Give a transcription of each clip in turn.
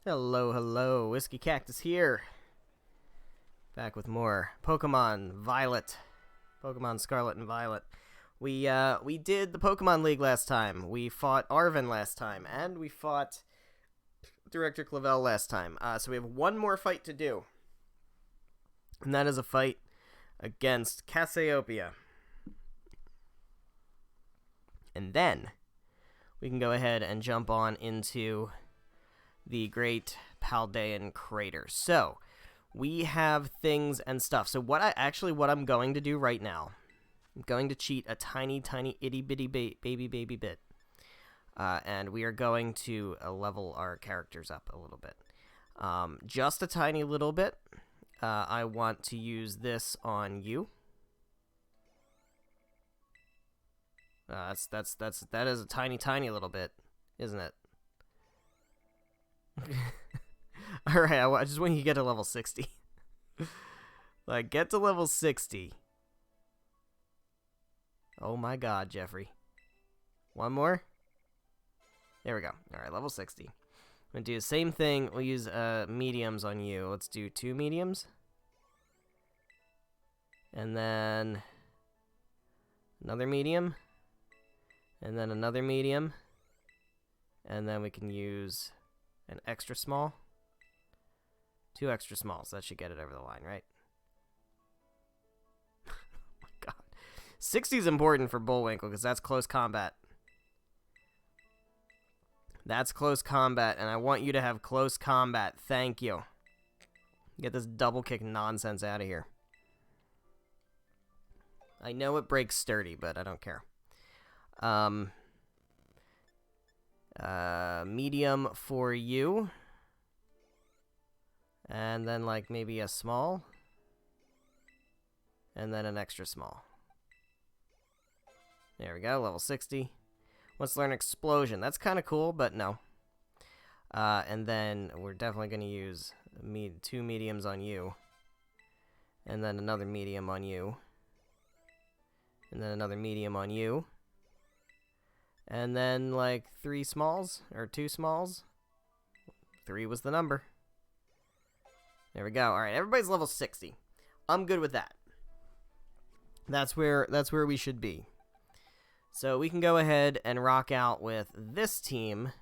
Hello, hello, Whiskey Cactus here. Back with more Pokemon Violet. Pokemon Scarlet and Violet. We did the Pokemon League last time. We fought Arven last time, and we fought Director Clavel last time. So we have one more fight to do. And that is a fight against Cassiopeia. And then we can go ahead and jump on into the Great Paldean Crater. So we have things and stuff. So what I'm going to do right now, I'm going to cheat a tiny itty bitty baby bit. And we are going to level our characters up a little bit. Just a tiny little bit. I want to use this on you. That is a tiny little bit, isn't it? Alright, I just want you to get to level 60. Like, get to level 60. Oh my god, Jeffrey. One more? There we go. Alright, level 60. I'm going to do the same thing. We'll use mediums on you. Let's do 2 mediums. And then another medium. And then another medium. And then we can use an extra small. 2 extra smalls. That should get it over the line, right? Oh my god. 60 is important for Bullwinkle because that's close combat. That's close combat, and I want you to have close combat. Thank you. Get this double kick nonsense out of here. I know it breaks sturdy, but I don't care. Medium for you. And then, like, maybe a small. And then an extra small. There we go, level 60. Let's learn Explosion. That's kind of cool, but no. And then we're definitely going to use 2 mediums on you. And then another medium on you. And then another medium on you. And then, like, 3 smalls, or 2 smalls. 3 was the number. There we go. Alright, everybody's level 60. I'm good with that. That's where we should be. So we can go ahead and rock out with this team.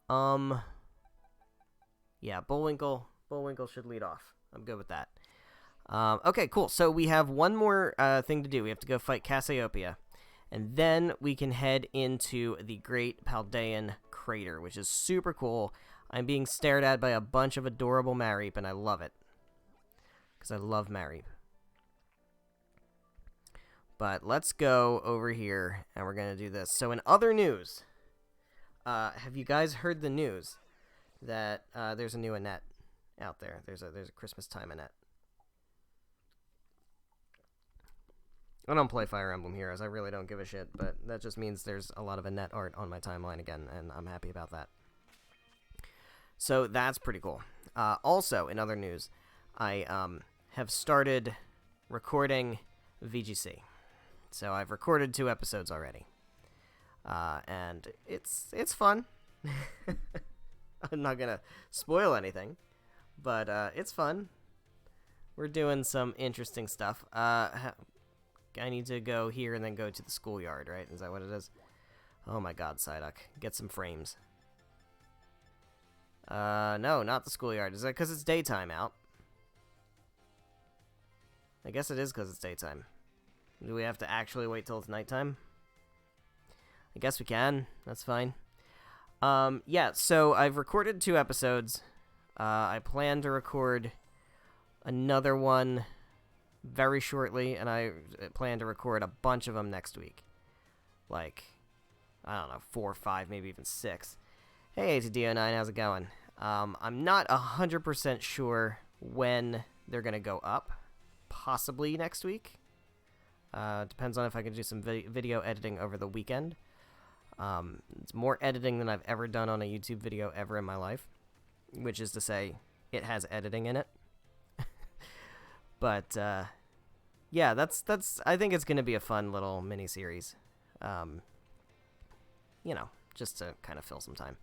Yeah, Bullwinkle should lead off. I'm good with that. Okay, cool. So we have one more thing to do. We have to go fight Cassiopeia. And then we can head into the Great Paldean Crater, which is super cool. I'm being stared at by a bunch of adorable Mareep, and I love it. Because I love Mareep. But let's go over here, and we're going to do this. So in other news, have you guys heard the news that there's a new Annette out there? There's a Christmas time Annette. I don't play Fire Emblem Heroes. I really don't give a shit, but that just means there's a lot of Annette art on my timeline again, and I'm happy about that. So that's pretty cool. Also, in other news, I have started recording VGC. So I've recorded 2 episodes already. And it's fun. I'm not going to spoil anything, but it's fun. We're doing some interesting stuff. I need to go here and then go to the schoolyard, right? Is that what it is? Oh my god, Psyduck. Get some frames. No, not the schoolyard. Is that because it's daytime out? I guess it is because it's daytime. Do we have to actually wait till it's nighttime? I guess we can. That's fine. Yeah, so I've recorded 2 episodes. I plan to record another one very shortly, and I plan to record a bunch of them next week. Like, I don't know, 4 or 5, maybe even 6. Hey, ATDO9, how's it going? I'm not 100% sure when they're going to go up. Possibly next week. Depends on if I can do some video editing over the weekend. It's more editing than I've ever done on a YouTube video ever in my life. Which is to say, it has editing in it. But, yeah, that's. I think it's going to be a fun little mini-series. You know, just to kind of fill some time.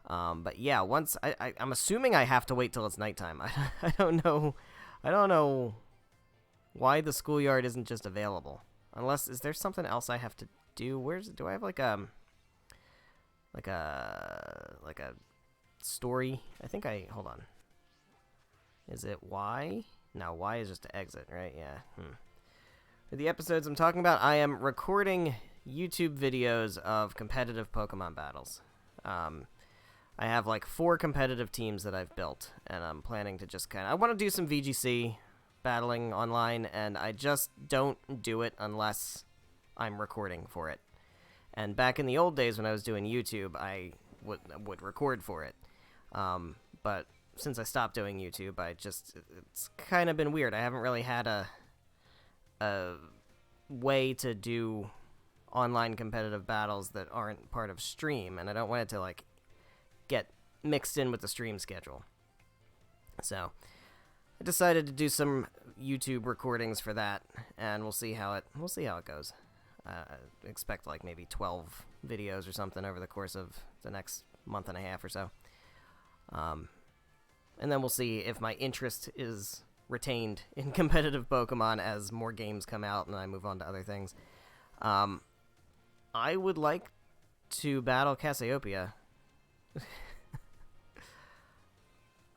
But yeah, once I'm assuming I have to wait till it's nighttime. I don't know. I don't know why the schoolyard isn't just available. Unless, is there something else I have to do? Do I have like a story? I think hold on. Is it Y? No, Y is just to exit, right? Yeah. For the episodes I'm talking about, I am recording YouTube videos of competitive Pokemon battles. I have like 4 competitive teams that I've built, and I'm planning to just I want to do some VGC battling online, and I just don't do it unless I'm recording for it. And back in the old days when I was doing YouTube, I would record for it. But since I stopped doing YouTube, it's kind of been weird. I haven't really had a way to do online competitive battles that aren't part of stream, and I don't want it to like get mixed in with the stream schedule. So I decided to do some YouTube recordings for that, and we'll see how it goes. I expect like maybe 12 videos or something over the course of the next month and a half or so. And then we'll see if my interest is retained in competitive Pokemon as more games come out and I move on to other things. I would like to battle Cassiopeia.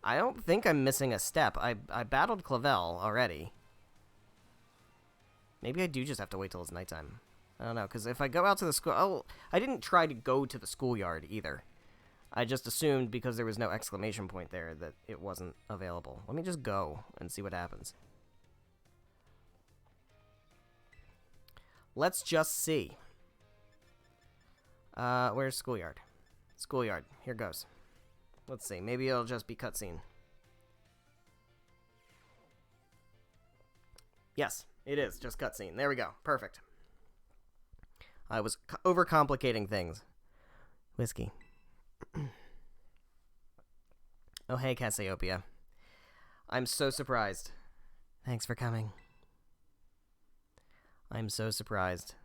I don't think I'm missing a step. I battled Clavel already. Maybe I do just have to wait till it's nighttime. I don't know, because if I go out to the school... I didn't try to go to the schoolyard either. I just assumed because there was no exclamation point there that it wasn't available. Let me just go and see what happens. Let's just see. Where's schoolyard? Schoolyard. Here goes. Let's see. Maybe it'll just be cutscene. Yes, it is. Just cutscene. There we go. Perfect. I was overcomplicating things. Whiskey. Oh, hey, Cassiopeia. I'm so surprised. Thanks for coming. I'm so surprised.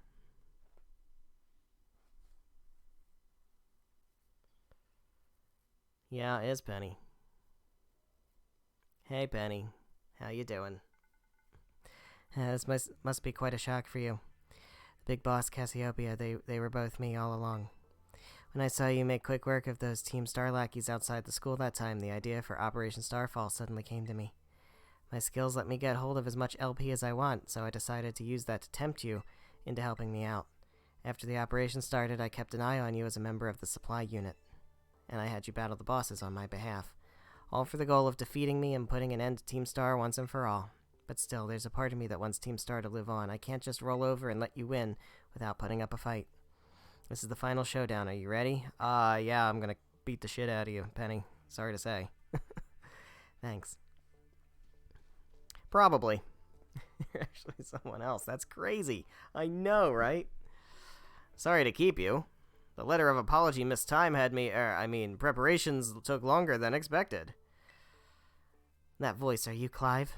Yeah, it is Penny. Hey, Penny. How you doing? This must be quite a shock for you. The big boss, Cassiopeia, they were both me all along. When I saw you make quick work of those Team Star lackeys outside the school that time, the idea for Operation Starfall suddenly came to me. My skills let me get hold of as much LP as I want, so I decided to use that to tempt you into helping me out. After the operation started, I kept an eye on you as a member of the supply unit, and I had you battle the bosses on my behalf, all for the goal of defeating me and putting an end to Team Star once and for all. But still, there's a part of me that wants Team Star to live on. I can't just roll over and let you win without putting up a fight. This is the final showdown. Are you ready? Yeah, I'm gonna beat the shit out of you, Penny. Sorry to say. Thanks. Probably. You're actually someone else. That's crazy. I know, right? Sorry to keep you. The letter of apology missed time had me, preparations took longer than expected. That voice, are you Clive?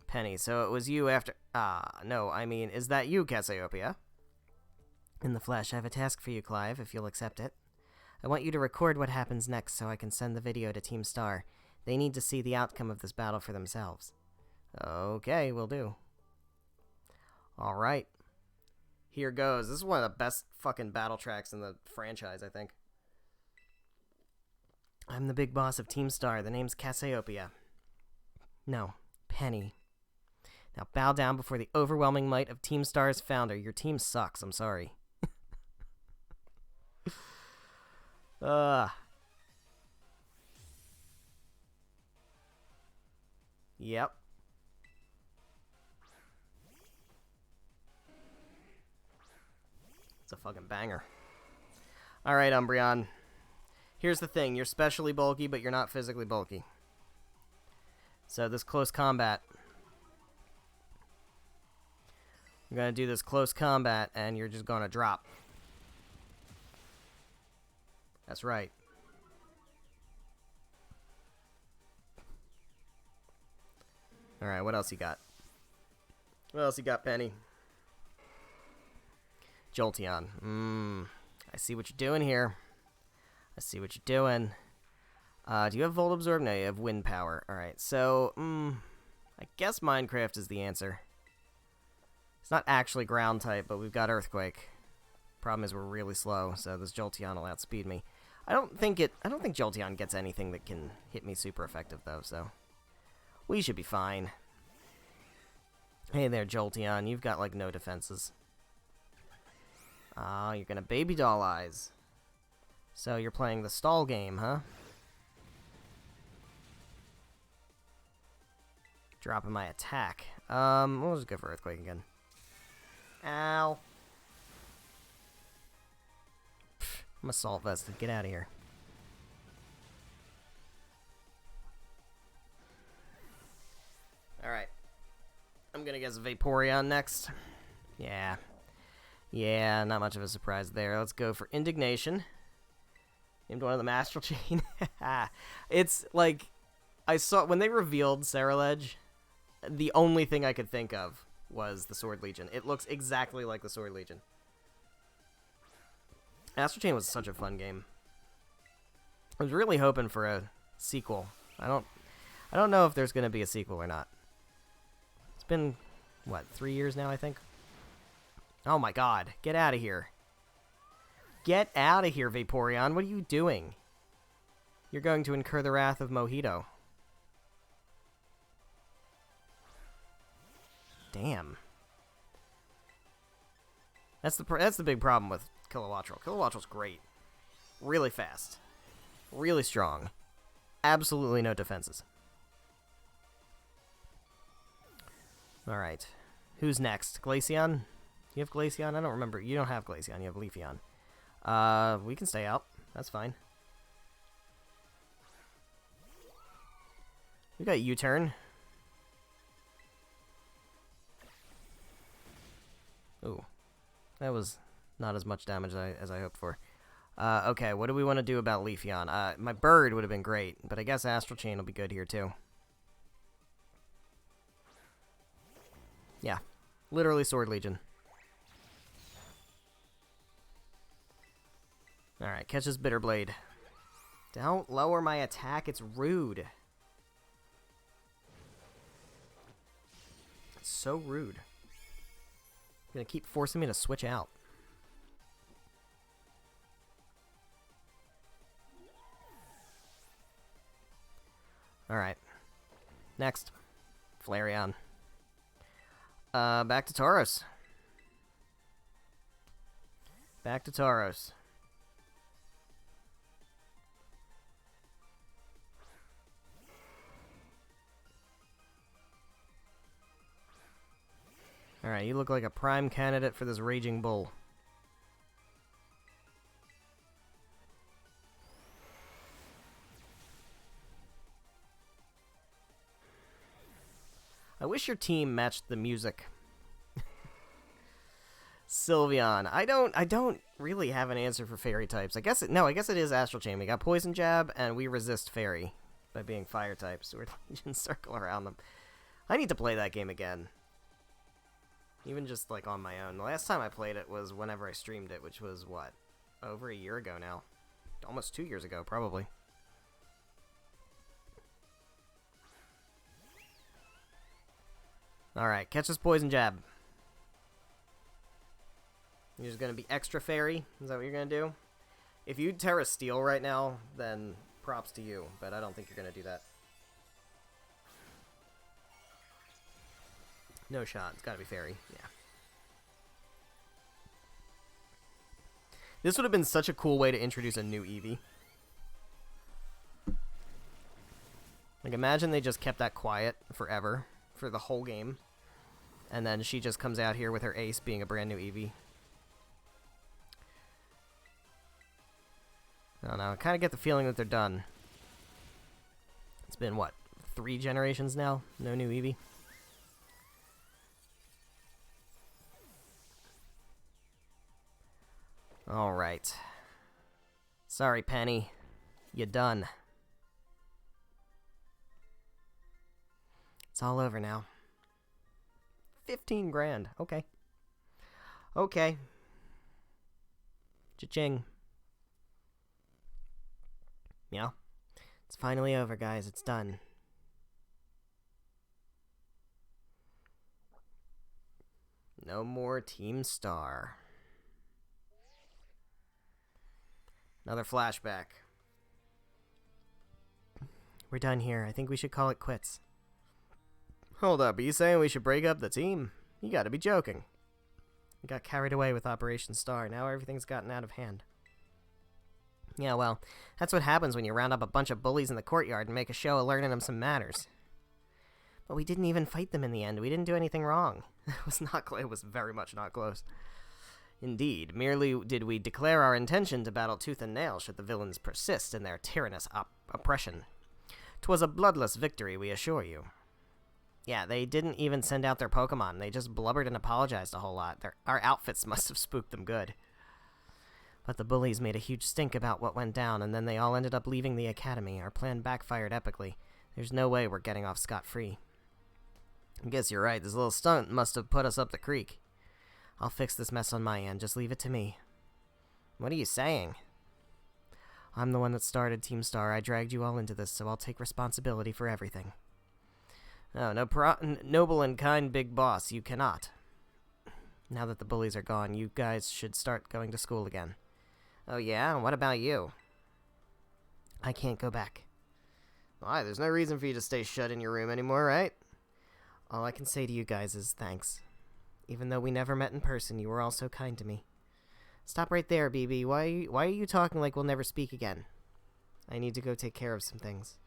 Penny, so it was you after... no, is that you, Cassiopeia? In the flesh, I have a task for you, Clive, if you'll accept it. I want you to record what happens next so I can send the video to Team Star. They need to see the outcome of this battle for themselves. Okay, will do. Alright. Here goes. This is one of the best fucking battle tracks in the franchise, I think. I'm the big boss of Team Star. The name's Cassiopeia. No, Penny. Now bow down before the overwhelming might of Team Star's founder. Your team sucks, I'm sorry. Yep. It's a fucking banger. Alright, Umbreon. Here's the thing. You're specially bulky, but you're not physically bulky. So this close combat... We're going to do this close combat, and you're just going to drop. That's right. Alright, what else you got? What else you got, Penny? Jolteon. I see what you're doing here. I see what you're doing. Do you have Volt Absorb? No, you have Wind Power. Alright, so, I guess Minecraft is the answer. It's not actually Ground type, but we've got Earthquake. Problem is we're really slow, so this Jolteon will outspeed me. I don't think Jolteon gets anything that can hit me super effective, though, so we should be fine. Hey there, Jolteon. You've got, like, no defenses. You're gonna Baby Doll Eyes. So you're playing the stall game, huh? Dropping my attack. We'll just go for Earthquake again. Ow. Pfft, I'm Assault Vested. Get out of here. Alright. I'm gonna guess Vaporeon next. Yeah. Yeah, not much of a surprise there. Let's go for Indignation. Named one of them Astral Chain. It's like, I saw, when they revealed Scarlet, the only thing I could think of was the Sword Legion. It looks exactly like the Sword Legion. Astral Chain was such a fun game. I was really hoping for a sequel. I don't know if there's going to be a sequel or not. It's been, what, 3 years now, I think? Oh my god, get out of here. Get out of here, Vaporeon. What are you doing? You're going to incur the wrath of Mojito. Damn. That's the big problem with Kilowattrel. Kilowattrel's great. Really fast. Really strong. Absolutely no defenses. Alright. Who's next? Glaceon? You have Glaceon? I don't remember. You don't have Glaceon. You have Leafeon. We can stay out. That's fine. We got U-turn. Ooh. That was not as much damage as I hoped for. Okay, what do we want to do about Leafeon? My bird would have been great, but I guess Astral Chain will be good here too. Yeah. Literally Sword Legion. Alright, catches Bitter Blade. Don't lower my attack, it's rude. It's so rude. You're gonna keep forcing me to switch out. Alright. Next. Flareon. Back to Tauros. Back to Tauros. Alright, you look like a prime candidate for this Raging Bull. I wish your team matched the music. Sylveon. I don't really have an answer for fairy types. I guess it is Astral Chain. We got Poison Jab, and we resist Fairy by being fire types. Sword Legion circle around them. I need to play that game again. Even just, like, on my own. The last time I played it was whenever I streamed it, which was, what, over a year ago now. Almost 2 years ago, probably. Alright, catches Poison Jab. You're just gonna be extra fairy? Is that what you're gonna do? If you Terra Steel right now, then props to you, but I don't think you're gonna do that. No shot. It's gotta be fairy. Yeah. This would have been such a cool way to introduce a new Eevee. Like, imagine they just kept that quiet forever, for the whole game. And then she just comes out here with her ace being a brand new Eevee. I don't know. I kind of get the feeling that they're done. It's been, what, 3 generations now? No new Eevee? Alright. Sorry, Penny. You done. It's all over now. 15 grand. Okay. Okay. Cha-ching. Yeah? It's finally over, guys. It's done. No more Team Star. Another flashback. We're done here. I think we should call it quits. Hold up, are you saying we should break up the team? You gotta be joking. We got carried away with Operation Star. Now everything's gotten out of hand. Yeah, well, that's what happens when you round up a bunch of bullies in the courtyard and make a show of learning them some manners. But we didn't even fight them in the end. We didn't do anything wrong. It was very much not close. Indeed, merely did we declare our intention to battle tooth and nail should the villains persist in their tyrannous oppression. 'Twas a bloodless victory, we assure you. Yeah, they didn't even send out their Pokémon. They just blubbered and apologized a whole lot. Our outfits must have spooked them good. But the bullies made a huge stink about what went down, and then they all ended up leaving the academy. Our plan backfired epically. There's no way we're getting off scot-free. I guess you're right. This little stunt must have put us up the creek. I'll fix this mess on my end. Just leave it to me. What are you saying? I'm the one that started Team Star. I dragged you all into this, so I'll take responsibility for everything. Oh, noble and kind big boss, you cannot. Now that the bullies are gone, you guys should start going to school again. Oh yeah? What about you? I can't go back. Why? There's no reason for you to stay shut in your room anymore, right? All I can say to you guys is thanks. Even though we never met in person, you were all so kind to me. Stop right there, BB. Why are you talking like we'll never speak again? I need to go take care of some things.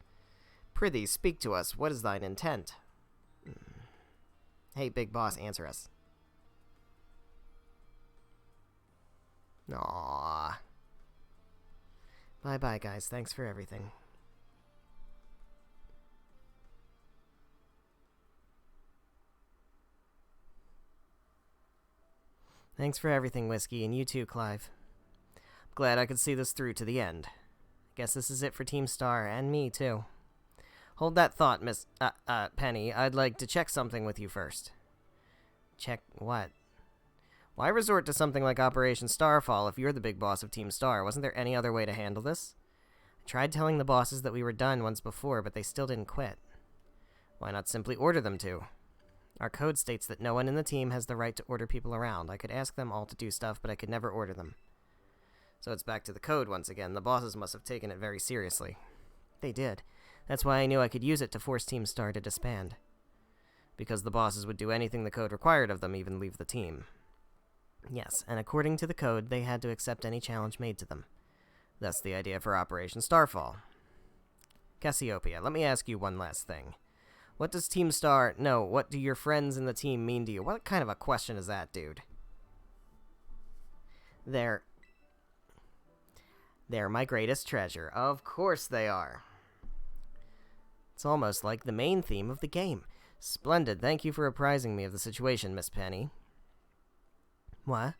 Prithee, speak to us. What is thine intent? Hey, big boss, answer us. Aww. Bye-bye, guys. Thanks for everything. Thanks for everything, Whiskey, and you too, Clive. I'm glad I could see this through to the end. Guess this is it for Team Star, and me, too. Hold that thought, Miss, Penny. I'd like to check something with you first. Check what? Why resort to something like Operation Starfall if you're the big boss of Team Star? Wasn't there any other way to handle this? I tried telling the bosses that we were done once before, but they still didn't quit. Why not simply order them to? Our code states that no one in the team has the right to order people around. I could ask them all to do stuff, but I could never order them. So it's back to the code once again. The bosses must have taken it very seriously. They did. That's why I knew I could use it to force Team Star to disband. Because the bosses would do anything the code required of them, even leave the team. Yes, and according to the code, they had to accept any challenge made to them. That's the idea for Operation Starfall. Cassiopeia, let me ask you one last thing. What does Team Star... No, what do your friends in the team mean to you? What kind of a question is that, dude? They're my greatest treasure. Of course they are. It's almost like the main theme of the game. Splendid. Thank you for apprising me of the situation, Miss Penny. What?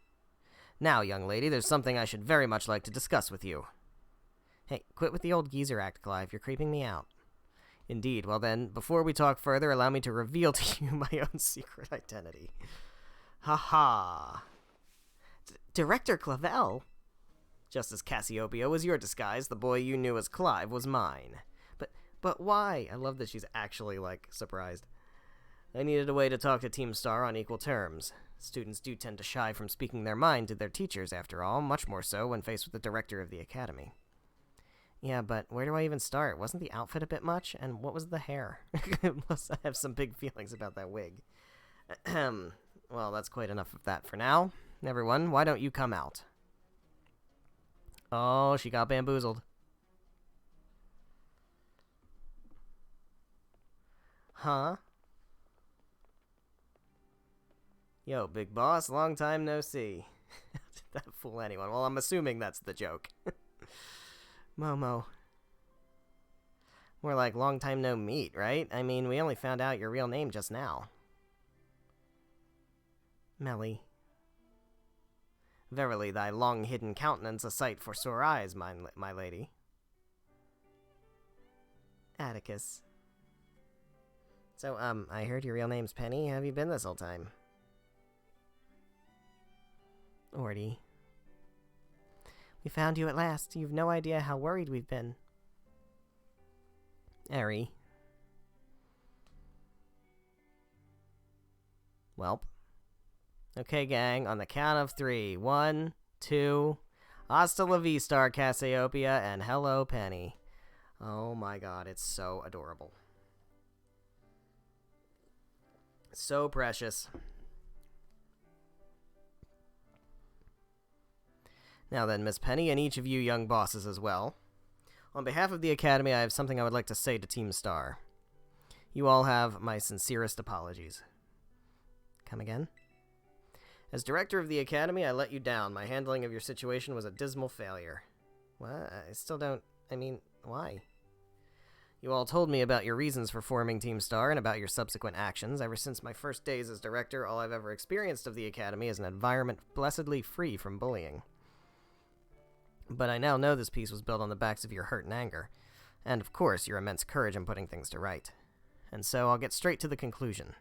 Now, young lady, there's something I should very much like to discuss with you. Hey, quit with the old geezer act, Clive. You're creeping me out. Indeed. Well then, before we talk further, allow me to reveal to you my own secret identity. Ha-ha. Director Clavel? Just as Cassiopeia was your disguise, the boy you knew as Clive was mine. But why? I love that she's actually, surprised. I needed a way to talk to Team Star on equal terms. Students do tend to shy from speaking their mind to their teachers, after all, much more so when faced with the director of the academy. Yeah, but where do I even start? Wasn't the outfit a bit much? And what was the hair? Plus, I have some big feelings about that wig. Well, that's quite enough of that for now. Everyone, why don't you come out? Oh, she got bamboozled. Huh? Yo, big boss, long time no see. Did that fool anyone? Well, I'm assuming that's the joke. Momo. More like long time no meet, right? I mean, we only found out your real name just now. Melly. Verily, thy long-hidden countenance a sight for sore eyes, my lady. Atticus. So, I heard your real name's Penny. Have you been this whole time? Orty. We found you at last. You've no idea how worried we've been. Eri. Welp. Okay, gang, on the count of 3. 1, 2... Hasta la vista, Cassiopeia, and hello, Penny. Oh my god, it's so adorable. So precious. Now then, Miss Penny, and each of you young bosses as well. On behalf of the Academy, I have something I would like to say to Team Star. You all have my sincerest apologies. Come again? As director of the Academy, I let you down. My handling of your situation was a dismal failure. What? I still don't... I mean, why? You all told me about your reasons for forming Team Star and about your subsequent actions. Ever since my first days as director, all I've ever experienced of the Academy is an environment blessedly free from bullying. But I now know this piece was built on the backs of your hurt and anger. And, of course, your immense courage in putting things to right. And so I'll get straight to the conclusion.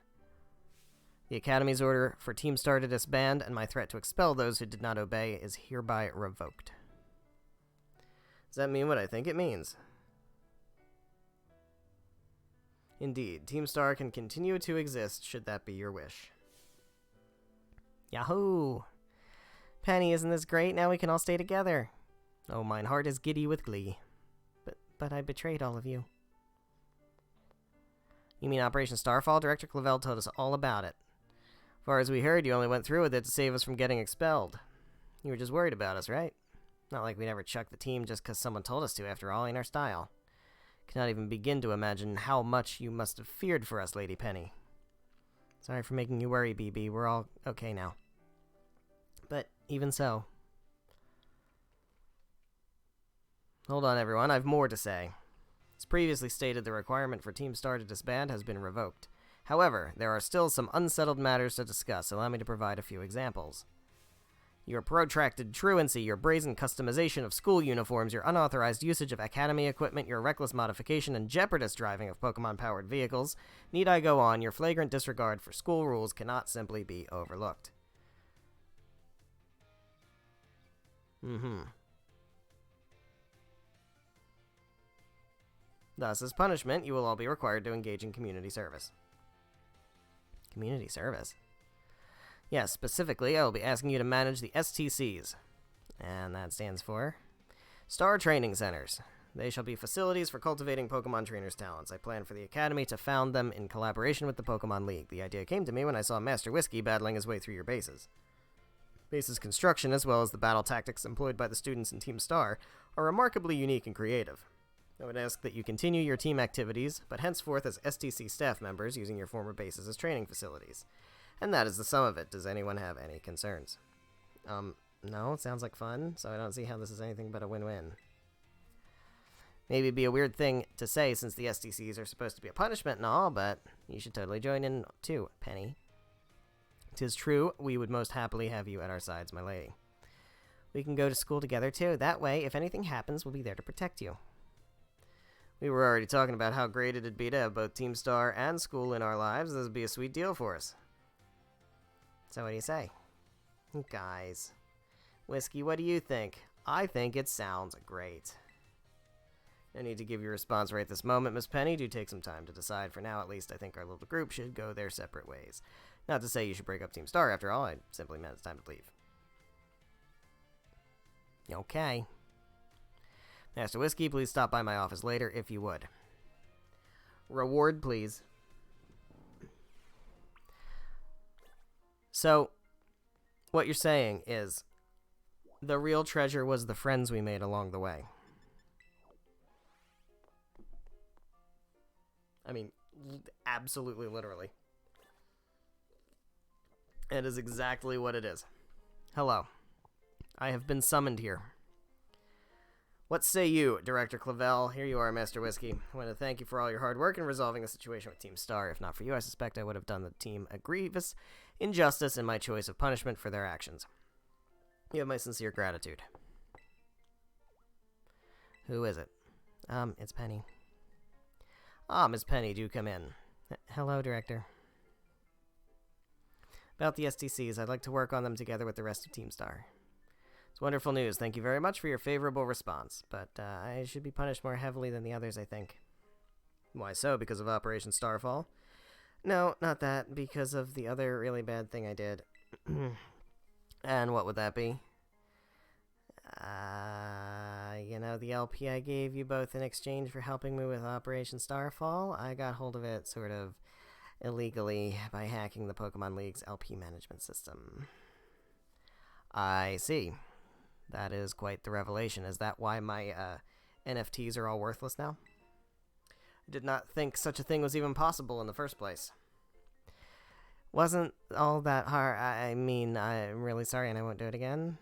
The Academy's order for Team Star to disband and my threat to expel those who did not obey is hereby revoked. Does that mean what I think it means? Indeed, Team Star can continue to exist should that be your wish. Yahoo! Penny, isn't this great? Now we can all stay together. Oh, mine heart is giddy with glee. But I betrayed all of you. You mean Operation Starfall? Director Clavel told us all about it. As far as we heard, you only went through with it to save us from getting expelled. You were just worried about us, right? Not like we never chucked the team just because someone told us to, after all, ain't our style. Cannot even begin to imagine how much you must have feared for us, Lady Penny. Sorry for making you worry, BB. We're all okay now. But even so... Hold on, everyone. I've more to say. As previously stated, the requirement for Team Star to disband has been revoked. However, there are still some unsettled matters to discuss. Allow me to provide a few examples. Your protracted truancy, your brazen customization of school uniforms, your unauthorized usage of Academy equipment, your reckless modification and jeopardous driving of Pokemon-powered vehicles. Need I go on? Your flagrant disregard for school rules cannot simply be overlooked. Thus, as punishment, you will all be required to engage in community service. Community service? Yes, specifically, I will be asking you to manage the STCs. And that stands for Star Training Centers. They shall be facilities for cultivating Pokemon trainers' talents. I plan for the Academy to found them in collaboration with the Pokemon League. The idea came to me when I saw Master Whiskey battling his way through your bases. Bases construction, as well as the battle tactics employed by the students in Team Star, are remarkably unique and creative. I would ask that you continue your team activities, but henceforth as STC staff members, using your former bases as training facilities. And that is the sum of it. Does anyone have any concerns? No, it sounds like fun, so I don't see how this is anything but a win-win. Maybe it'd be a weird thing to say since the STCs are supposed to be a punishment and all, but you should totally join in too, Penny. 'Tis true, we would most happily have you at our sides, my lady. We can go to school together too. That way, if anything happens, we'll be there to protect you. We were already talking about how great it'd be to have both Team Star and school in our lives. This would be a sweet deal for us. So what do you say? Guys. Whiskey, what do you think? I think it sounds great. No need to give your response right this moment, Miss Penny. Do take some time to decide. For now, at least, I think our little group should go their separate ways. Not to say you should break up Team Star, after all. I simply meant it's time to leave. Okay. Master Whiskey, please stop by my office later, if you would. Reward, please. So, what you're saying is, the real treasure was the friends we made along the way. I mean, absolutely, literally. It is exactly what it is. Hello. I have been summoned here. What say you, Director Clavel? Here you are, Master Whiskey. I want to thank you for all your hard work in resolving the situation with Team Star. If not for you, I suspect I would have done the team a grievous injustice in my choice of punishment for their actions. You have my sincere gratitude. Who is it? It's Penny. Ah, Miss Penny, do come in. Hello, Director. About the STCs, I'd like to work on them together with the rest of Team Star. It's wonderful news. Thank you very much for your favorable response, but I should be punished more heavily than the others, I think. Why so? Because of Operation Starfall? No, not that. Because of the other really bad thing I did. And what would that be? You know, the LP I gave you both in exchange for helping me with Operation Starfall? I got hold of it sort of illegally by hacking the Pokemon League's LP management system. I see. That is quite the revelation. Is that why my NFTs are all worthless now? I did not think such a thing was even possible in the first place. Wasn't all that hard. I mean, I'm really sorry and I won't do it again.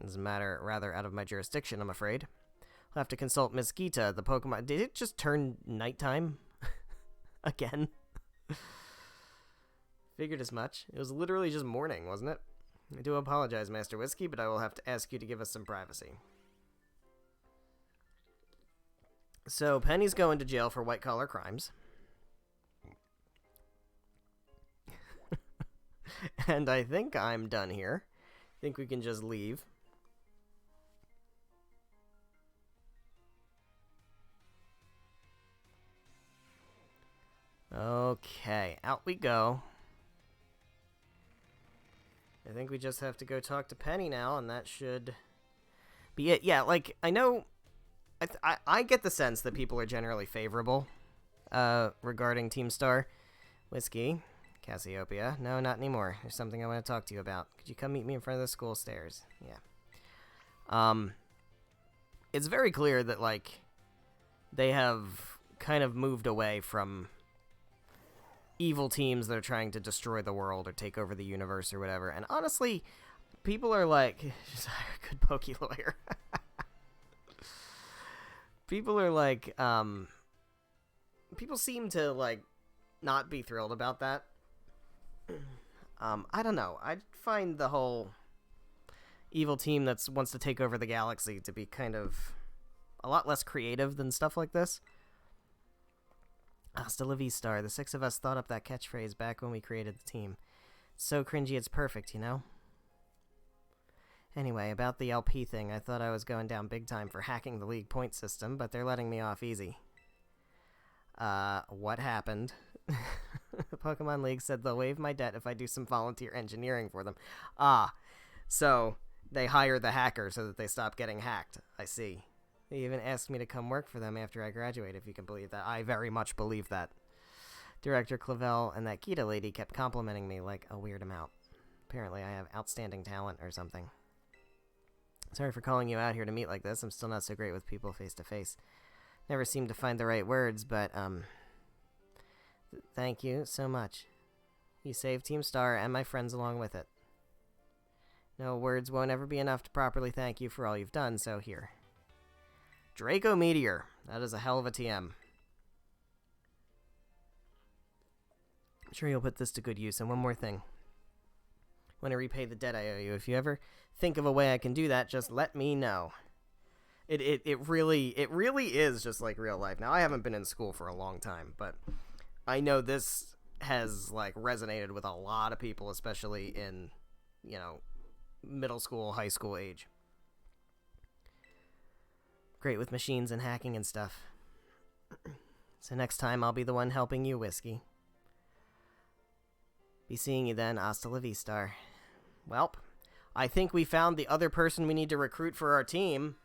It's a matter rather out of my jurisdiction, I'm afraid. I'll have to consult Miss Gita, the Pokemon. Did it just turn nighttime? Again? Figured as much. It was literally just morning, wasn't it? I do apologize, Master Whiskey, but I will have to ask you to give us some privacy. So, Penny's going to jail for white-collar crimes. And I think I'm done here. I think we can just leave. Okay, out we go. I think we just have to go talk to Penny now, and that should be it. Yeah, like, I know... I get the sense that people are generally favorable regarding Team Star. Whiskey, Cassiopeia. No, not anymore. There's something I want to talk to you about. Could you come meet me in front of the school stairs? Yeah. It's very clear that, like, they have kind of moved away from evil teams that are trying to destroy the world or take over the universe or whatever. And honestly, people are like, just hire a good pokey lawyer. People are like, people seem to, like, not be thrilled about that. I don't know. I find the whole evil team that wants to take over the galaxy to be kind of a lot less creative than stuff like this. Hasta la vista, the six of us thought up that catchphrase back when we created the team. It's so cringy it's perfect, you know? Anyway, about the LP thing, I thought I was going down big time for hacking the league point system, but they're letting me off easy. What happened? The Pokemon League said they'll waive my debt if I do some volunteer engineering for them. So they hire the hacker so that they stop getting hacked. I see. They even asked me to come work for them after I graduate, if you can believe that. I very much believe that. Director Clavel and that Kita lady kept complimenting me like a weird amount. Apparently I have outstanding talent or something. Sorry for calling you out here to meet like this. I'm still not so great with people face to face. Never seem to find the right words, but, thank you so much. You saved Team Star and my friends along with it. No, words won't ever be enough to properly thank you for all you've done, so here. Draco Meteor. That is a hell of a TM. I'm sure you'll put this to good use. And one more thing. I want to repay the debt I owe you. If you ever think of a way I can do that, just let me know. It really is just like real life. Now, I haven't been in school for a long time, but I know this has, like, resonated with a lot of people, especially in, you know, middle school, high school age. Great with machines and hacking and stuff. So next time, I'll be the one helping you, Whiskey. Be seeing you then, hasta la vista. Welp, I think we found the other person we need to recruit for our team.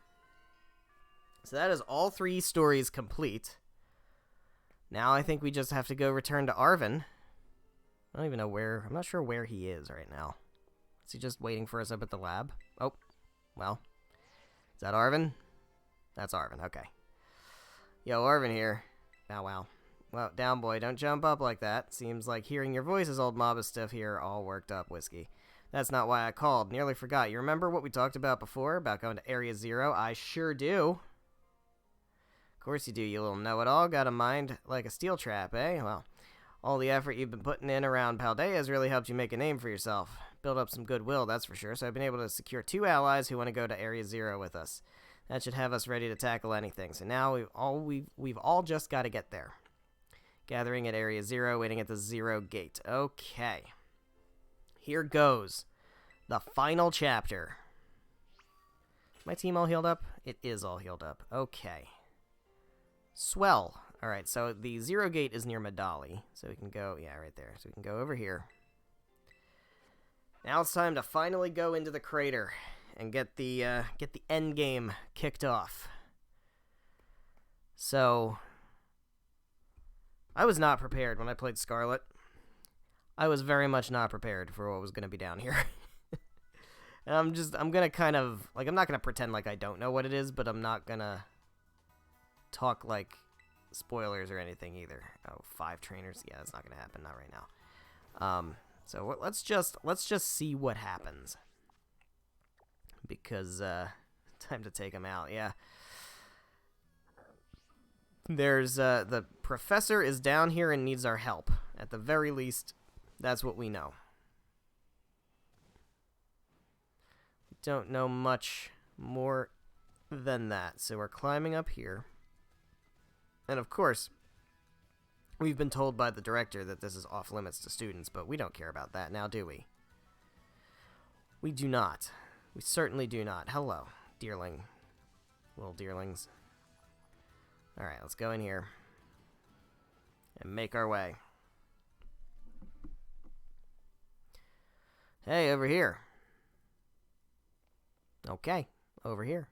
So that is all 3 stories complete. Now I think we just have to go return to Arvin. I don't even know where... I'm not sure where he is right now. Is he just waiting for us up at the lab? Oh, well. Is that Arvin? That's Arvin, okay. Yo, Arvin here. Bow wow. Well, down boy, don't jump up like that. Seems like hearing your voice is old mob of stuff here, all worked up, Whiskey. That's not why I called. Nearly forgot. You remember what we talked about before, about going to Area 0? I sure do. Of course you do, you little know-it-all. Got a mind like a steel trap, eh? Well, all the effort you've been putting in around Paldea has really helped you make a name for yourself. Build up some goodwill, that's for sure. So I've been able to secure 2 allies who want to go to Area 0 with us. That should have us ready to tackle anything. So now we've all just got to get there. Gathering at Area 0, waiting at the 0 gate. Okay. Here goes. The final chapter. Is my team all healed up? It is all healed up. Okay. Swell. Alright, so the 0 gate is near Medali. So we can go, yeah, right there. So we can go over here. Now it's time to finally go into the crater and get the end game kicked off. So, I was not prepared when I played Scarlet. I was very much not prepared for what was going to be down here. And I'm going to kind of, like, I'm not going to pretend like I don't know what it is, but I'm not going to talk, like, spoilers or anything either. Oh, 5 trainers? Yeah, that's not going to happen, not right now. So let's just see what happens. Because, time to take him out, yeah. There's, the professor is down here and needs our help. At the very least, that's what we know. Don't know much more than that. So we're climbing up here. And of course, we've been told by the director that this is off limits to students, but we don't care about that now, do we? We do not. We certainly do not. Hello, dearling. Little dearlings. Alright, let's go in here. And make our way. Hey, over here. Okay, over here.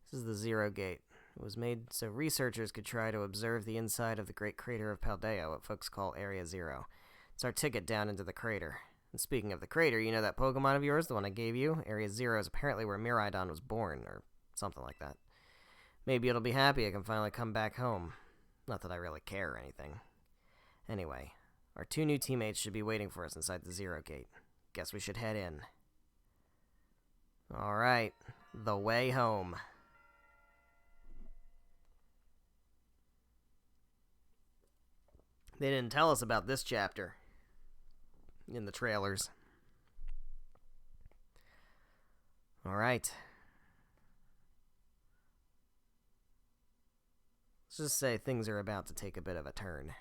This is the 0 gate. It was made so researchers could try to observe the inside of the great crater of Paldea, what folks call Area 0. It's our ticket down into the crater. And speaking of the crater, you know that Pokemon of yours, the one I gave you? Area 0 is apparently where Miraidon was born, or something like that. Maybe it'll be happy I can finally come back home. Not that I really care or anything. Anyway, our 2 new teammates should be waiting for us inside the 0 gate. Guess we should head in. Alright, the way home. They didn't tell us about this chapter in the trailers. Alright. Let's just say things are about to take a bit of a turn.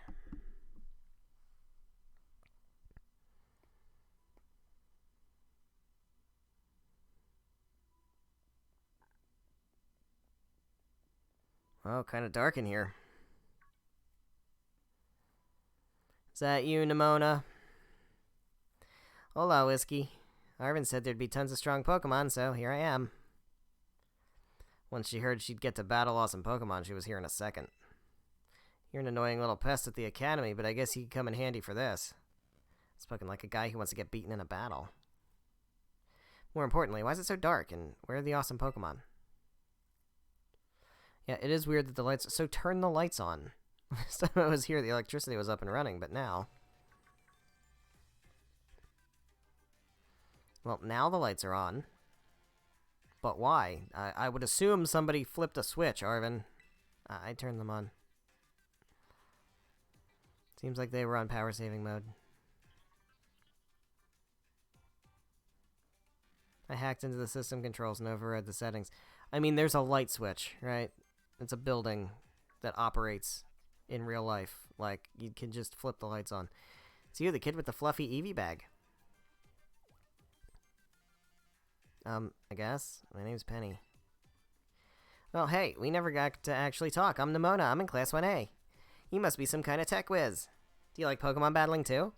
Oh, kind of dark in here. Is that you, Nimona? Hola, Whiskey. Arvin said there'd be tons of strong Pokemon, so here I am. Once she heard she'd get to battle awesome Pokemon, she was here in a second. You're an annoying little pest at the academy, but I guess you could come in handy for this. Spoken like a guy who wants to get beaten in a battle. More importantly, why is it so dark, and where are the awesome Pokemon? Yeah, it is weird that the lights... So turn the lights on. Last time I was here, the electricity was up and running, but now... Well, now the lights are on. But why? I would assume somebody flipped a switch, Arvin. I turned them on. Seems like they were on power saving mode. I hacked into the system controls and overrode the settings. I mean, there's a light switch, right? It's a building that operates in real life. Like, you can just flip the lights on. It's you, the kid with the fluffy Eevee bag. I guess. My name's Penny. Well, hey, we never got to actually talk. I'm Nimona. I'm in Class 1A. You must be some kind of tech whiz. Do you like Pokemon battling, too?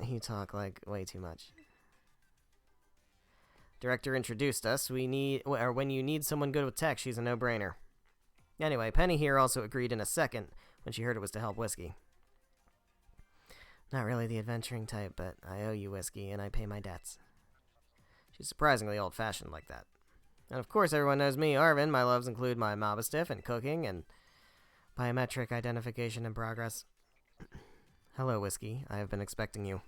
You talk, like, way too much. Director introduced us. When you need someone good with tech, she's a no-brainer. Anyway, Penny here also agreed in a second when she heard it was to help Whiskey. Not really the adventuring type, but I owe you Whiskey, and I pay my debts. She's surprisingly old-fashioned like that. And of course, everyone knows me, Arvin. My loves include my Mobastiff and cooking and biometric identification and progress. Hello, Whiskey. I have been expecting you.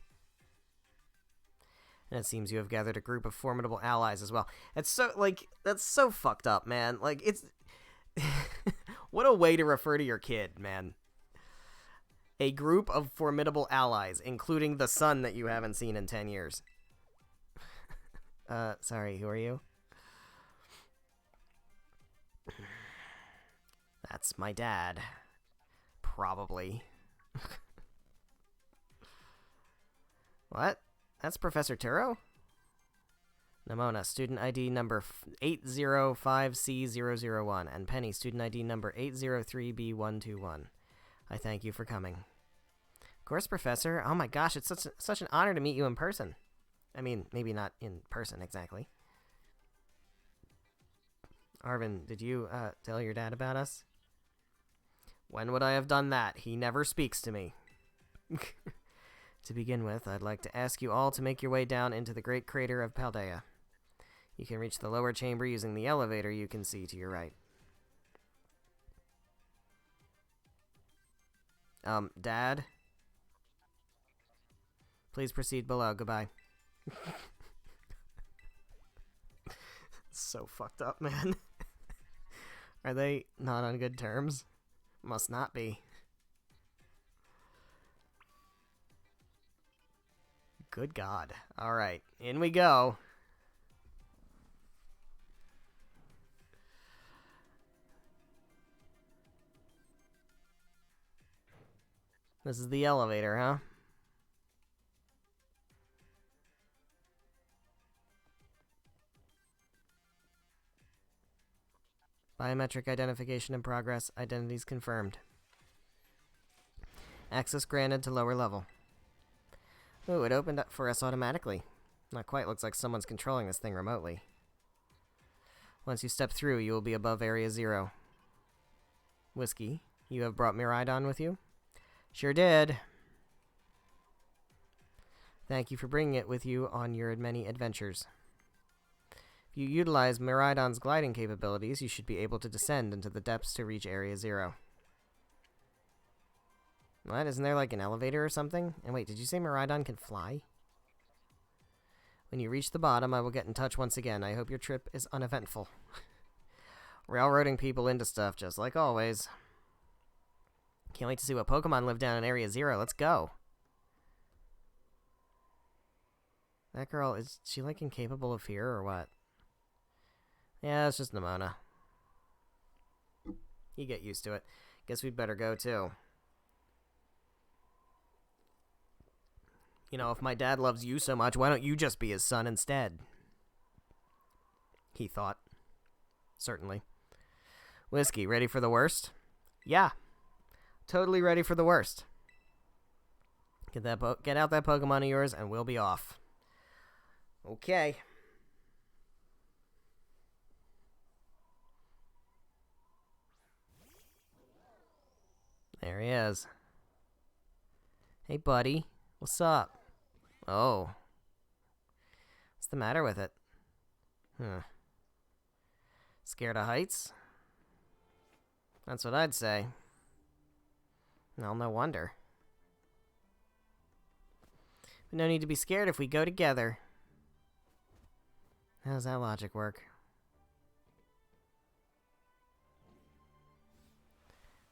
And it seems you have gathered a group of formidable allies as well. It's so, like, that's so fucked up, man. Like, it's... What a way to refer to your kid, man. A group of formidable allies, including the son that you haven't seen in 10 years. Sorry, who are you? That's my dad. Probably. What? That's Professor Turo? Nimona, student ID number 805C001, and Penny, student ID number 803B121. I thank you for coming. Of course, Professor. Oh my gosh, it's such an honor to meet you in person. I mean, maybe not in person exactly. Arvin, did you tell your dad about us? When would I have done that? He never speaks to me. To begin with, I'd like to ask you all to make your way down into the great crater of Paldea. You can reach the lower chamber using the elevator you can see to your right. Dad? Please proceed below. Goodbye. So fucked up, man. Are they not on good terms? Must not be. Good God. Alright, in we go. This is the elevator, huh? Biometric identification in progress. Identities confirmed. Access granted to lower level. Ooh, it opened up for us automatically. Not quite. Looks like someone's controlling this thing remotely. Once you step through, you will be above Area 0. Whiskey, you have brought Miraidon with you? Sure did. Thank you for bringing it with you on your many adventures. If you utilize Miraidon's gliding capabilities, you should be able to descend into the depths to reach Area 0. What? Isn't there like an elevator or something? And wait, did you say Miraidon can fly? When you reach the bottom, I will get in touch once again. I hope your trip is uneventful. Railroading people into stuff, just like always. Can't wait to see what Pokemon live down in Area 0. Let's go. That girl, is she like incapable of fear or what? Yeah, it's just Nimona. You get used to it. Guess we'd better go too. You know, if my dad loves you so much, why don't you just be his son instead? He thought. Certainly. Whiskey, ready for the worst? Yeah. Totally ready for the worst. Get out that Pokemon of yours and we'll be off. Okay. There he is. Hey, buddy. What's up? Oh. What's the matter with it? Scared of heights? That's what I'd say. Well, no wonder. But no need to be scared if we go together. How does that logic work?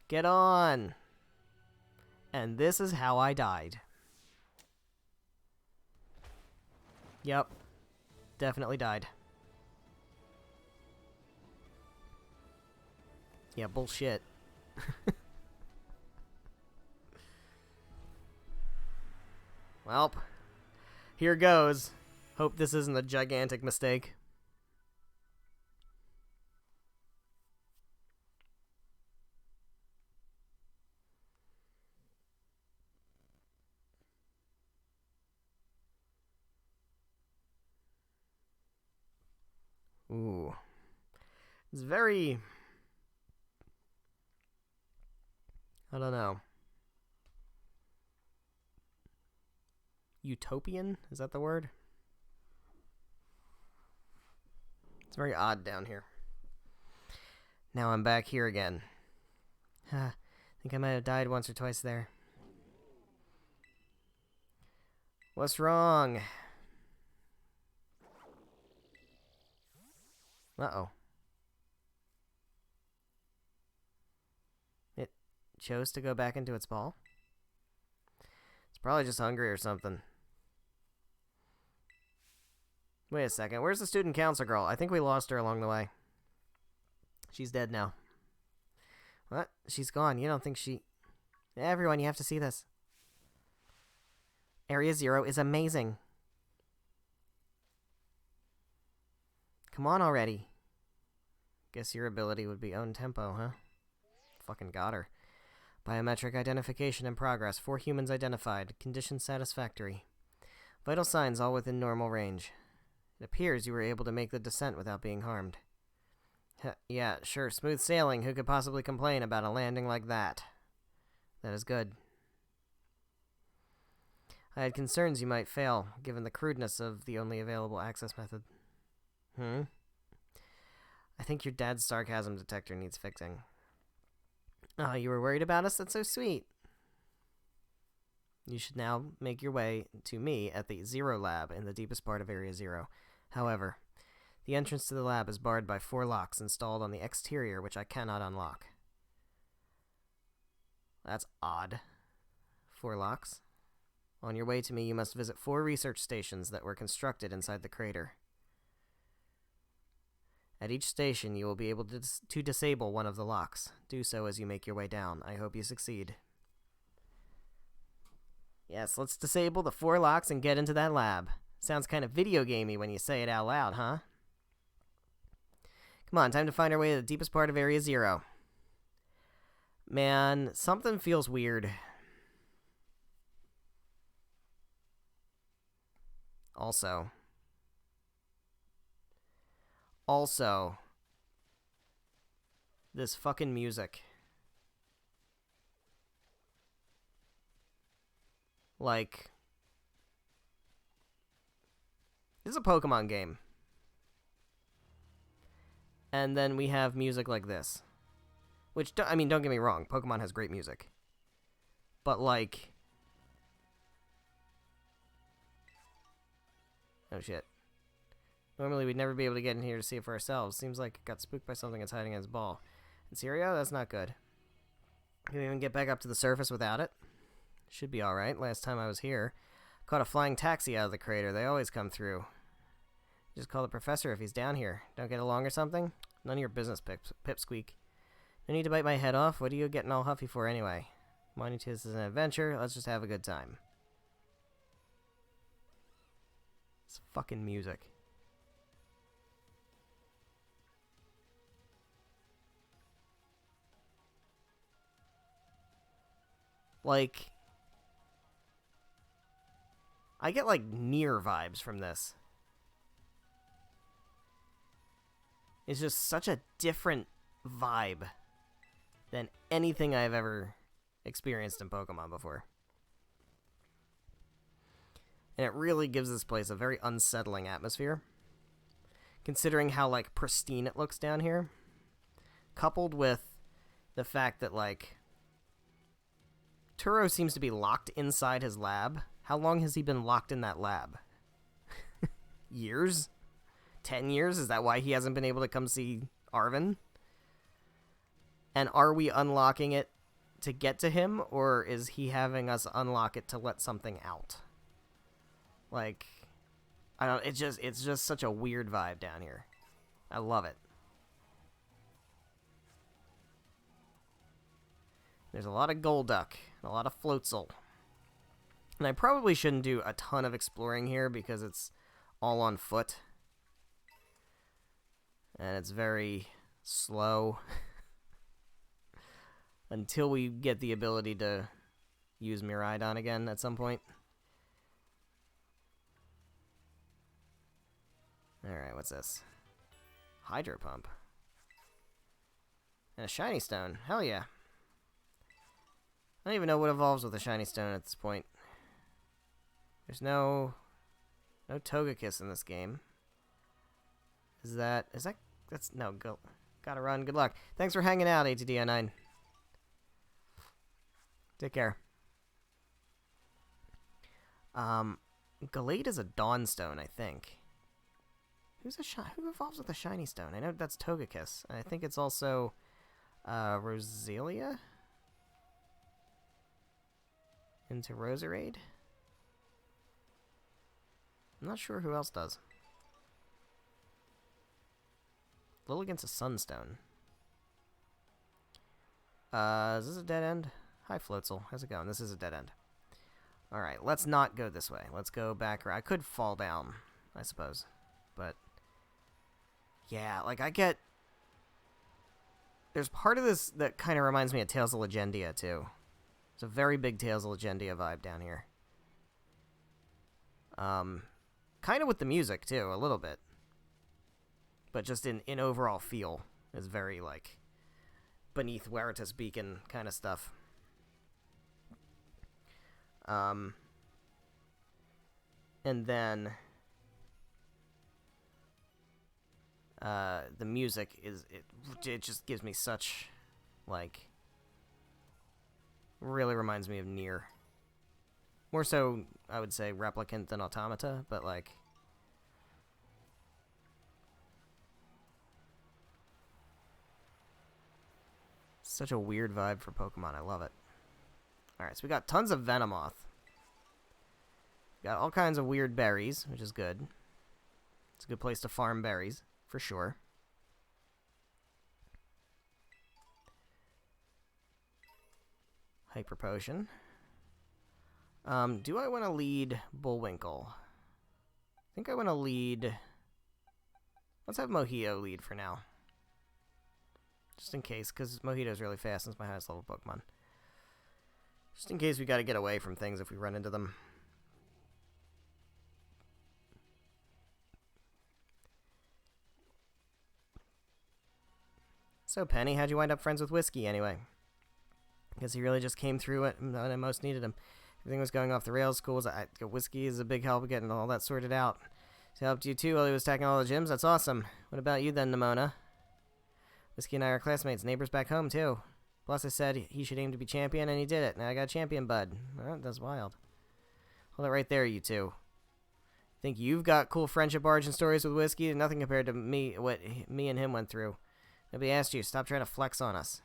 Get on! And this is how I died. Yep. Definitely died. Yeah, bullshit. Welp. Here goes. Hope this isn't a gigantic mistake. Ooh. It's very... I don't know. Utopian? Is that the word? It's very odd down here. Now I'm back here again. I think I might have died once or twice there. What's wrong? Uh-oh. It chose to go back into its ball? It's probably just hungry or something. Wait a second. Where's the student council girl? I think we lost her along the way. She's dead now. What? She's gone. You don't think she... Everyone, you have to see this. Area 0 is amazing. Come on already. Guess your ability would be own tempo, huh? Fucking got her. Biometric identification in progress. 4 humans identified. Condition satisfactory. Vital signs all within normal range. It appears you were able to make the descent without being harmed. Yeah, sure, smooth sailing. Who could possibly complain about a landing like that? That is good. I had concerns you might fail, given the crudeness of the only available access method. I think your dad's sarcasm detector needs fixing. Oh, you were worried about us? That's so sweet. You should now make your way to me at the Zero Lab in the deepest part of Area Zero. However, the entrance to the lab is barred by 4 locks installed on the exterior, which I cannot unlock. That's odd. 4 locks? On your way to me, you must visit 4 research stations that were constructed inside the crater. At each station, you will be able to disable one of the locks. Do so as you make your way down. I hope you succeed. Yes, let's disable the 4 locks and get into that lab. Sounds kind of video gamey when you say it out loud, huh? Come on, time to find our way to the deepest part of Area Zero. Man, something feels weird. Also, this fucking music. Like, this is a Pokemon game. And then we have music like this. Which, I mean, don't get me wrong, Pokemon has great music. But, like... Oh, shit. Normally, we'd never be able to get in here to see it for ourselves. Seems like it got spooked by something that's hiding in its ball. In Serio? That's not good. Can we even get back up to the surface without it? Should be alright. Last time I was here, caught a flying taxi out of the crater. They always come through. Just call the professor if he's down here. Don't get along or something? None of your business, Pipsqueak. No need to bite my head off. What are you getting all huffy for anyway? Minding this is an adventure. Let's just have a good time. It's fucking music. Like, I get, like, Nier vibes from this. It's just such a different vibe than anything I've ever experienced in Pokemon before. And it really gives this place a very unsettling atmosphere, considering how, like, pristine it looks down here, coupled with the fact that, like, Turo seems to be locked inside his lab. How long has he been locked in that lab? Years? 10 years? Is that why he hasn't been able to come see Arven? And are we unlocking it to get to him, or is he having us unlock it to let something out? Like, I don't, it's just such a weird vibe down here. I love it. There's a lot of Golduck, and a lot of Floatzel. And I probably shouldn't do a ton of exploring here because it's all on foot. And it's very slow. Until we get the ability to use Miraidon again at some point. Alright, what's this? Hydro Pump. And a Shiny Stone. Hell yeah. I don't even know what evolves with a Shiny Stone at this point. There's no Togekiss in this game. That's, no, go. Gotta run, good luck. Thanks for hanging out, ATDI9. Take care. Gallade is a Dawnstone, I think. Who evolves with a Shiny Stone? I know that's Togekiss. I think it's also, Roselia? Into Roserade? I'm not sure who else does. Lilligant's a Sunstone. Is this a dead end? Hi, Floatzel. How's it going? This is a dead end. Alright, let's not go this way. Let's go back. I could fall down, I suppose. But Yeah, like I get... There's part of this that kind of reminds me of Tales of Legendia, too. It's a very big Tales of Legendia vibe down here. Kind of with the music, too, a little bit. But just in overall feel is very, like, beneath Veritas Beacon kind of stuff. And then... the music is... It just gives me such, like... Really reminds me of Nier. More so, I would say, Replicant than Automata, but, like... Such a weird vibe for Pokemon. I love it. Alright, so we got tons of Venomoth. Got all kinds of weird berries, which is good. It's a good place to farm berries, for sure. Hyper Potion. Do I want to lead Bullwinkle? I think I want to lead... Let's have Mojito lead for now. Just in case, because Mojito's really fast and it's my highest level Pokemon. Just in case we gotta get away from things if we run into them. So, Penny, how'd you wind up friends with Whiskey, anyway? Because he really just came through it when I most needed him. Everything was going off the rails. School was... Whiskey is a big help in getting all that sorted out. He helped you, too, while he was attacking all the gyms? That's awesome. What about you, then, Nimona? Whiskey and I are classmates, neighbors back home, too. Plus, I said he should aim to be champion, and he did it. Now I got champion, bud. Oh, that's wild. Hold it right there, you two. Think you've got cool friendship origin stories with Whiskey? Nothing compared to what me and him went through. Nobody asked you. Stop trying to flex on us.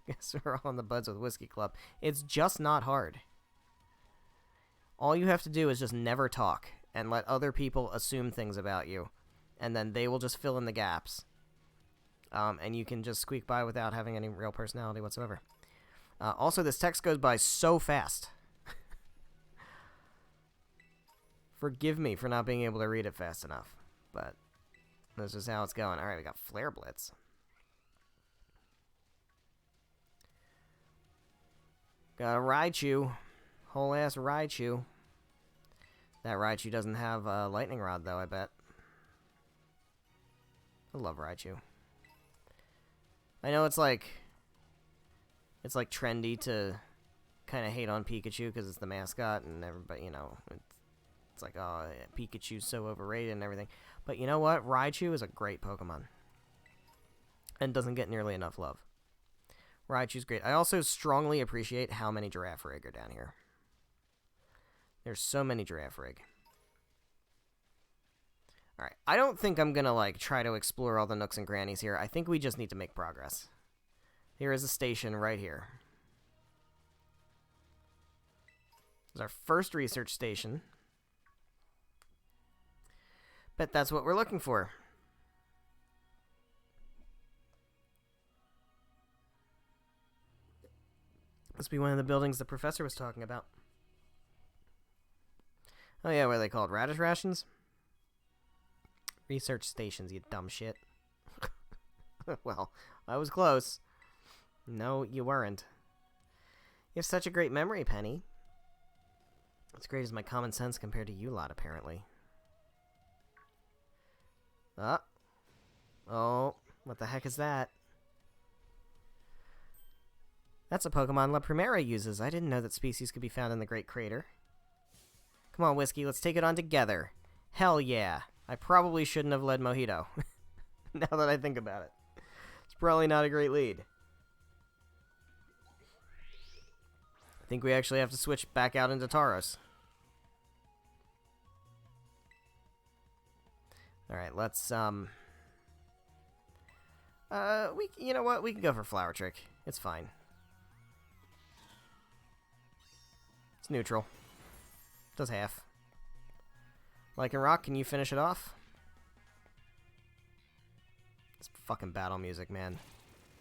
Guess we're all in the Buds with Whiskey Club. It's just not hard. All you have to do is just never talk and let other people assume things about you. And then they will just fill in the gaps. And you can just squeak by without having any real personality whatsoever. Also, this text goes by so fast. Forgive me for not being able to read it fast enough. But this is how it's going. Alright, we got Flare Blitz. Got a Raichu. Whole ass Raichu. That Raichu doesn't have a Lightning Rod, though, I bet. I love Raichu. I know it's like trendy to kind of hate on Pikachu because it's the mascot and everybody, you know, it's like, oh, Pikachu's so overrated and everything. But you know what? Raichu is a great Pokemon and doesn't get nearly enough love. Raichu's great. I also strongly appreciate how many Girafarig are down here. There's so many Girafarig. Alright, I don't think I'm gonna, like, try to explore all the nooks and crannies here. I think we just need to make progress. Here is a station right here. This is our first research station. Bet that's what we're looking for. Must be one of the buildings the professor was talking about. Oh yeah, what are they called? Radish rations? Research stations, you dumb shit. Well, I was close. No, you weren't. You have such a great memory, Penny. As great as my common sense compared to you lot, apparently. Oh, what the heck is that? That's a Pokemon La Primera uses. I didn't know that species could be found in the Great Crater. Come on, Whiskey, let's take it on together. Hell yeah. I probably shouldn't have led Mojito. Now that I think about it. It's probably not a great lead. I think we actually have to switch back out into Tauros. Alright, let's, you know what? We can go for Flower Trick. It's fine. It's neutral. Does half. Lycan Rock, can you finish it off? This fucking battle music, man.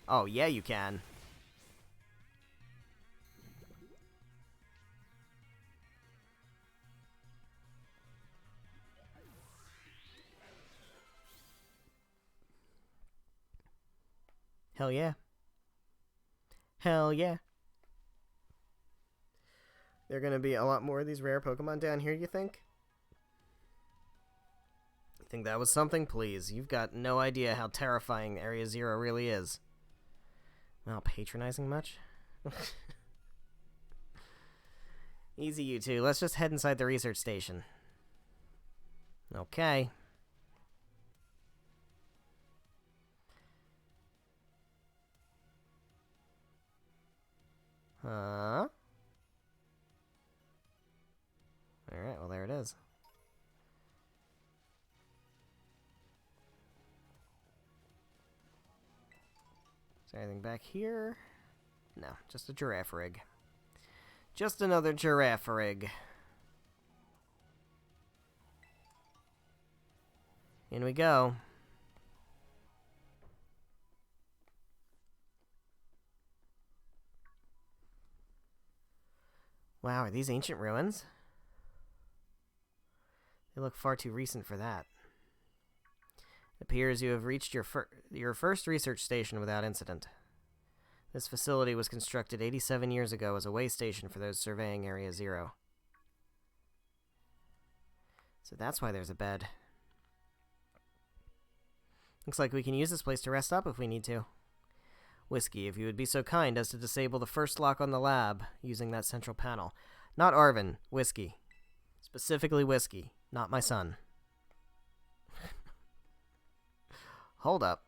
Oh, yeah, you can. Hell yeah. Hell yeah. There are going to be a lot more of these rare Pokemon down here, you think? You think that was something? Please. You've got no idea how terrifying Area Zero really is. Well, patronizing much? Easy, you two. Let's just head inside the research station. Okay. Huh? Alright, well, there it is. Is there anything back here? No, just a giraffe rig. Just another giraffe rig. In we go. Wow, are these ancient ruins? They look far too recent for that. It appears you have reached your first research station without incident. This facility was constructed 87 years ago as a way station for those surveying Area Zero. So that's why there's a bed. Looks like we can use this place to rest up if we need to. Whiskey, if you would be so kind as to disable the first lock on the lab using that central panel. Not Arvin, Whiskey. Specifically Whiskey, not my son. Hold up.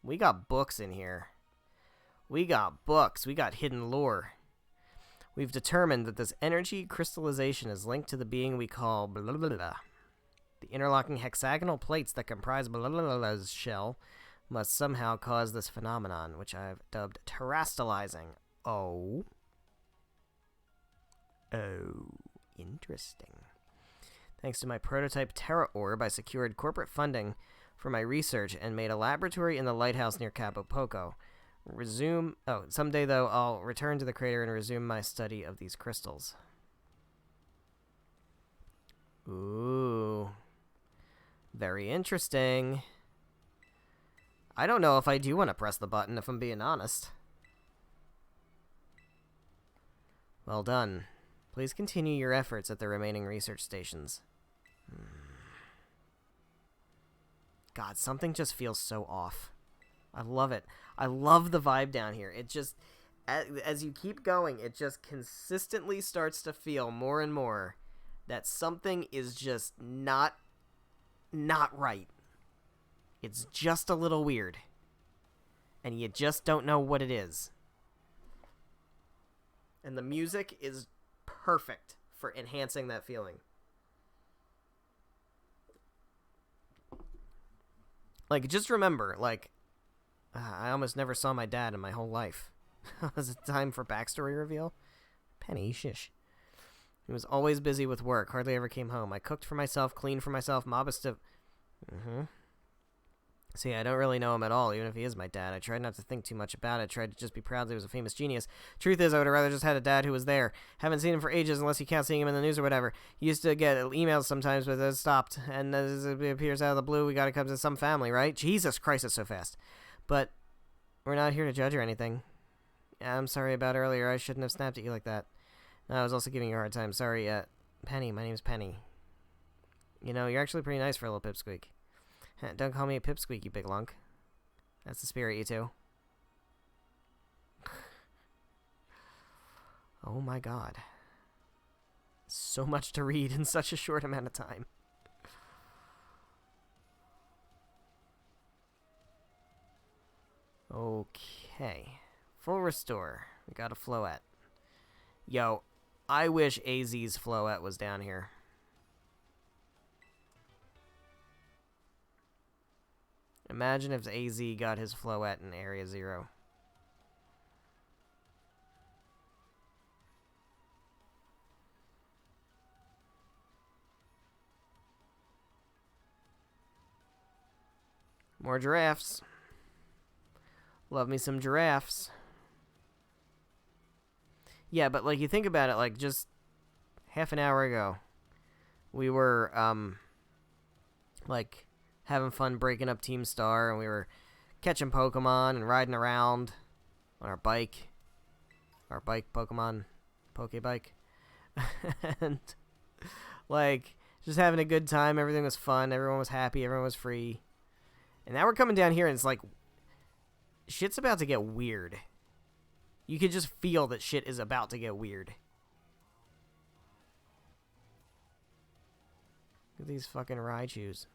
We got books in here. We got books. We got hidden lore. We've determined that this energy crystallization is linked to the being we call blah, blah, blah. The interlocking hexagonal plates that comprise blah, blah, blah's shell must somehow cause this phenomenon, which I've dubbed terastallizing. Oh. Oh. Interesting. Thanks to my prototype Terra Orb, I secured corporate funding for my research and made a laboratory in the lighthouse near Capo Poco. Someday, though, I'll return to the crater and resume my study of these crystals. Ooh. Very interesting. I don't know if I do want to press the button, if I'm being honest. Well done. Please continue your efforts at the remaining research stations. God, something just feels so off. I love it. I love the vibe down here. It just, as you keep going, it just consistently starts to feel more and more that something is just not right. It's just a little weird. And you just don't know what it is. And the music is perfect for enhancing that feeling. Like, just remember, like, I almost never saw my dad in my whole life. Was it time for backstory reveal? Penny, shish. He was always busy with work, hardly ever came home. I cooked for myself, cleaned for myself, mobbed stuff. See, I don't really know him at all, even if he is my dad. I tried not to think too much about it. Tried to just be proud that he was a famous genius. Truth is, I would have rather just had a dad who was there. Haven't seen him for ages, unless you count seeing him in the news or whatever. Used to get emails sometimes, but it stopped. And as it appears out of the blue, we gotta come to some family, right? Jesus Christ, it's so fast. But we're not here to judge or anything. I'm sorry about earlier. I shouldn't have snapped at you like that. No, I was also giving you a hard time. Sorry, Penny. My name's Penny. You know, you're actually pretty nice for a little pipsqueak. Don't call me a pipsqueak, you big lunk. That's the spirit, you two. Oh my god. So much to read in such a short amount of time. Okay. Full restore. We got a Floette. Yo, I wish AZ's Floette was down here. Imagine if AZ got his Floette in Area Zero. More giraffes. Love me some giraffes. Yeah, but like you think about it, like just half an hour ago, we were like having fun breaking up Team Star, and we were catching Pokemon and riding around on our bike Pokemon, Pokebike, and like just having a good time. Everything was fun. Everyone was happy. Everyone was free. And now we're coming down here, and it's like shit's about to get weird. You could just feel that shit is about to get weird. Look at these fucking Raichus.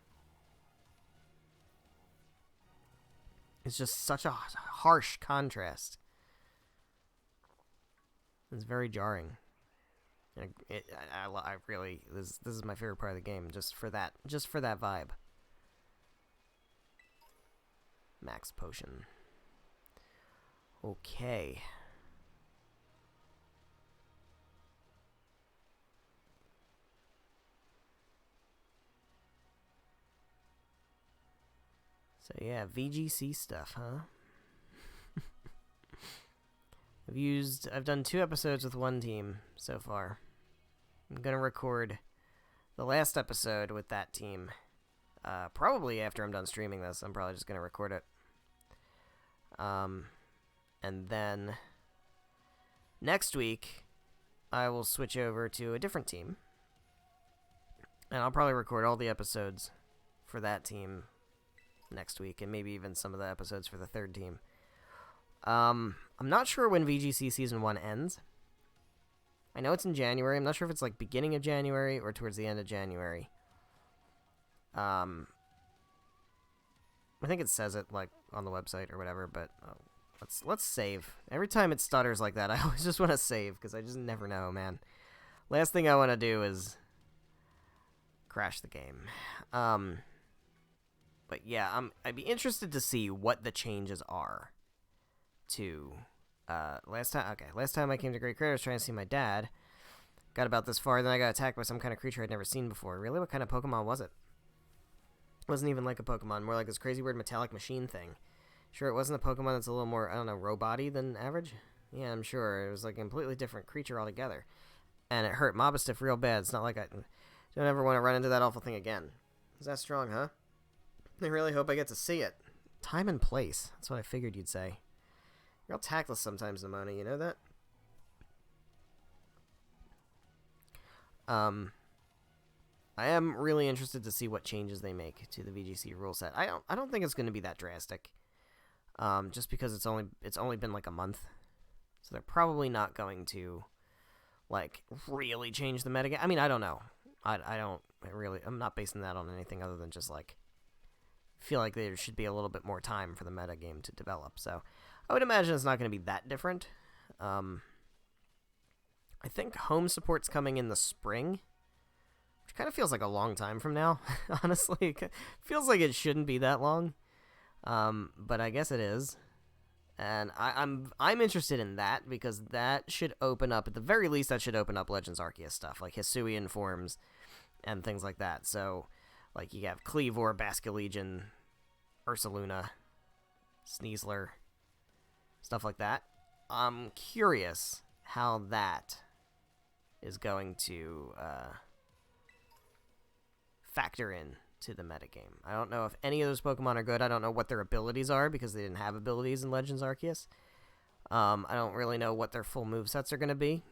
It's just such a harsh contrast. It's very jarring. And I really this is my favorite part of the game, just for that vibe. Max potion. Okay. So yeah, VGC stuff, huh? I've done 2 episodes with one team so far. I'm gonna record the last episode with that team. Probably after I'm done streaming this, I'm probably just gonna record it. And then next week, I will switch over to a different team. And I'll probably record all the episodes for that team next week, and maybe even some of the episodes for the third team. I'm not sure when VGC Season 1 ends. I know it's in January. I'm not sure if it's like beginning of January or towards the end of January. I think it says it like on the website or whatever, but let's save. Every time it stutters like that, I always just want to save because I just never know, man. Last thing I want to do is crash the game. But yeah, I'd be interested to see what the changes are to last time I came to Great Crater, I was trying to see my dad. Got about this far, then I got attacked by some kind of creature I'd never seen before. Really? What kind of Pokemon was it? Wasn't even like a Pokemon, more like this crazy weird metallic machine thing. Sure, it wasn't a Pokemon that's a little more, I don't know, robot-y than average? Yeah, I'm sure. It was like a completely different creature altogether. And it hurt Mobistiff real bad. It's not like I don't ever want to run into that awful thing again. Is that strong, huh? I really hope I get to see it. Time and place. That's what I figured you'd say. You're all tactless sometimes, Nimona. You know that? I am really interested to see what changes they make to the VGC rule set. I don't think it's going to be that drastic. Just because it's only been like a month. So they're probably not going to like really change the metagame. I mean, I don't know. I'm not basing that on anything other than just like feel like there should be a little bit more time for the metagame to develop. So I would imagine it's not going to be that different. I think home support's coming in the spring, which kind of feels like a long time from now. Honestly, it feels like it shouldn't be that long, but I guess it is. And I'm interested in that because that should open up, at the very least, that should open up Legends Arceus stuff like Hisuian forms and things like that. So, like you have Cleavor, Basculegion, Ursaluna, Sneasler, stuff like that. I'm curious how that is going to factor in to the metagame. I don't know if any of those Pokemon are good. I don't know what their abilities are because they didn't have abilities in Legends Arceus. I don't really know what their full movesets are going to be.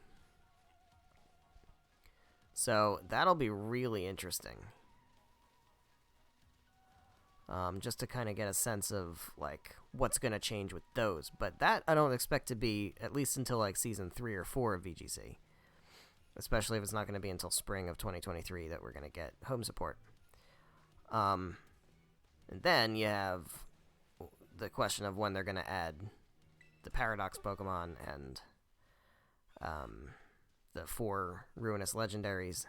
So that'll be really interesting. Just to kind of get a sense of like what's going to change with those. But that I don't expect to be at least until like Season 3 or 4 of VGC. Especially if it's not going to be until spring of 2023 that we're going to get home support. And then you have the question of when they're going to add the Paradox Pokemon and the 4 Ruinous Legendaries.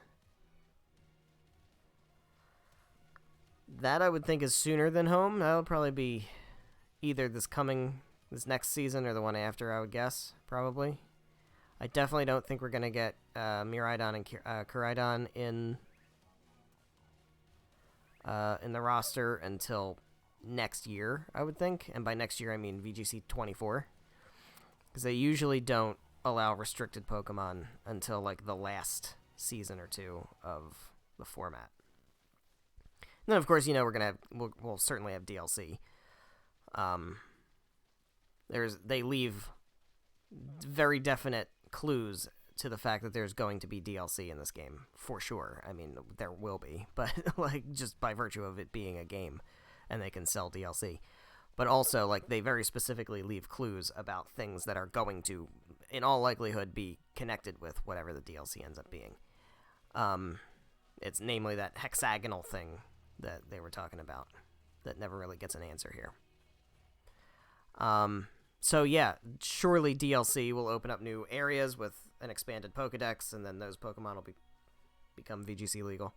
That I would think is sooner than home. That'll probably be either this next season or the one after, I would guess, probably. I definitely don't think we're going to get Miraidon and Koraidon in the roster until next year, I would think. And by next year, I mean VGC 24. Because they usually don't allow restricted Pokemon until like the last season or 2 of the format. And then, of course, you know, we'll certainly have DLC. They leave very definite clues to the fact that there's going to be DLC in this game, for sure. I mean, there will be, but like just by virtue of it being a game, and they can sell DLC. But also, like, they very specifically leave clues about things that are going to, in all likelihood, be connected with whatever the DLC ends up being. It's namely that hexagonal thing that they were talking about that never really gets an answer here. So yeah, surely DLC will open up new areas with an expanded Pokedex, and then those Pokemon will become VGC legal.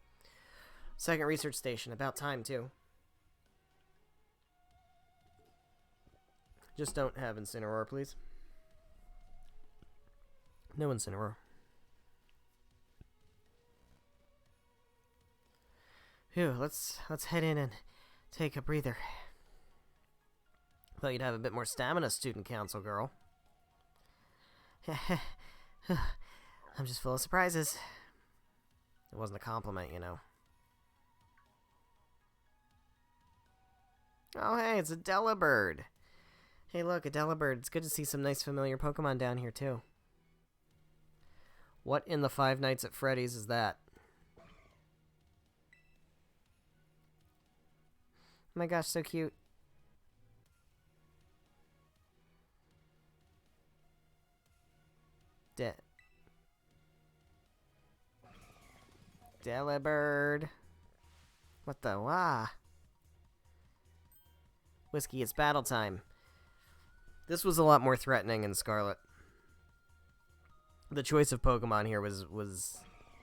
Second research station, about time too. Just don't have Incineroar, please. No Incineroar. Phew, let's head in and take a breather. Thought you'd have a bit more stamina, student council girl. I'm just full of surprises. It wasn't a compliment, you know. Oh, hey, it's a Delibird. Hey, look, a Delibird. It's good to see some nice familiar Pokemon down here, too. What in the Five Nights at Freddy's is that? Oh my gosh, so cute. Delibird. What the wah? Whiskey, it's battle time. This was a lot more threatening in Scarlet. The choice of Pokemon here was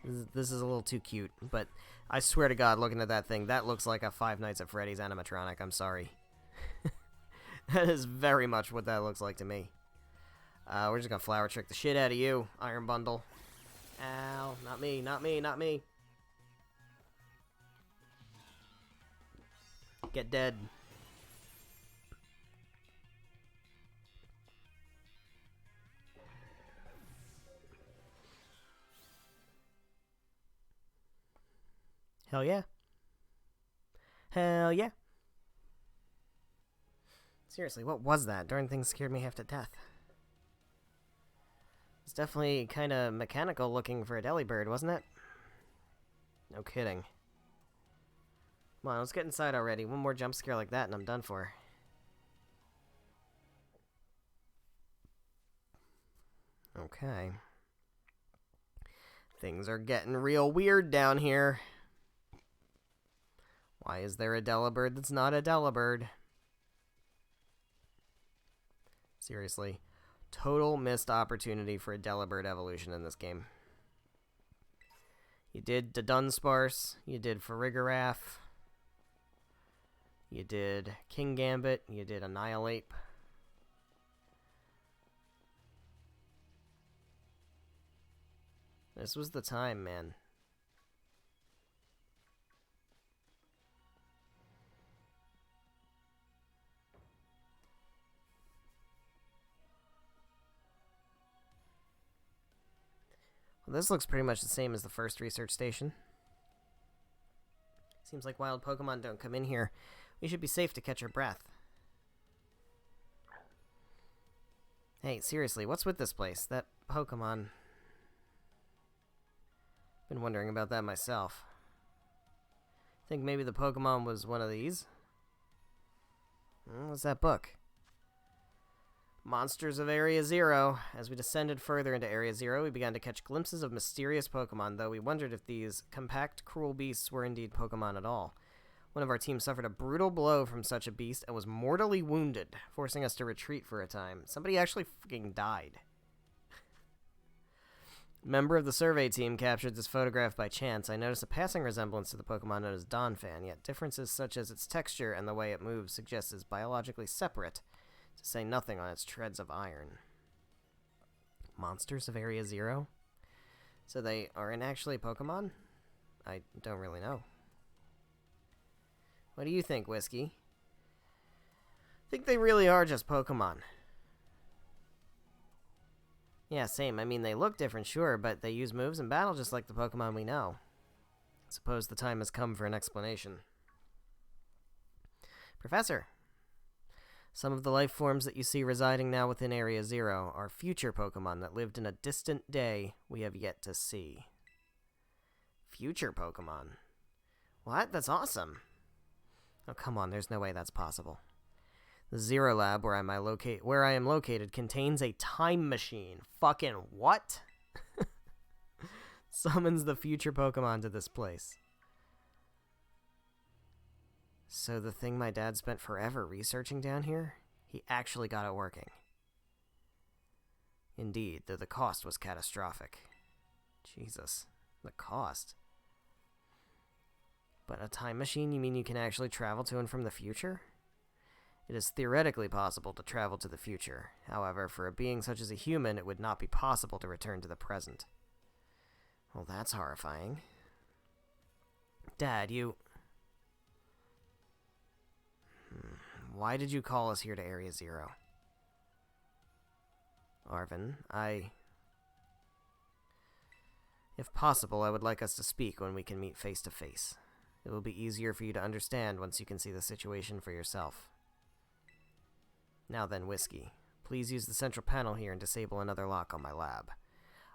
this is a little too cute, but I swear to God, looking at that thing, that looks like a Five Nights at Freddy's animatronic. I'm sorry. That is very much what that looks like to me. We're just gonna flower trick the shit out of you, Iron Bundle. Ow, not me, not me, not me. Get dead. Hell yeah. Hell yeah. Seriously, what was that? Darn thing scared me half to death. It's definitely kind of mechanical looking for a Delibird, wasn't it? No kidding. Come on, let's get inside already. One more jump scare like that and I'm done for. Okay. Things are getting real weird down here. Why is there a Delibird that's not a Delibird? Seriously. Total missed opportunity for a Delibird evolution in this game. You did the Dunsparce. You did Farigiraf. You did King Gambit. You did Annihilate. This was the time, man. Well, this looks pretty much the same as the first research station. Seems like wild Pokemon don't come in here. We should be safe to catch our breath. Hey, seriously, what's with this place? That Pokemon... Been wondering about that myself. Think maybe the Pokemon was one of these? What's that book? Monsters of Area Zero. As we descended further into Area Zero, we began to catch glimpses of mysterious Pokemon, though we wondered if these compact, cruel beasts were indeed Pokemon at all. One of our team suffered a brutal blow from such a beast and was mortally wounded, forcing us to retreat for a time. Somebody actually freaking died. Member of the survey team captured this photograph by chance. I noticed a passing resemblance to the Pokemon known as Donphan, yet differences such as its texture and the way it moves suggest it's biologically separate, to say nothing on its treads of iron. Monsters of Area Zero? So they aren't actually Pokemon? I don't really know. What do you think, Whiskey? I think they really are just Pokemon. Yeah, same. I mean, they look different, sure, but they use moves in battle just like the Pokemon we know. Suppose the time has come for an explanation. Professor, Some of the life forms that you see residing now within Area Zero are future Pokemon that lived in a distant day we have yet to see. Future Pokemon? What? That's awesome. Oh, come on, there's no way that's possible. The Zero Lab, where I am located, contains a time machine. Fucking what? Summons the future Pokemon to this place. So the thing my dad spent forever researching down here, he actually got it working. Indeed, though the cost was catastrophic. Jesus, the cost. But a time machine, you mean you can actually travel to and from the future? It is theoretically possible to travel to the future. However, for a being such as a human, it would not be possible to return to the present. Well, that's horrifying. Dad, you... Why did you call us here to Area Zero? Arvin, If possible, I would like us to speak when we can meet face to face. It will be easier for you to understand once you can see the situation for yourself. Now then, Whiskey, please use the central panel here and disable another lock on my lab.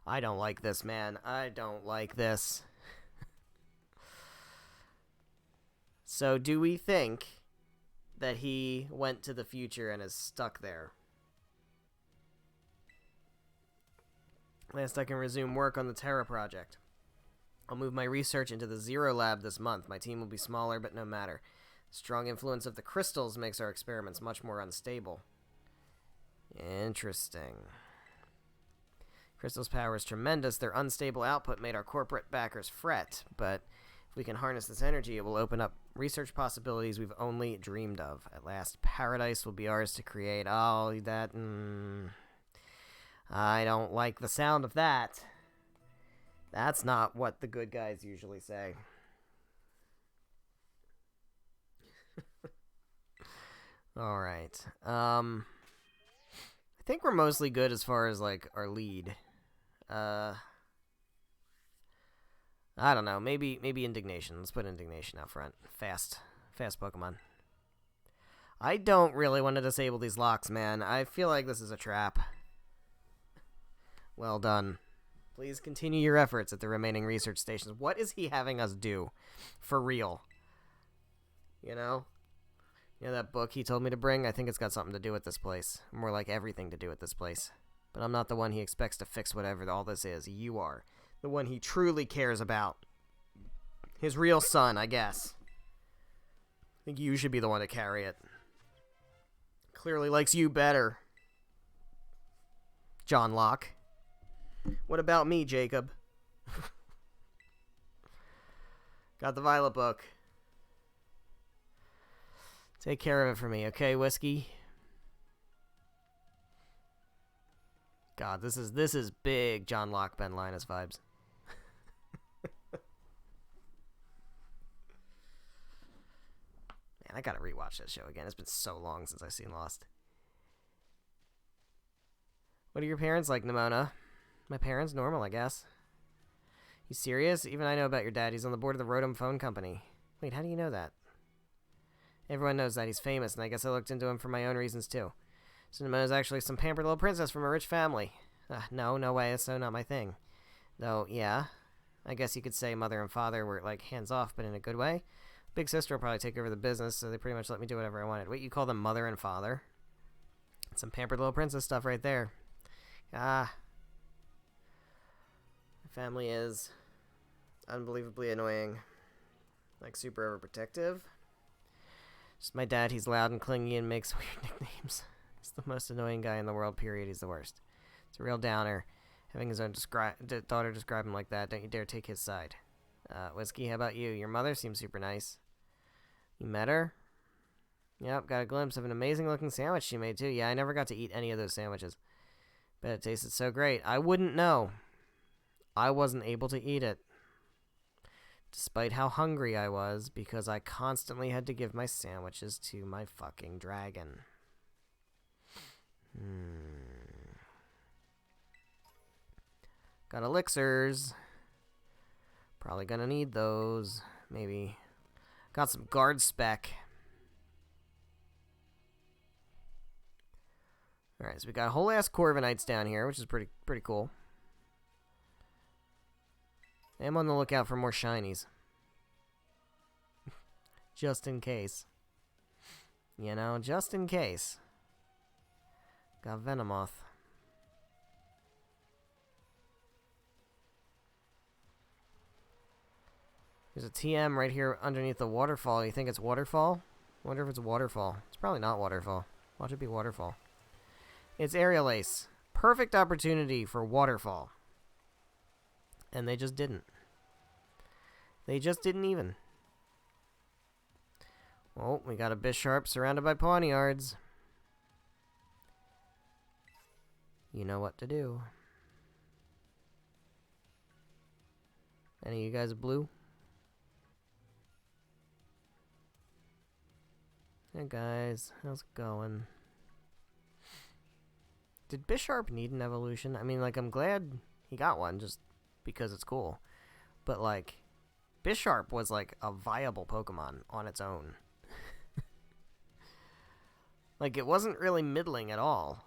I don't like this, man. I don't like this. So, do we think that he went to the future and is stuck there? Last I can resume work on the Terra project. I'll move my research into the Zero Lab this month. My team will be smaller, but no matter. Strong influence of the crystals makes our experiments much more unstable. Interesting. Crystals' power is tremendous. Their unstable output made our corporate backers fret, but if we can harness this energy, it will open up research possibilities we've only dreamed of. At last, paradise will be ours to create. Oh, that... I don't like the sound of that. That's not what the good guys usually say. Alright. I think we're mostly good as far as, like, our lead. I don't know. Maybe Indignation. Let's put Indignation out front. Fast Pokemon. I don't really want to disable these locks, man. I feel like this is a trap. Well done. Please continue your efforts at the remaining research stations. What is he having us do? For real. You know? You know that book he told me to bring? I think it's got something to do with this place. More like everything to do with this place. But I'm not the one he expects to fix whatever all this is. You are. The one he truly cares about. His real son, I guess. I think you should be the one to carry it. Clearly likes you better. John Locke. What about me, Jacob? Got the Violet book. Take care of it for me, okay, Whiskey? God, this is big John Locke, Ben Linus vibes. Man, I gotta rewatch that show again. It's been so long since I've seen Lost. What are your parents like, Nimona? My parents? Normal, I guess. You serious? Even I know about your dad. He's on the board of the Rotom Phone Company. Wait, how do you know that? Everyone knows that. He's famous, and I guess I looked into him for my own reasons, too. So Nimona's actually some pampered little princess from a rich family. No way. That's so not my thing. Though, yeah. I guess you could say mother and father were, like, hands-off, but in a good way. Big sister will probably take over the business, so they pretty much let me do whatever I wanted. Wait, you call them mother and father? Some pampered little princess stuff right there. Family is unbelievably annoying. Like, super overprotective. Just my dad, he's loud and clingy and makes weird nicknames. He's the most annoying guy in the world, period. He's the worst. It's a real downer. Having his own daughter describe him like that, don't you dare take his side. Whiskey, how about you? Your mother seems super nice. You met her? Yep, got a glimpse of an amazing-looking sandwich she made, too. Yeah, I never got to eat any of those sandwiches. Bet it tasted so great. I wouldn't know. I wasn't able to eat it. Despite how hungry I was, because I constantly had to give my sandwiches to my fucking dragon. Got elixirs. Probably gonna need those. Maybe. Got some guard spec. Alright, so we got whole ass Corviknights down here, which is pretty cool. I'm on the lookout for more shinies. Just in case. You know, just in case. Got Venomoth. There's a TM right here underneath the waterfall. You think it's waterfall? Wonder if it's waterfall. It's probably not waterfall. Watch it be waterfall. It's Aerial Ace. Perfect opportunity for waterfall. And they just didn't. They just didn't even. Oh, we got a Bisharp surrounded by Pawniards. You know what to do. Any of you guys blue? Hey guys, how's it going? Did Bisharp need an evolution? I mean, like, I'm glad he got one just because it's cool. But, like, Bisharp was, like, a viable Pokemon on its own. Like, it wasn't really middling at all.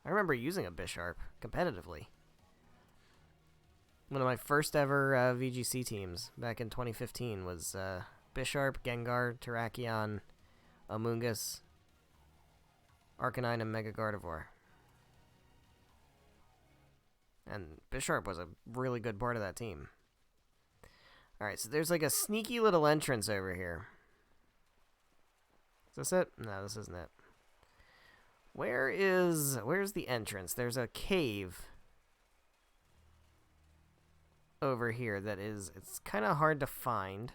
I remember using a Bisharp competitively. One of my first ever VGC teams back in 2015 was Bisharp, Gengar, Terrakion, Amoonguss, Arcanine, and Mega Gardevoir. And Bisharp was a really good part of that team. Alright, so there's like a sneaky little entrance over here. Is this it? No, this isn't it. Where's the entrance? There's a cave over here that is, it's kind of hard to find.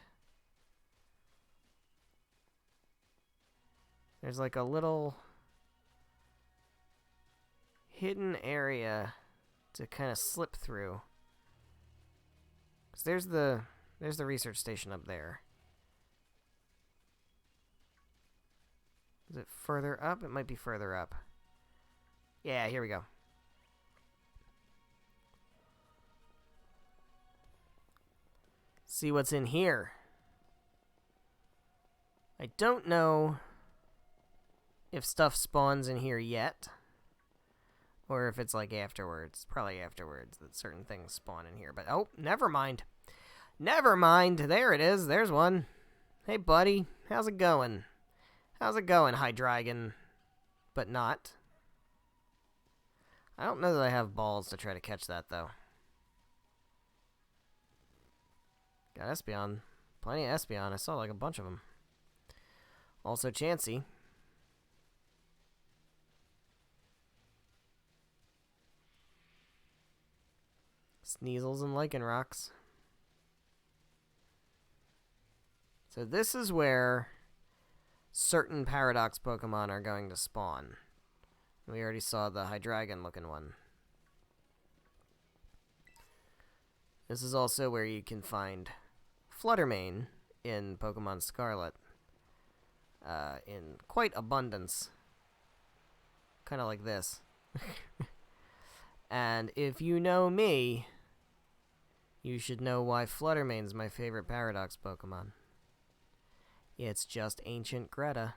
There's like a little hidden area to kind of slip through. 'Cause there's the research station up there. Is it further up? It might be further up. Yeah, here we go. See what's in here. I don't know if stuff spawns in here yet, or if it's like afterwards. Probably afterwards that certain things spawn in here. But oh, never mind. Never mind. There it is. There's one. Hey, buddy. How's it going? How's it going, Hydreigon? But not. I don't know that I have balls to try to catch that, though. Got Espeon. Plenty of Espeon. I saw like a bunch of them. Also Chansey. Sneasels and Lycanrocs. So this is where certain Paradox Pokemon are going to spawn. We already saw the Hydreigon looking one. This is also where you can find Fluttermane in Pokemon Scarlet. In quite abundance. Kind of like this. And if you know me, you should know why Fluttermane's my favorite Paradox Pokemon. It's just Ancient Greta.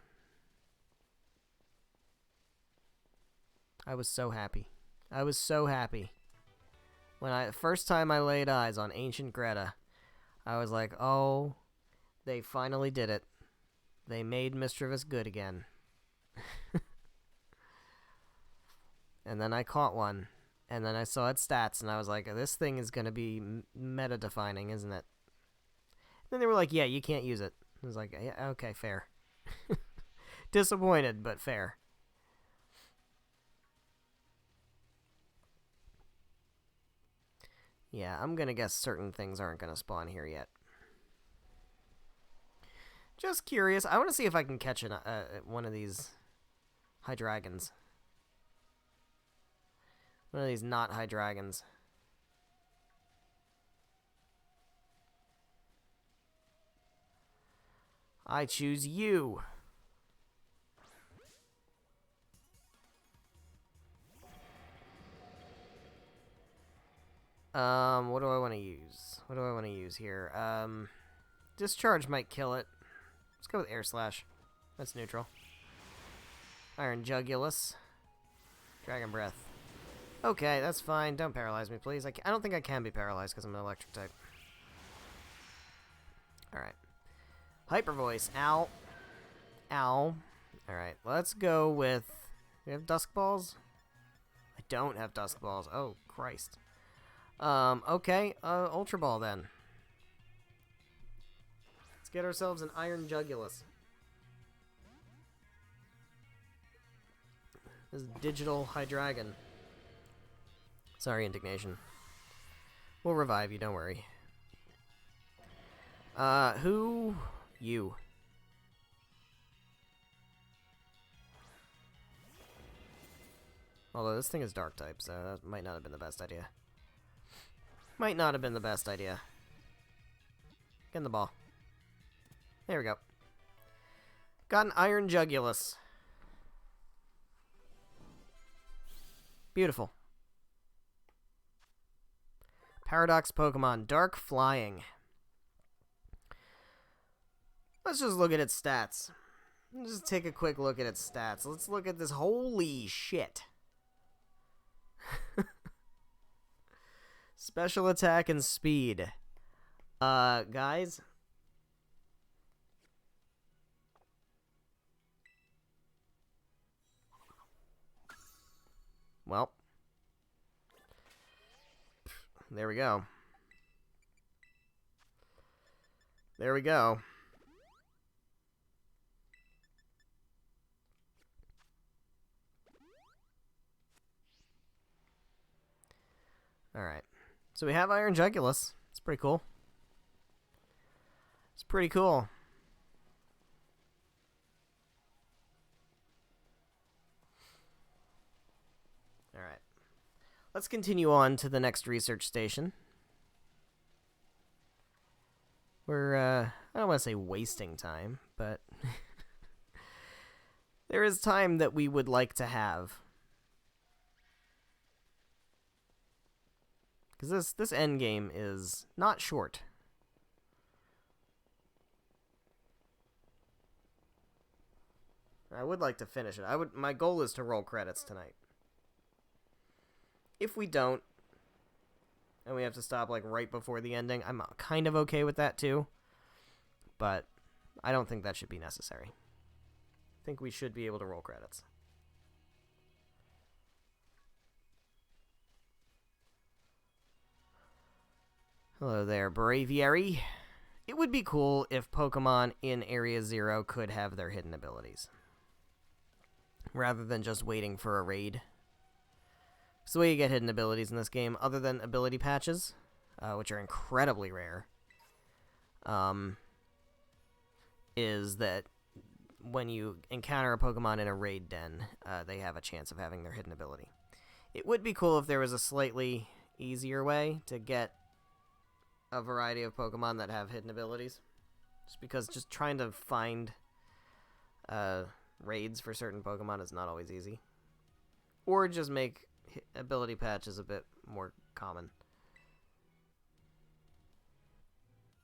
I was so happy. I was so happy. When first time I laid eyes on Ancient Greta, I was like, oh, they finally did it. They made Mischievous good again. And then I caught one. And then I saw its stats, and I was like, this thing is going to be meta-defining, isn't it? And then they were like, yeah, you can't use it. I was like, yeah, okay, fair. Disappointed, but fair. Yeah, I'm going to guess certain things aren't going to spawn here yet. Just curious. I want to see if I can catch one of these Hydreigons. One of these not Hydreigons. I choose you. What do I want to use? What do I want to use here? Discharge might kill it. Let's go with Air Slash. That's neutral. Iron Jugulus. Dragon Breath. Okay, that's fine. Don't paralyze me, please. I don't think I can be paralyzed because I'm an electric type. Alright. Hyper Voice. Ow. Ow. Alright, let's go with... Do we have Dusk Balls? I don't have Dusk Balls. Oh, Christ. Okay. Ultra Ball, then. Let's get ourselves an Iron Jugulus. This is Digital Hydreigon. Sorry, Indignation. We'll revive you, don't worry. Who? You. Although this thing is Dark type, so that might not have been the best idea. Might not have been the best idea. Get in the ball. There we go. Got an Iron Jugulus. Beautiful. Paradox Pokemon. Dark Flying. Let's just look at its stats. Let's just take a quick look at its stats. Let's look at this. Holy shit. Special attack and speed. Guys. Well. There we go. There we go. Alright. So we have Iron Jugulus. It's pretty cool. It's pretty cool. Alright. Let's continue on to the next research station. We're, I don't want to say wasting time, but there is time that we would like to have. Because this endgame is not short. I would like to finish it. My goal is to roll credits tonight. If we don't, and we have to stop like right before the ending, I'm kind of okay with that too. But I don't think that should be necessary. I think we should be able to roll credits. Hello there, Braviary. It would be cool if Pokemon in Area 0 could have their hidden abilities, rather than just waiting for a raid. So the way you get hidden abilities in this game, other than ability patches, which are incredibly rare, is that when you encounter a Pokemon in a raid den, they have a chance of having their hidden ability. It would be cool if there was a slightly easier way to get a variety of Pokemon that have hidden abilities. Just because just trying to find raids for certain Pokemon is not always easy. Or just make ability patches a bit more common.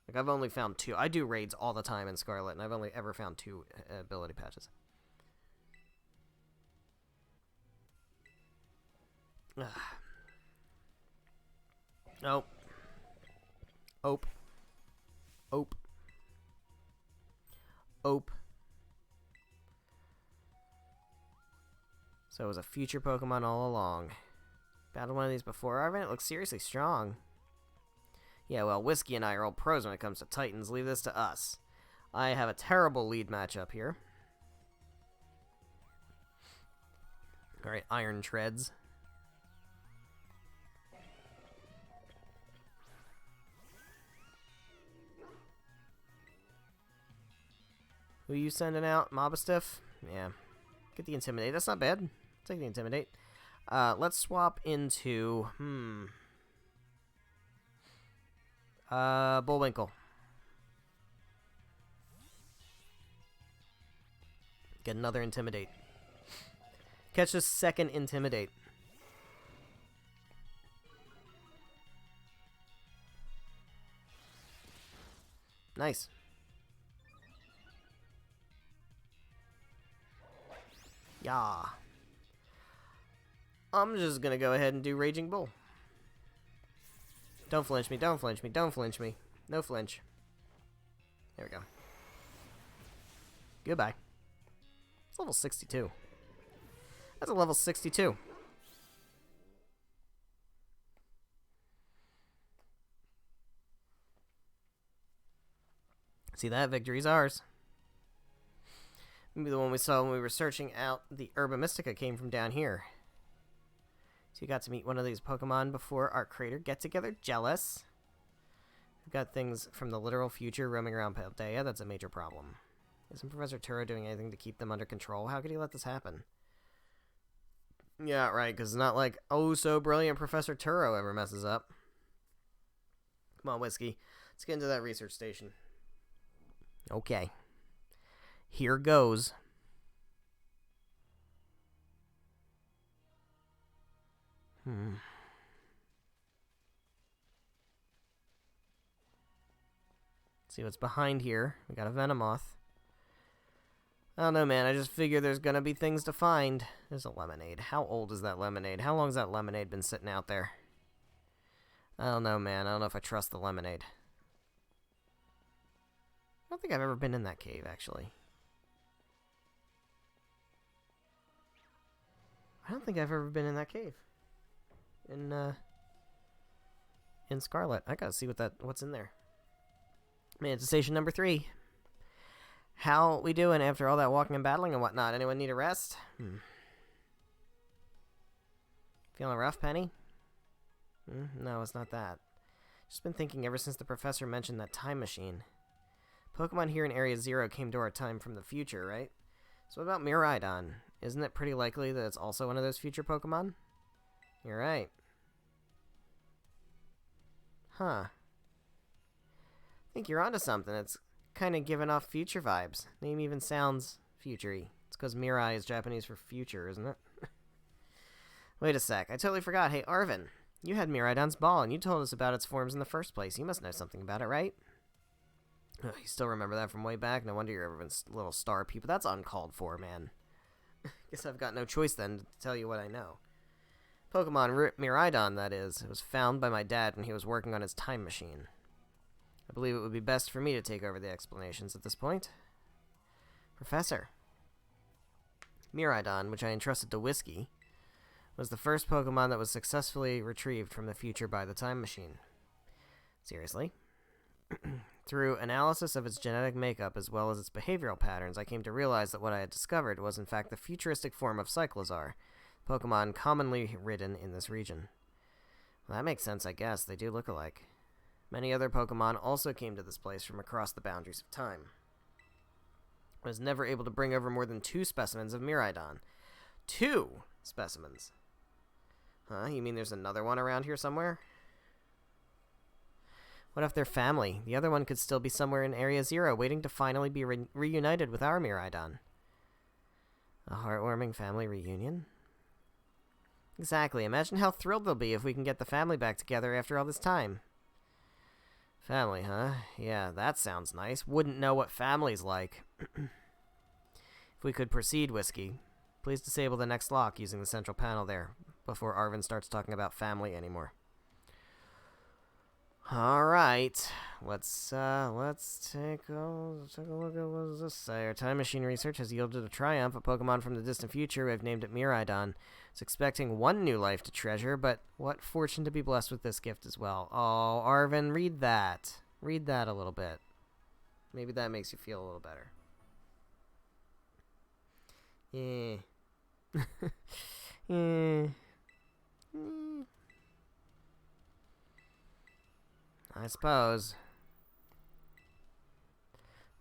Like, I've only found 2. I do raids all the time in Scarlet, and I've only ever found 2 ability patches. Nope. Ope. Ope. Ope. So it was a future Pokemon all along. Battled one of these before, Arvin. It looks seriously strong. Yeah, well, Whiskey and I are old pros when it comes to Titans. Leave this to us. I have a terrible lead matchup here. Alright, Iron Treads. Who are you sending out? Mobastiff? Yeah. Get the Intimidate. That's not bad. Take the Intimidate. Let's swap into... Bullwinkle. Get another Intimidate. Catch a second Intimidate. Nice. Yeah. I'm just gonna go ahead and do Raging Bull. Don't flinch me, don't flinch me, don't flinch me. No flinch. There we go. Goodbye. It's level 62. That's a level 62. See that? Victory's ours. Maybe the one we saw when we were searching out the Herba Mystica came from down here. So you got to meet one of these Pokemon before our crater get-together? Jealous. We've got things from the literal future roaming around Paldea. That's a major problem. Isn't Professor Turo doing anything to keep them under control? How could he let this happen? Yeah, right, because it's not like, oh, so brilliant Professor Turo ever messes up. Come on, Whiskey. Let's get into that research station. Okay. Here goes. See what's behind here. We got a Venomoth. I don't know, man. I just figure there's gonna be things to find. There's a lemonade. How old is that lemonade? How long has that lemonade been sitting out there? I don't know, man. I don't know if I trust the lemonade. I don't think I've ever been in that cave, actually. I don't think I've ever been in that cave. In Scarlet. I gotta see what's in there. Man, it's station number 3. How we doing after all that walking and battling and whatnot? Anyone need a rest? Feeling rough, Penny? No, it's not that. Just been thinking ever since the professor mentioned that time machine. Pokemon here in Area 0 came to our time from the future, right? So what about Miraidon? Isn't it pretty likely that it's also one of those future Pokemon? You're right. Huh. I think you're onto something. It's kind of giving off future vibes. Name even sounds future-y. It's because Mirai is Japanese for future, isn't it? Wait a sec. I totally forgot. Hey, Arvin. You had Miraidon's ball, and you told us about its forms in the first place. You must know something about it, right? Oh, you still remember that from way back? No wonder you're everyone's little star people. That's uncalled for, man. Guess I've got no choice then to tell you what I know. Pokemon Miraidon, that is. It was found by my dad when he was working on his time machine. I believe it would be best for me to take over the explanations at this point. Professor. Miraidon, which I entrusted to Whiskey, was the first Pokemon that was successfully retrieved from the future by the time machine. Seriously? Through analysis of its genetic makeup as well as its behavioral patterns, I came to realize that what I had discovered was in fact the futuristic form of Cyclizar, Pokemon commonly ridden in this region. Well, that makes sense, I guess. They do look alike. Many other Pokemon also came to this place from across the boundaries of time. I was never able to bring over more than 2 specimens of Miraidon. 2 specimens? Huh? You mean there's another one around here somewhere? What if they're family? The other one could still be somewhere in Area 0, waiting to finally be reunited with our Miraidon. A heartwarming family reunion? Exactly. Imagine how thrilled they'll be if we can get the family back together after all this time. Family, huh? Yeah, that sounds nice. Wouldn't know what family's like. If we could proceed, Whiskey. Please disable the next lock using the central panel there, before Arvin starts talking about family anymore. Alright, let's take a look at what does this say. Our time machine research has yielded a triumph. A Pokemon from the distant future. We've named it Miraidon. It's expecting 1 new life to treasure, but what fortune to be blessed with this gift as well. Oh, Arvin, read that. Read that a little bit. Maybe that makes you feel a little better. Yeah. Yeah. I suppose.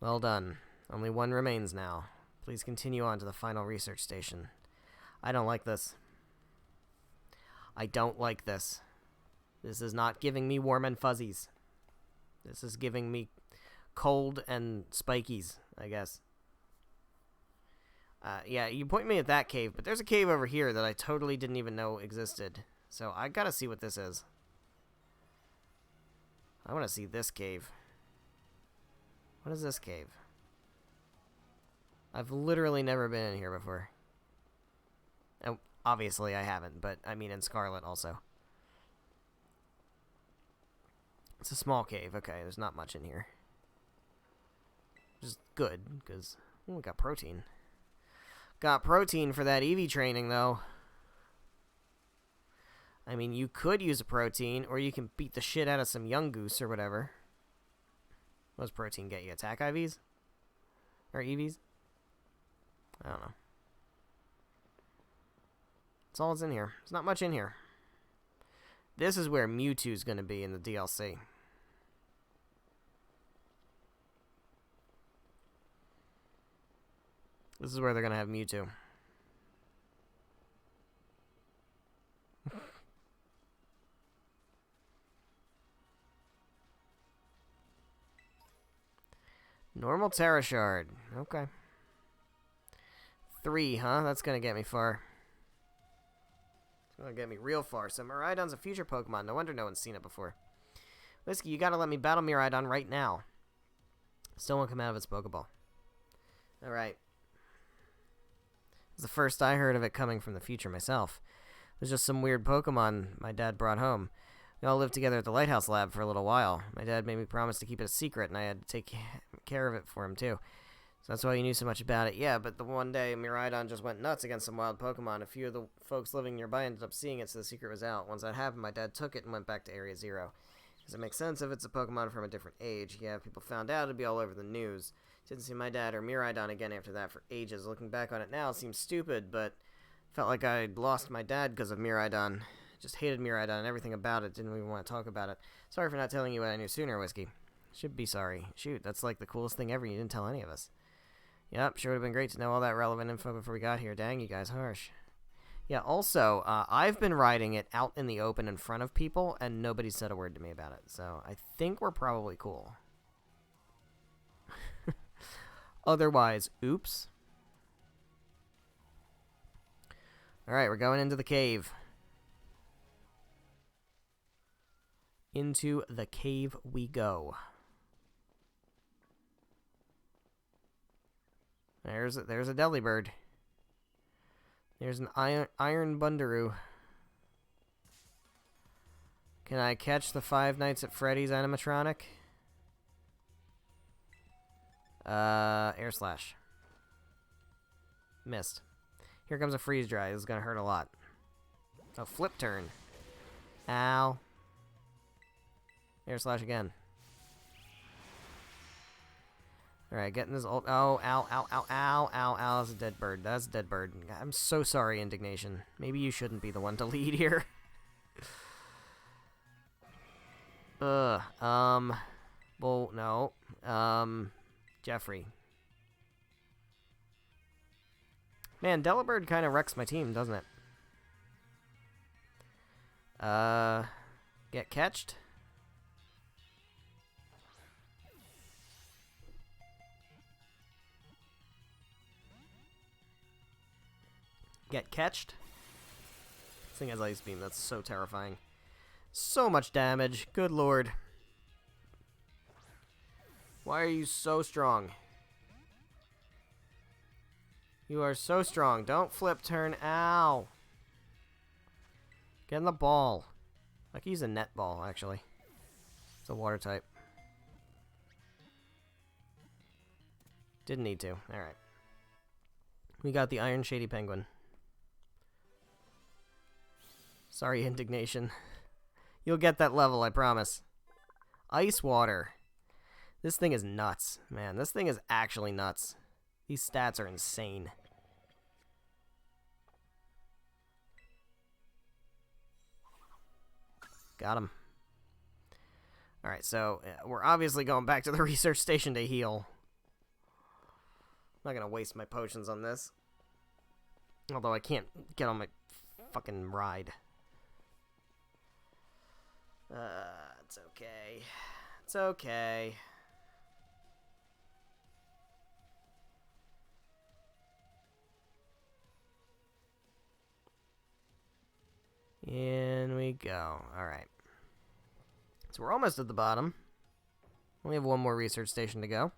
Well done. Only 1 remains now. Please continue on to the final research station. I don't like this. I don't like this. This is not giving me warm and fuzzies. This is giving me cold and spikies, I guess. Yeah, you point me at that cave, but there's a cave over here that I totally didn't even know existed. So I gotta see what this is. I want to see this cave. What is this cave? I've literally never been in here before. obviously I haven't, but I mean in Scarlet also. It's a small cave. Okay, there's not much in here. Which is good, because we got protein. Got protein for that Eevee training, though. I mean, you could use a protein, or you can beat the shit out of some young goose or whatever. What does protein get you? Attack IVs? Or EVs? I don't know. That's all that's in here. There's not much in here. This is where Mewtwo's going to be in the DLC. This is where they're going to have Mewtwo. Normal Terra Shard. Okay. 3, huh? That's going to get me far. It's going to get me real far. So Miraidon's a future Pokemon. No wonder no one's seen it before. Whiskey, you got to let me battle Miraidon right now. Still won't come out of its Pokeball. Alright. It's the first I heard of it coming from the future myself. It was just some weird Pokemon my dad brought home. We all lived together at the Lighthouse Lab for a little while. My dad made me promise to keep it a secret, and I had to take care of it for him, too. So that's why you knew so much about it. Yeah, but the one day, Miraidon just went nuts against some wild Pokemon. A few of the folks living nearby ended up seeing it, so the secret was out. Once that happened, my dad took it and went back to Area 0. Does it make sense if it's a Pokemon from a different age? Yeah, if people found out, it'd be all over the news. Didn't see my dad or Miraidon again after that for ages. Looking back on it now, it seems stupid, but felt like I'd lost my dad because of Miraidon. Just hated Miraidon and everything about it. Didn't even want to talk about it. Sorry for not telling you what I knew sooner, Whiskey. Should be sorry. Shoot, that's like the coolest thing ever. You didn't tell any of us. Yep, sure would have been great to know all that relevant info before we got here. Dang, you guys harsh. Yeah, also, I've been riding it out in the open in front of people, and nobody said a word to me about it. So I think we're probably cool. Otherwise, oops. Alright, we're going into the cave. Into the cave we go. There's a Delibird. There's an Iron Bundaroo. Can I catch the Five Nights at Freddy's animatronic? Air Slash. Missed. Here comes a Freeze Dry. This is gonna hurt a lot. Oh, Flip Turn. Ow. Air Slash again. Alright, getting this ult. Oh, ow, ow, ow, ow, ow, ow. That's a dead bird. That's a dead bird. I'm so sorry, Indignation. Maybe you shouldn't be the one to lead here. Well, no. Jeffrey. Man, Delibird kind of wrecks my team, doesn't it? Get catched? Get catched? This thing has Ice Beam. That's so terrifying. So much damage. Good lord. Why are you so strong? You are so strong. Don't flip turn. Ow. Get in the ball. I could use a net ball, actually. It's a water type. Didn't need to. Alright. We got the Iron Shady Penguin. Sorry, Indignation. You'll get that level, I promise. Ice Water. This thing is nuts. Man, this thing is actually nuts. These stats are insane. Got him. Alright, so we're obviously going back to the research station to heal. I'm not going to waste my potions on this. Although I can't get on my fucking ride. It's okay. It's okay. In we go. Alright. So we're almost at the bottom. We have one more research station to go.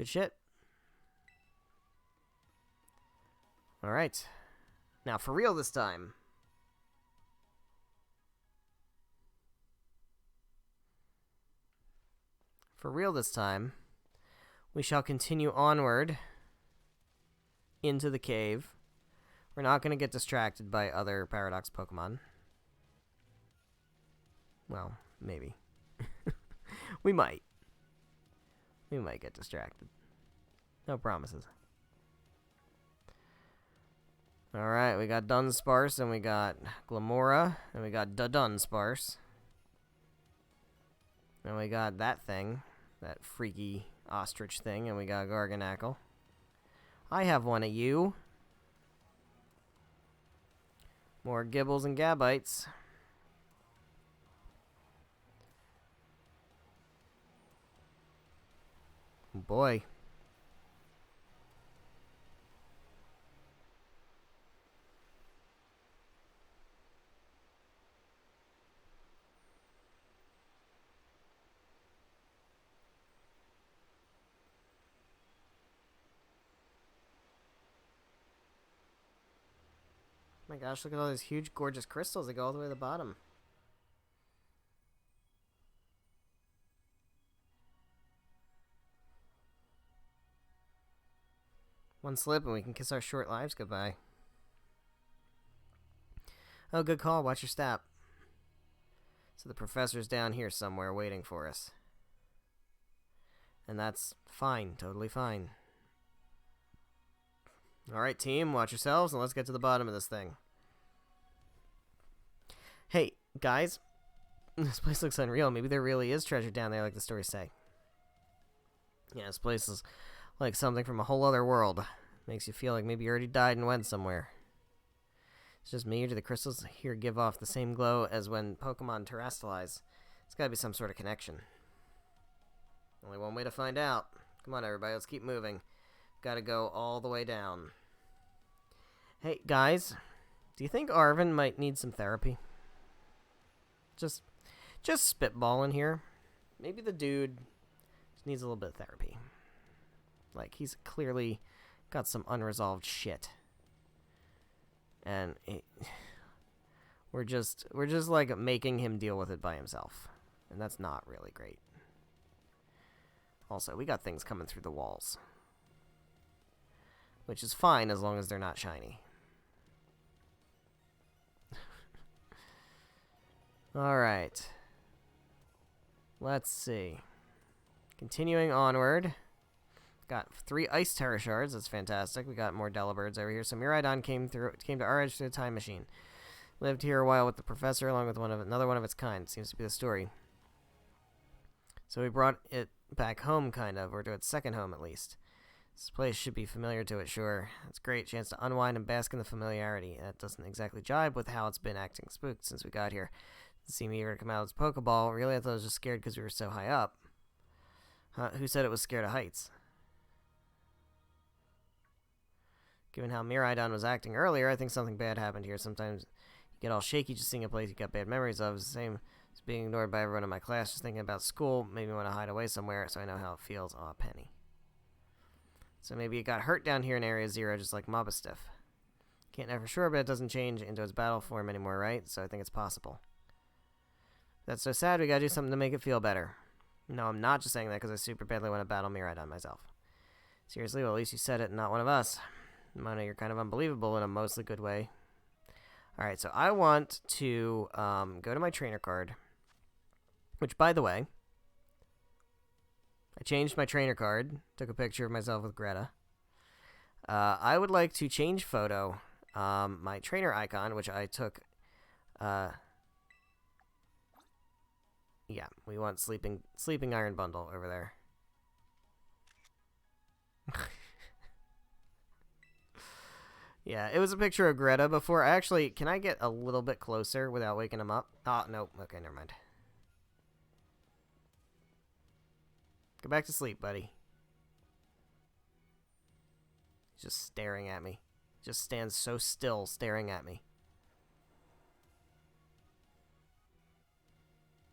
Good shit. Alright. Now, for real this time. For real this time, we shall continue onward into the cave. We're not going to get distracted by other Paradox Pokemon. Well, maybe. We might. We might get distracted. No promises. Alright, we got Dunsparce, and we got Glamora, and we got Dunsparce. And we got that thing. That freaky ostrich thing, and we got Garganackle. I have one of you. More Gibbles and Gabites. Boy. My gosh, look at all these huge, gorgeous crystals that go all the way to the bottom. One slip and we can kiss our short lives goodbye. Oh, good call. Watch your step. So the professor's down here somewhere waiting for us. And that's fine. Totally fine. Alright, team. Watch yourselves and let's get to the bottom of this thing. Hey, guys. This place looks unreal. Maybe there really is treasure down there like the stories say. Yeah, this place is like something from a whole other world. Makes you feel like maybe you already died and went somewhere. It's just me, or do the crystals here give off the same glow as when Pokemon terrestrialize? It's gotta be some sort of connection. Only one way to find out. Come on, everybody, let's keep moving. Gotta go all the way down. Hey, guys. Do you think Arvin might need some therapy? Just spitballing here. Maybe the dude just needs a little bit of therapy. Like, he's clearly got some unresolved shit. And we're just like making him deal with it by himself. And that's not really great. Also, we got things coming through the walls. Which is fine as long as they're not shiny. Alright. Let's see. Continuing onward. Got 3 Ice Terra Shards. That's fantastic. We got more Delibirds over here. So Miraidon came to our edge through the time machine. Lived here a while with the professor along with another one of its kind. Seems to be the story. So we brought it back home, kind of, or to its second home at least. This place should be familiar to it, sure. It's a great chance to unwind and bask in the familiarity. That doesn't exactly jibe with how it's been acting spooked since we got here. It seemed eager to come out of its Pokeball. Really, I thought it was just scared because we were so high up. Who said it was scared of heights? Given how Miraidon was acting earlier, I think something bad happened here. Sometimes you get all shaky just seeing a place you got bad memories of. It's the same as being ignored by everyone in my class. Just thinking about school made me want to hide away somewhere so I know how it feels. Aw, Penny. So maybe it got hurt down here in Area 0 just like Mobastiff. Can't know for sure, but it doesn't change into its battle form anymore, right? So I think it's possible. That's so sad, we gotta do something to make it feel better. No, I'm not just saying that because I super badly want to battle Miraidon myself. Seriously, well, at least you said it and not one of us. Mona, you're kind of unbelievable in a mostly good way. Alright, so I want to go to my trainer card. Which, by the way, I changed my trainer card. Took a picture of myself with Greta. I would like to change photo. My trainer icon, which I took... yeah, we want Sleeping Iron Bundle over there. Yeah, it was a picture of Greta before. Actually, can I get a little bit closer without waking him up? Oh, no. Okay, never mind. Go back to sleep, buddy. He's just staring at me. Just stands so still, staring at me.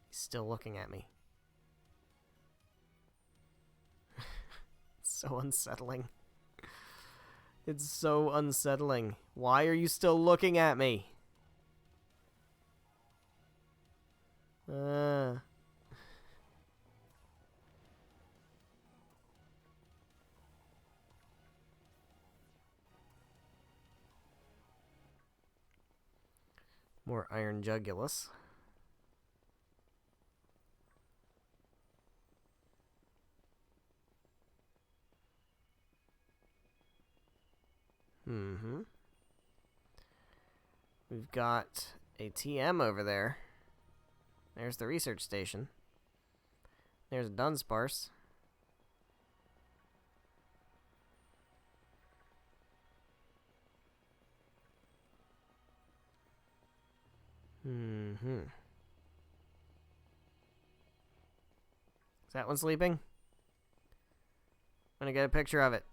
He's still looking at me. So unsettling. It's so unsettling. Why are you still looking at me? More iron jugulus. We've got a TM over there. There's the research station. There's a Dunsparce. Is that one sleeping? I'm gonna get a picture of it.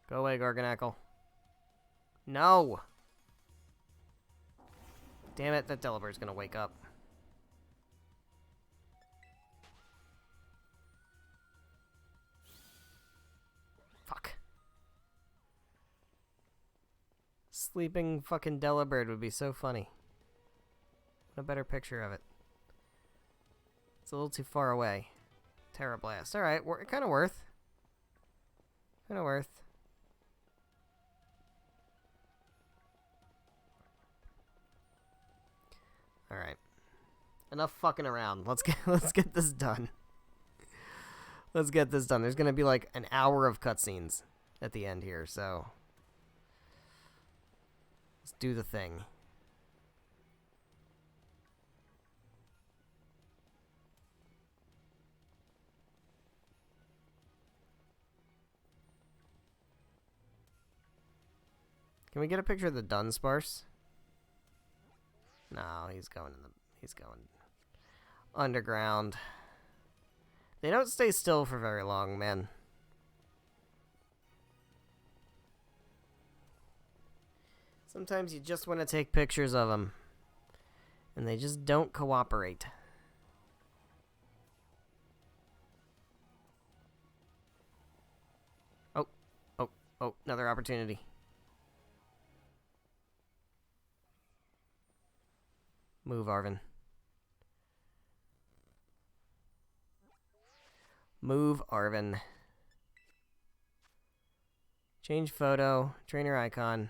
Go away, Garganackle. No! Damn it, that Delabird's gonna wake up. Fuck. Sleeping fucking Delibird would be so funny. What a better picture of it. It's a little too far away. Terra Blast. Alright, kind of worth. Kind of worth. Alright. Enough fucking around. Let's get this done. Let's get this done. There's gonna be like an hour of cutscenes at the end here, so let's do the thing. Can we get a picture of the Dunsparce? No, he's going underground. They don't stay still for very long, man. Sometimes you just want to take pictures of them, and they just don't cooperate. Oh, another opportunity. Move, Arven. Move, Arven. Change photo. Trainer icon.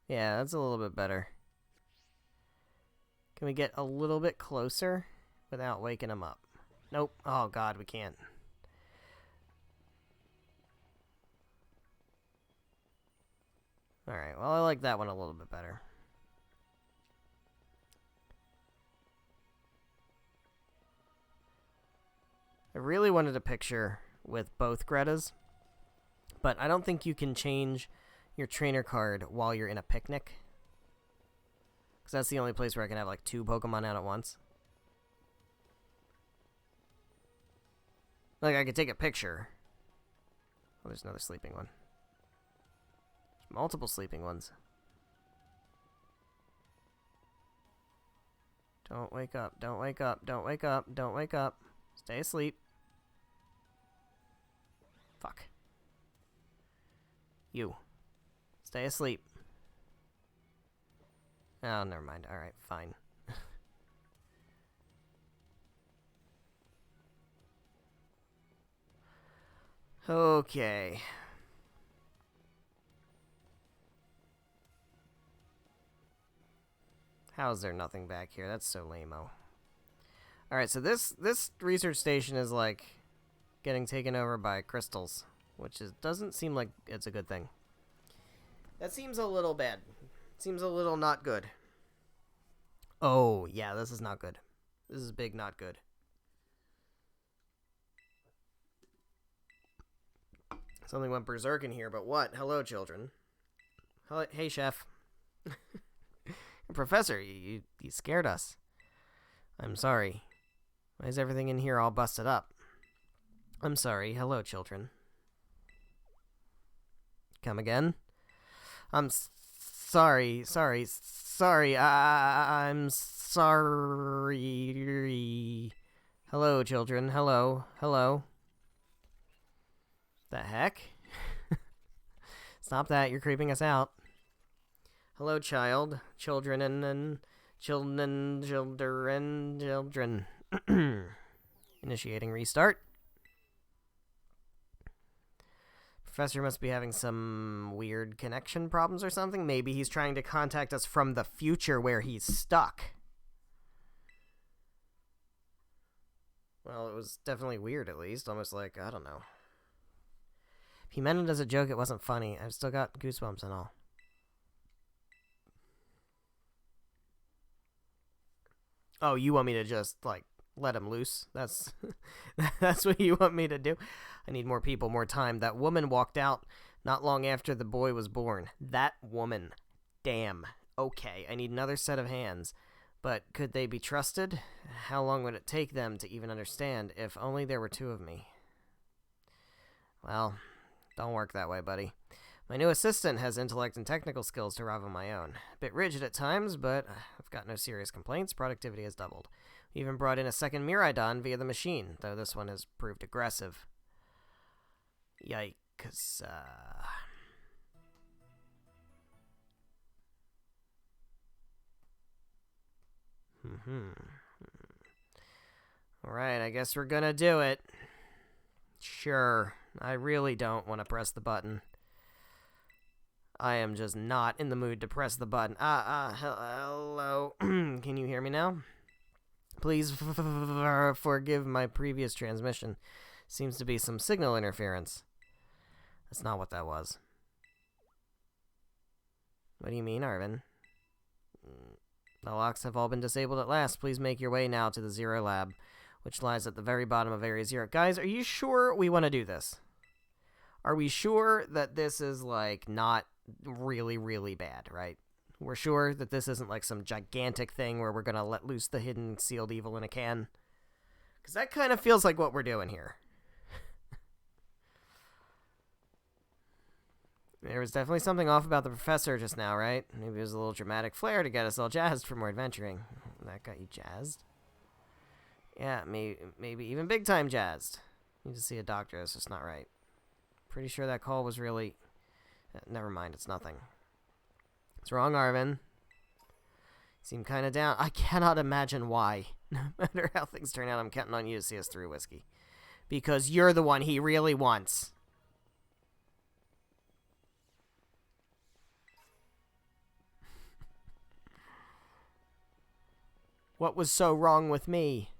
Yeah, that's a little bit better. Can we get a little bit closer without waking him up? Nope. Oh, God, we can't. Alright, well, I like that one a little bit better. I really wanted a picture with both Gretas, but I don't think you can change your trainer card while you're in a picnic. Because that's the only place where I can have, like, 2 Pokemon out at once. Like, I could take a picture. Oh, there's another sleeping one. There's multiple sleeping ones. Don't wake up. Don't wake up. Don't wake up. Don't wake up. Stay asleep. Fuck. You. Stay asleep. Oh, never mind. Alright, fine. Okay. How is there nothing back here? That's so lame-o. Alright, so this research station is like getting taken over by crystals, which doesn't seem like it's a good thing. That seems a little bad. Seems a little not good. Oh, yeah, this is not good. This is big not good. Something went berserk in here, but what? Hello, children. Hello, hey, chef. Professor, you scared us. I'm sorry. Why is everything in here all busted up? I'm sorry. Hello, children. Come again? I'm sorry. I'm sorry. Hello, children. Hello. The heck? Stop that. You're creeping us out. Hello, child. Children. Initiating restart. Professor must be having some weird connection problems or something. Maybe he's trying to contact us from the future where he's stuck. Well, it was definitely weird, at least. Almost like, I don't know. If he meant it as a joke, it wasn't funny. I've still got goosebumps and all. Oh, you want me to just, like, let him loose? That's what you want me to do? I need more people, more time. That woman walked out not long after the boy was born. That woman. Damn. Okay, I need another set of hands. But could they be trusted? How long would it take them to even understand? If only there were two of me. Well, don't work that way, buddy. My new assistant has intellect and technical skills to rival my own. A bit rigid at times, but I've got no serious complaints. Productivity has doubled. We even brought in a second Miraidon via the machine, though this one has proved aggressive. Yikes. Alright, I guess we're gonna do it. Sure. I really don't want to press the button. I am just not in the mood to press the button. Hello. Can you hear me now? Please forgive my previous transmission. Seems to be some signal interference. That's not what that was. What do you mean, Arvin? The locks have all been disabled at last. Please make your way now to the Zero Lab, which lies at the very bottom of Area Zero. Guys, are you sure we want to do this? Are we sure that this is, like, not really, really bad, right? We're sure that this isn't, like, some gigantic thing where we're going to let loose the hidden sealed evil in a can? Because that kind of feels like what we're doing here. There was definitely something off about the professor just now, right? Maybe it was a little dramatic flair to get us all jazzed for more adventuring. That got you jazzed? Yeah, maybe even big time jazzed. Need to see a doctor. That's just not right. Pretty sure that call was really... never mind, it's nothing. What's wrong, Arvin? You seem kind of down. I cannot imagine why. No matter how things turn out, I'm counting on you to see us through, Whiskey. Because you're the one he really wants. What was so wrong with me?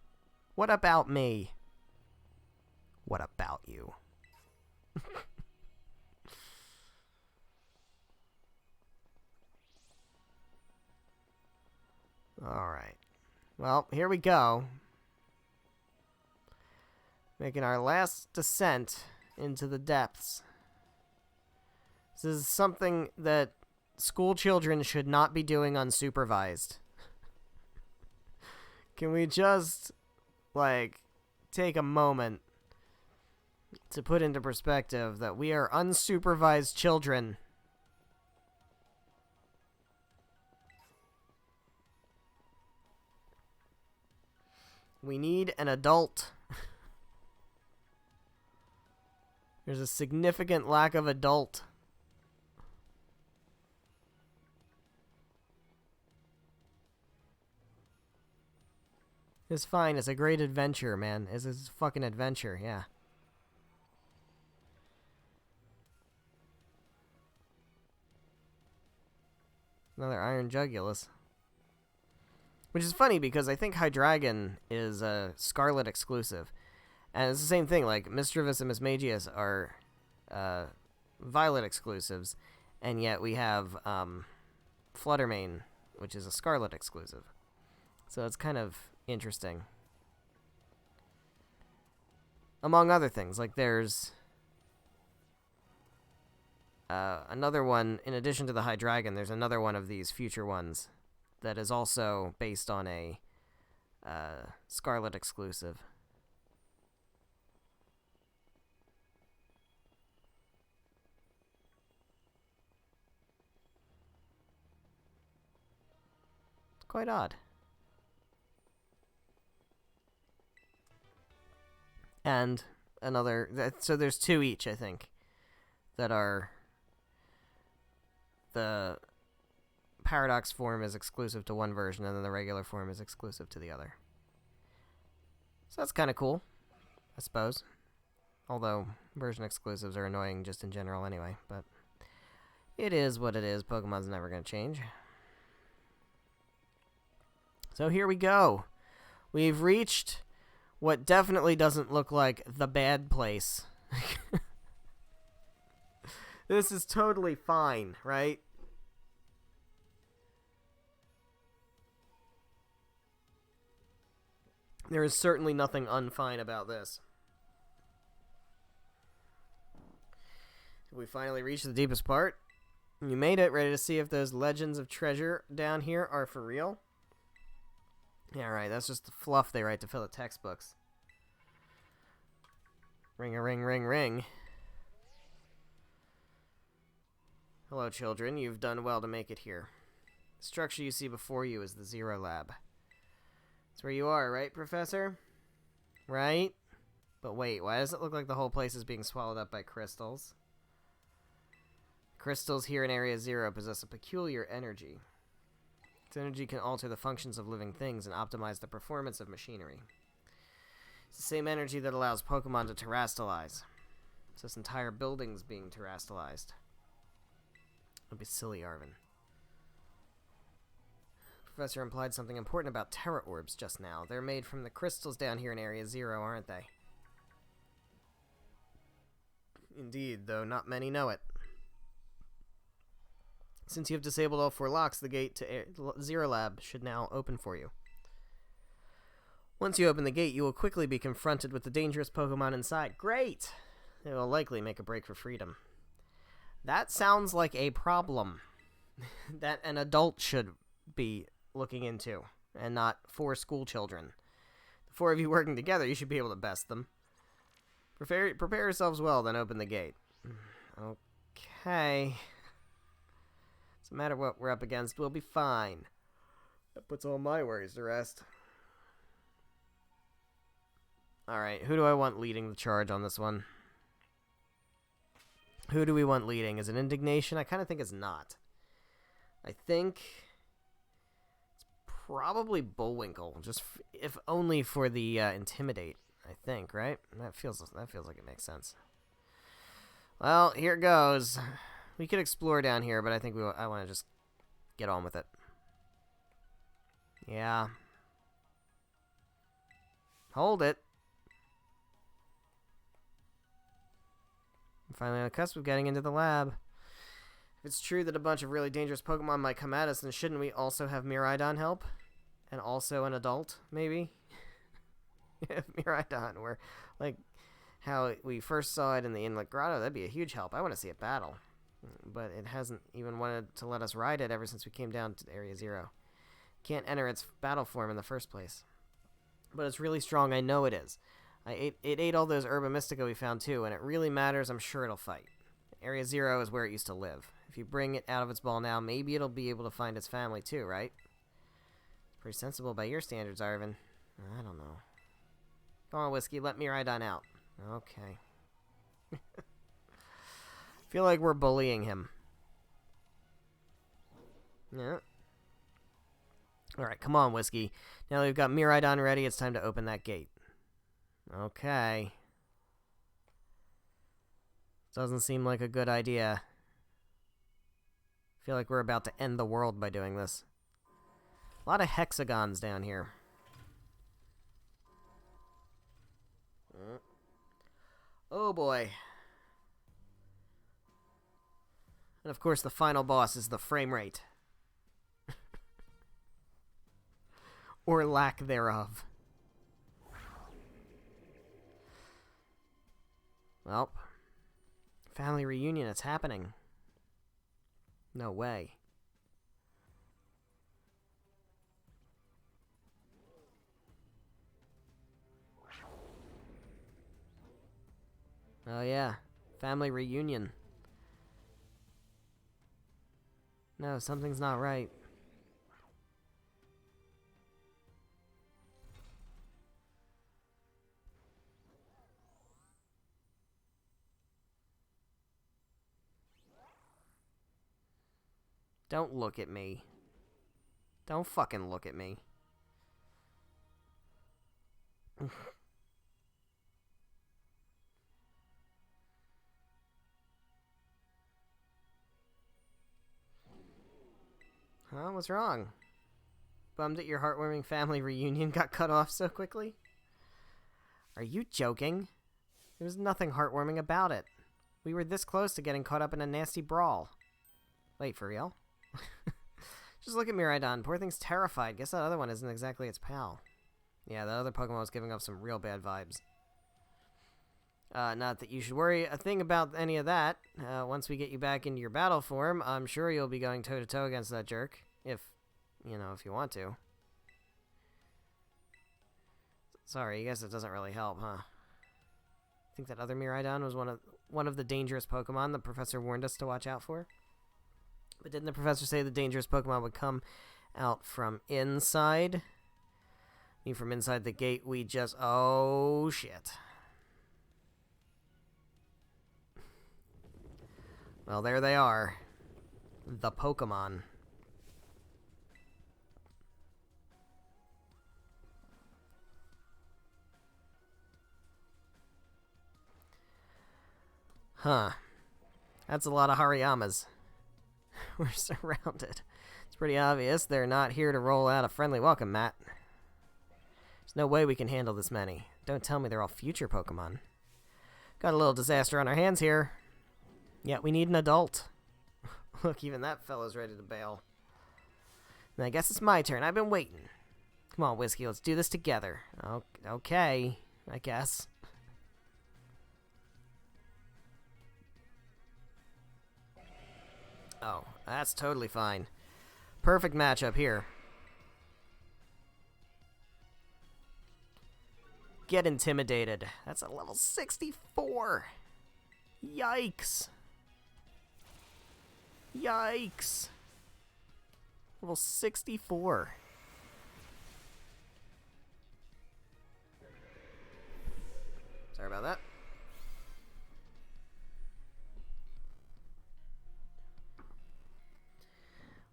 What about me? What about you? Alright. Well, here we go. Making our last descent into the depths. This is something that school children should not be doing unsupervised. Can we just, like, take a moment to put into perspective that we are unsupervised children? We need an adult. There's a significant lack of adult. It's fine. It's a great adventure, man. It's a fucking adventure, yeah. Another Iron Jugulus. Which is funny because I think Hydreigon is a Scarlet exclusive. And it's the same thing, like Mischievous and Mismagius are Violet exclusives. And yet we have Fluttermane, which is a Scarlet exclusive. So it's kind of interesting. Among other things, like there's another one, in addition to the Hydreigon, there's another one of these future ones that is also based on a Scarlet exclusive. It's quite odd. And another, so there's 2 each, I think, that are the paradox form is exclusive to one version, and then the regular form is exclusive to the other. So that's kind of cool, I suppose. Although version exclusives are annoying just in general anyway, but it is what it is. Pokemon's never going to change. So here we go. We've reached what definitely doesn't look like the bad place. This is totally fine, right? There is certainly nothing unfine about this. We finally reached the deepest part. You made it. Ready to see if those legends of treasure down here are for real? Yeah, right. That's just the fluff they write to fill the textbooks. Ring-a-ring, ring-ring. Hello, children. You've done well to make it here. The structure you see before you is the Zero Lab. That's where you are, right, Professor? Right? But wait, why does it look like the whole place is being swallowed up by crystals? Crystals here in Area 0 possess a peculiar energy. Its energy can alter the functions of living things and optimize the performance of machinery. It's the same energy that allows Pokemon to terastalize. So this entire building's being terastalized. That'd be silly, Arvin. Professor implied something important about Terra Orbs just now. They're made from the crystals down here in Area 0, aren't they? Indeed, though not many know it. Since you have disabled all 4 locks, the gate to Zero Lab should now open for you. Once you open the gate, you will quickly be confronted with the dangerous Pokemon inside. Great! They will likely make a break for freedom. That sounds like a problem that an adult should be looking into, and not 4 school children. The 4 of you working together, you should be able to best them. Prepare yourselves well, then open the gate. Okay. Doesn't matter what we're up against, we'll be fine. That puts all my worries to rest. Alright, who do I want leading the charge on this one? Who do we want leading? Is it Indignation? I kind of think it's not. I think it's probably Bullwinkle, just if only for the Intimidate, I think, right? That feels like it makes sense. Well, here goes. We could explore down here, but I think I want to just get on with it. Yeah. Hold it. I'm finally on the cusp of getting into the lab. If it's true that a bunch of really dangerous Pokemon might come at us, then shouldn't we also have Miraidon help? And also an adult, maybe? If Miraidon were like how we first saw it in the Inlet Grotto, that'd be a huge help. I want to see it battle. But it hasn't even wanted to let us ride it ever since we came down to Area 0. Can't enter its battle form in the first place. But it's really strong, I know it is. It ate all those Herba Mystica we found too, and it really matters, I'm sure it'll fight. Area 0 is where it used to live. If you bring it out of its ball now, maybe it'll be able to find its family too, right? Pretty sensible by your standards, Arvin. I don't know. Come on, Whiskey, let Miraidon out. Okay. Feel like we're bullying him. Yeah. Alright, come on, Whiskey. Now that we've got Miraidon ready, it's time to open that gate. Okay. Doesn't seem like a good idea. Feel like we're about to end the world by doing this. A lot of hexagons down here. Oh boy. And of course the final boss is the frame rate. Or lack thereof. Well, family reunion, it's happening. No way. Oh yeah, family reunion. No, something's not right. Don't look at me. Don't fucking look at me. Huh? What's wrong? Bummed that your heartwarming family reunion got cut off so quickly? Are you joking? There was nothing heartwarming about it. We were this close to getting caught up in a nasty brawl. Wait, for real? Just look at Miraidon. Poor thing's terrified. Guess that other one isn't exactly its pal. Yeah, that other Pokemon was giving off some real bad vibes. Not that you should worry a thing about any of that. Once we get you back into your battle form, I'm sure you'll be going toe-to-toe against that jerk. If you want to. Sorry, I guess it doesn't really help, huh? I think that other Miraidon was one of the dangerous Pokemon the professor warned us to watch out for. But didn't the professor say the dangerous Pokemon would come out from inside? I mean, from inside the gate we just... Oh, shit. Well, there they are. The Pokémon. Huh. That's a lot of Hariyamas. We're surrounded. It's pretty obvious they're not here to roll out a friendly welcome, Matt. There's no way we can handle this many. Don't tell me they're all future Pokemon. Got a little disaster on our hands here. Yeah, we need an adult. Look, even that fellow's ready to bail. And I guess it's my turn. I've been waiting. Come on, Whiskey, let's do this together. Okay, I guess. Oh, that's totally fine. Perfect matchup here. Get intimidated. That's a level 64. Yikes. Yikes. Level 64. Sorry about that.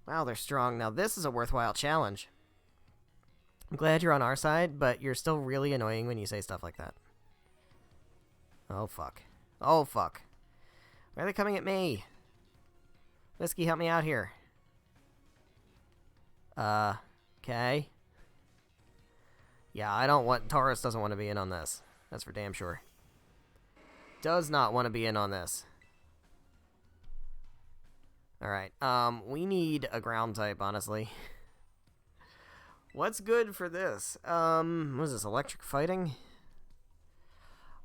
Wow, they're strong. Now this is a worthwhile challenge. I'm glad you're on our side, but you're still really annoying when you say stuff like that. Oh, fuck. Oh, fuck. Why are they coming at me? Whiskey, help me out here. Okay. Yeah, I don't want... Taurus doesn't want to be in on this. That's for damn sure. Does not want to be in on this. Alright, we need a ground type, honestly. What's good for this? What is this, electric fighting?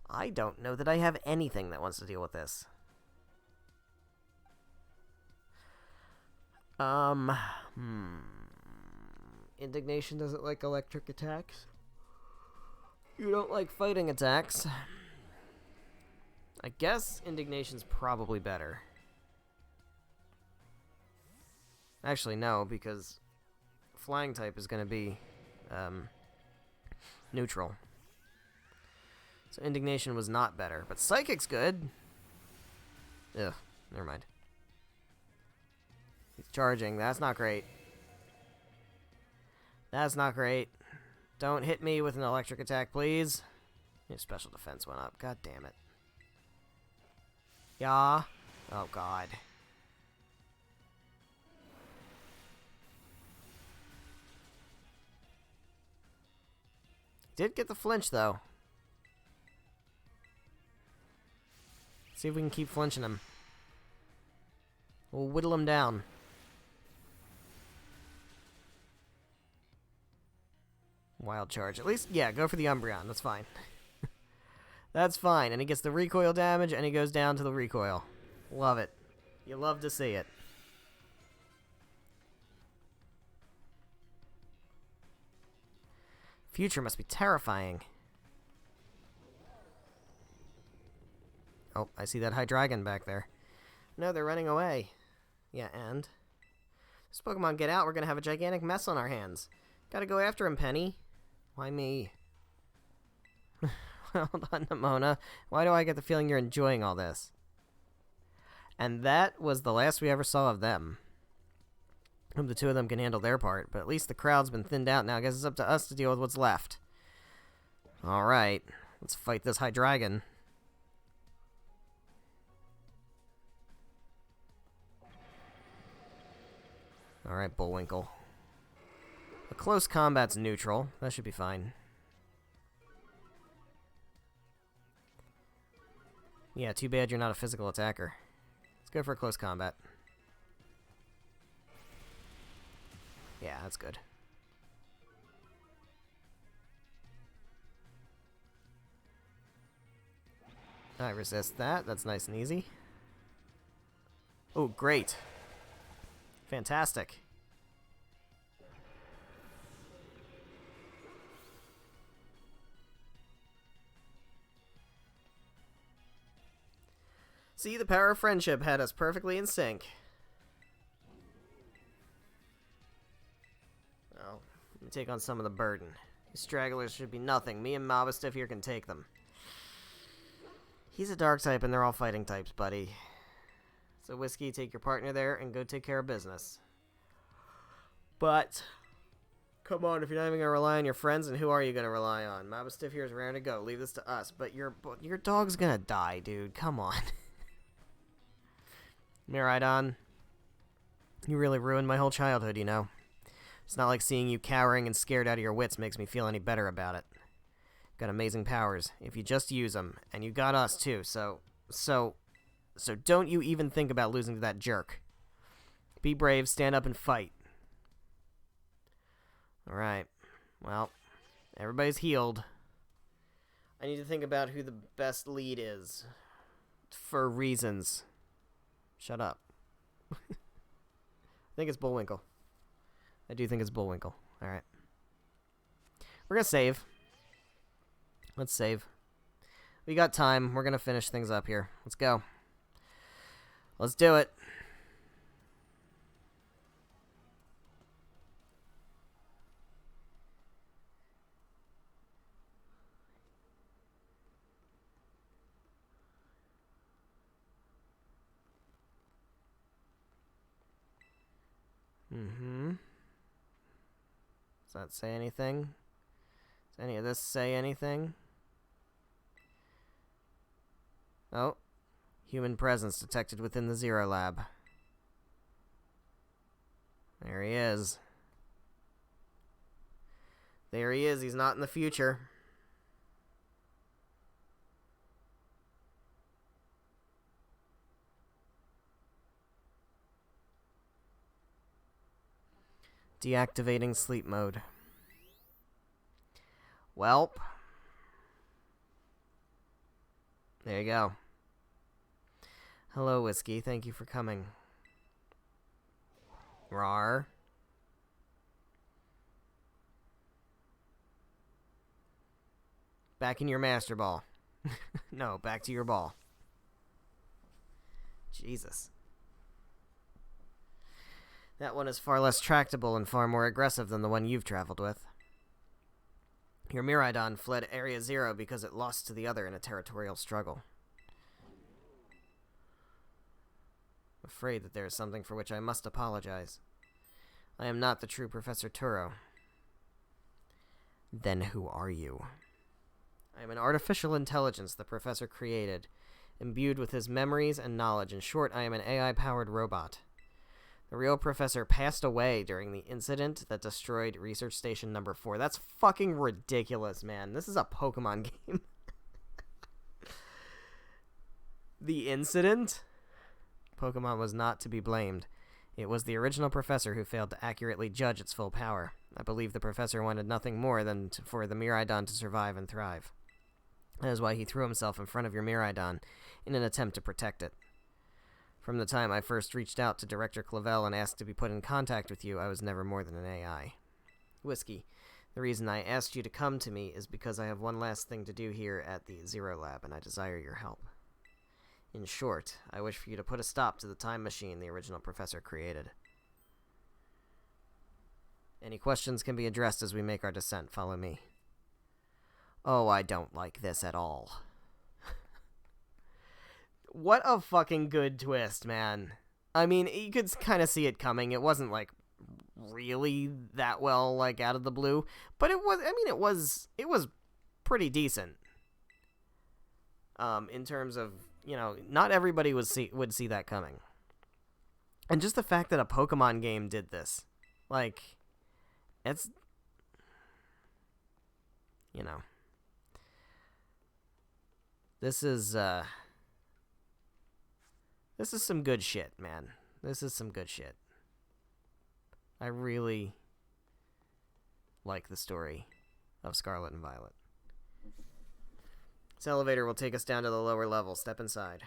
I don't know that I have anything that wants to deal with this. Indignation doesn't like electric attacks. You don't like fighting attacks. I guess Indignation's probably better. Actually, no, because flying type is going to be neutral. So Indignation was not better, but Psychic's good. Ugh, never mind. He's charging. That's not great. That's not great. Don't hit me with an electric attack, please. Your special defense went up. God damn it. Yeah. Oh, God. Did get the flinch, though. See if we can keep flinching him. We'll whittle him down. Wild charge. At least, yeah, go for the Umbreon. That's fine. That's fine. And he gets the recoil damage, and he goes down to the recoil. Love it. You love to see it. Future must be terrifying. Oh, I see that Hydreigon back there. No, they're running away. Yeah, and? This Pokemon get out, we're gonna have a gigantic mess on our hands. Gotta go after him, Penny. Why me? Hold on, Nimona. Why do I get the feeling you're enjoying all this? And that was the last we ever saw of them. Hope the two of them can handle their part, but at least the crowd's been thinned out now. I guess it's up to us to deal with what's left. Alright, let's fight this Hydreigon. Alright, Bullwinkle. A close combat's neutral. That should be fine. Yeah, too bad you're not a physical attacker. Let's go for a close combat. Yeah, that's good. I resist that. That's nice and easy. Oh, great. Fantastic. See, the power of friendship had us perfectly in sync. Well, let me take on some of the burden. These stragglers should be nothing. Me and Mobstiff here can take them. He's a dark type and they're all fighting types, buddy. So Whiskey, take your partner there and go take care of business. But, come on, if you're not even going to rely on your friends, then who are you going to rely on? Mobstiff here is raring to go. Leave this to us. But your dog's going to die, dude. Come on. Miraidon, you really ruined my whole childhood, you know. It's not like seeing you cowering and scared out of your wits makes me feel any better about it. Got amazing powers, if you just use them. And you got us, too, so don't you even think about losing to that jerk. Be brave, stand up, and fight. Alright. Well, everybody's healed. I need to think about who the best lead is. For reasons. Shut up. I think it's Bullwinkle. I do think it's Bullwinkle. Alright. We're gonna save. Let's save. We got time. We're gonna finish things up here. Let's go. Let's do it. Does that say anything? Does any of this say anything? Oh. Human presence detected within the Zero Lab. There he is. There he is. He's not in the future. Deactivating sleep mode. Welp. There you go. Hello, Whiskey. Thank you for coming. Rawr. Back in your Master Ball. No, back to your ball. Jesus. That one is far less tractable and far more aggressive than the one you've traveled with. Your Miraidon fled Area 0 because it lost to the other in a territorial struggle. I'm afraid that there is something for which I must apologize. I am not the true Professor Turo. Then who are you? I am an artificial intelligence the Professor created, imbued with his memories and knowledge. In short, I am an AI-powered robot. The real Professor passed away during the incident that destroyed Research Station number 4. That's fucking ridiculous, man. This is a Pokemon game. The incident? Pokemon was not to be blamed. It was the original Professor who failed to accurately judge its full power. I believe the Professor wanted nothing more than for the Miraidon to survive and thrive. That is why he threw himself in front of your Miraidon in an attempt to protect it. From the time I first reached out to Director Clavel and asked to be put in contact with you, I was never more than an AI. Whiskey, the reason I asked you to come to me is because I have one last thing to do here at the Zero Lab, and I desire your help. In short, I wish for you to put a stop to the time machine the original professor created. Any questions can be addressed as we make our descent. Follow me. Oh, I don't like this at all. What a fucking good twist, man. I mean, you could kind of see it coming. It wasn't, like, really that well, like, out of the blue. But it was, I mean, it was pretty decent. In terms of, you know, not everybody would see that coming. And just the fact that a Pokemon game did this. Like, it's, you know. This is some good shit, man. This is some good shit. I really like the story of Scarlet and Violet. This elevator will take us down to the lower level. Step inside.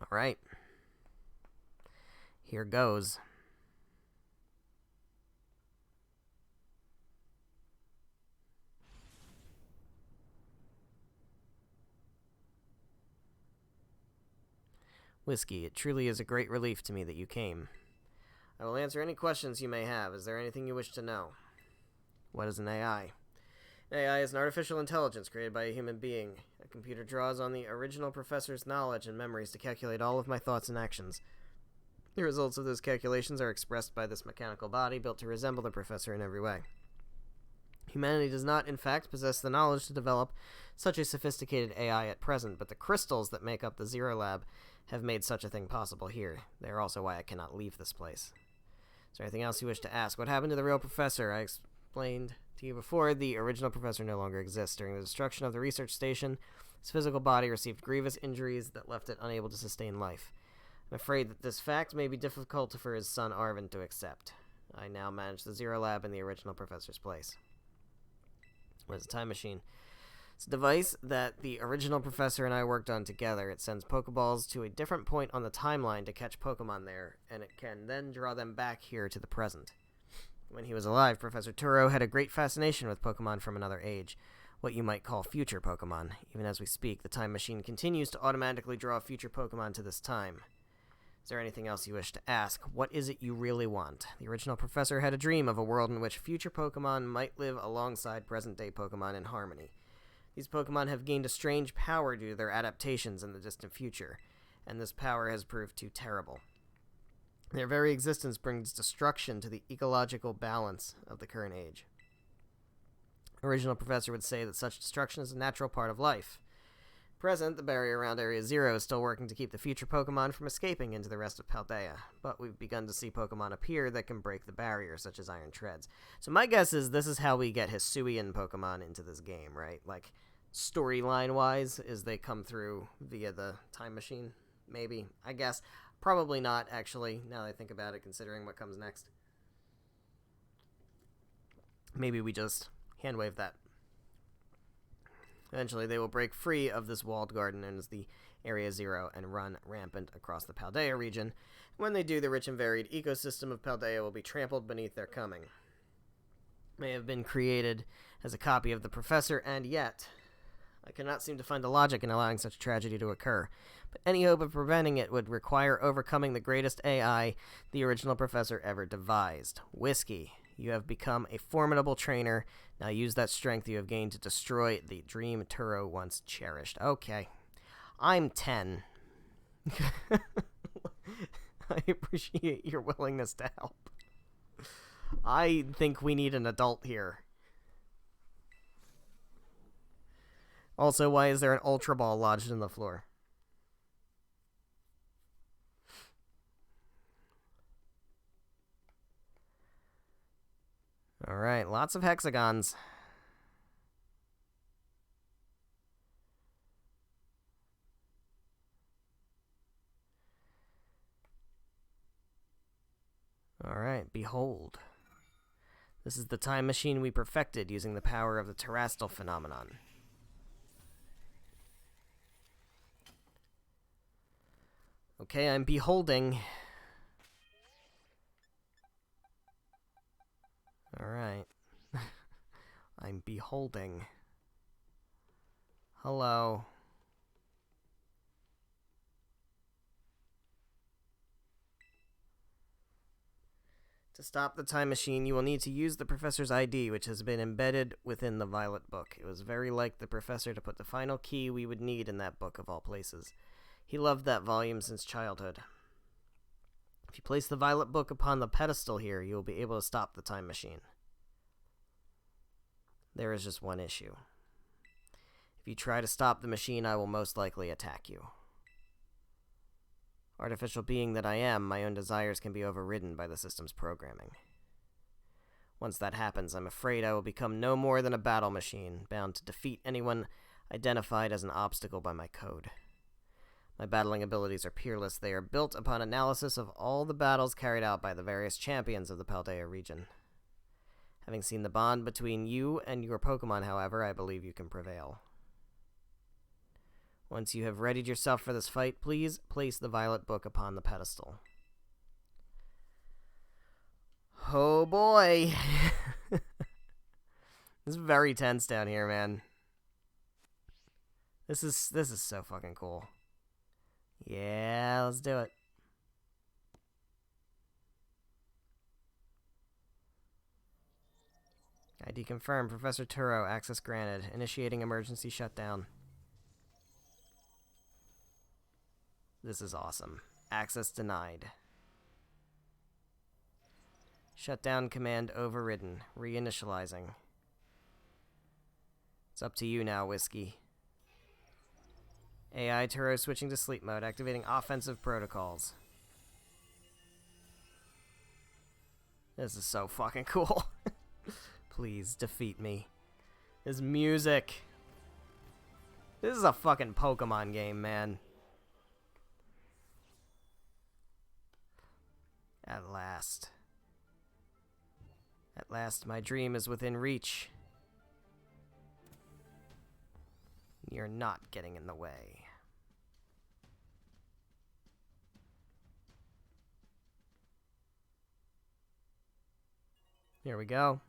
Alright. Here goes. Whiskey, it truly is a great relief to me that you came. I will answer any questions you may have. Is there anything you wish to know? What is an AI? An AI is an artificial intelligence created by a human being. A computer draws on the original professor's knowledge and memories to calculate all of my thoughts and actions. The results of those calculations are expressed by this mechanical body built to resemble the professor in every way. Humanity does not, in fact, possess the knowledge to develop such a sophisticated AI at present, but the crystals that make up the Zero Lab have made such a thing possible here. They are also why I cannot leave this place. Is there anything else you wish to ask? What happened to the real professor? I explained to you before, the original professor no longer exists. During the destruction of the research station, his physical body received grievous injuries that left it unable to sustain life. I'm afraid that this fact may be difficult for his son Arvin to accept. I now manage the Zero Lab in the original professor's place. What is a time machine? It's a device that the original professor and I worked on together. It sends Pokeballs to a different point on the timeline to catch Pokemon there, and it can then draw them back here to the present. When he was alive, Professor Turo had a great fascination with Pokemon from another age, what you might call future Pokemon. Even as we speak, the time machine continues to automatically draw future Pokemon to this time. Is there anything else you wish to ask? What is it you really want? The original professor had a dream of a world in which future Pokemon might live alongside present-day Pokemon in harmony. These Pokemon have gained a strange power due to their adaptations in the distant future, and this power has proved too terrible. Their very existence brings destruction to the ecological balance of the current age. Original professor would say that such destruction is a natural part of life. Present, the barrier around Area Zero is still working to keep the future Pokemon from escaping into the rest of Paldea, but we've begun to see Pokemon appear that can break the barrier, such as Iron Treads. So my guess is this is how we get Hisuian Pokemon into this game, right? Like, storyline-wise, is they come through via the time machine? Maybe. I guess. Probably not, actually, now that I think about it, considering what comes next. Maybe we just hand-wave that. Eventually, they will break free of this walled garden known as the Area Zero and run rampant across the Paldea region. When they do, the rich and varied ecosystem of Paldea will be trampled beneath their coming. May have been created as a copy of the Professor, and yet I cannot seem to find the logic in allowing such tragedy to occur. But any hope of preventing it would require overcoming the greatest AI the original Professor ever devised. Whiskey, you have become a formidable trainer. Now use that strength you have gained to destroy the dream Turo once cherished. Okay. I'm 10. I appreciate your willingness to help. I think we need an adult here. Also, why is there an Ultra Ball lodged in the floor? Alright, lots of hexagons. Alright, behold. This is the time machine we perfected using the power of the terrestrial phenomenon. Okay, I'm beholding. Alright. I'm beholding. Hello. To stop the time machine, you will need to use the professor's ID, which has been embedded within the Violet Book. It was very like the professor to put the final key we would need in that book of all places. He loved that volume since childhood. If you place the Violet Book upon the pedestal here, you will be able to stop the time machine. There is just one issue. If you try to stop the machine, I will most likely attack you. Artificial being that I am, my own desires can be overridden by the system's programming. Once that happens, I'm afraid I will become no more than a battle machine, bound to defeat anyone identified as an obstacle by my code. My battling abilities are peerless. They are built upon analysis of all the battles carried out by the various champions of the Paldea region. Having seen the bond between you and your Pokémon, however, I believe you can prevail. Once you have readied yourself for this fight, please place the Violet Book upon the pedestal. Oh boy! This is very tense down here, man. This is so fucking cool. Yeah, let's do it. ID confirmed. Professor Turo, access granted. Initiating emergency shutdown. This is awesome. Access denied. Shutdown command overridden. Reinitializing. It's up to you now, Whiskey. AI Turo switching to sleep mode. Activating offensive protocols. This is so fucking cool. Please, defeat me. This music. This is a fucking Pokemon game, man. At last. At last, my dream is within reach. You're not getting in the way. Here we go.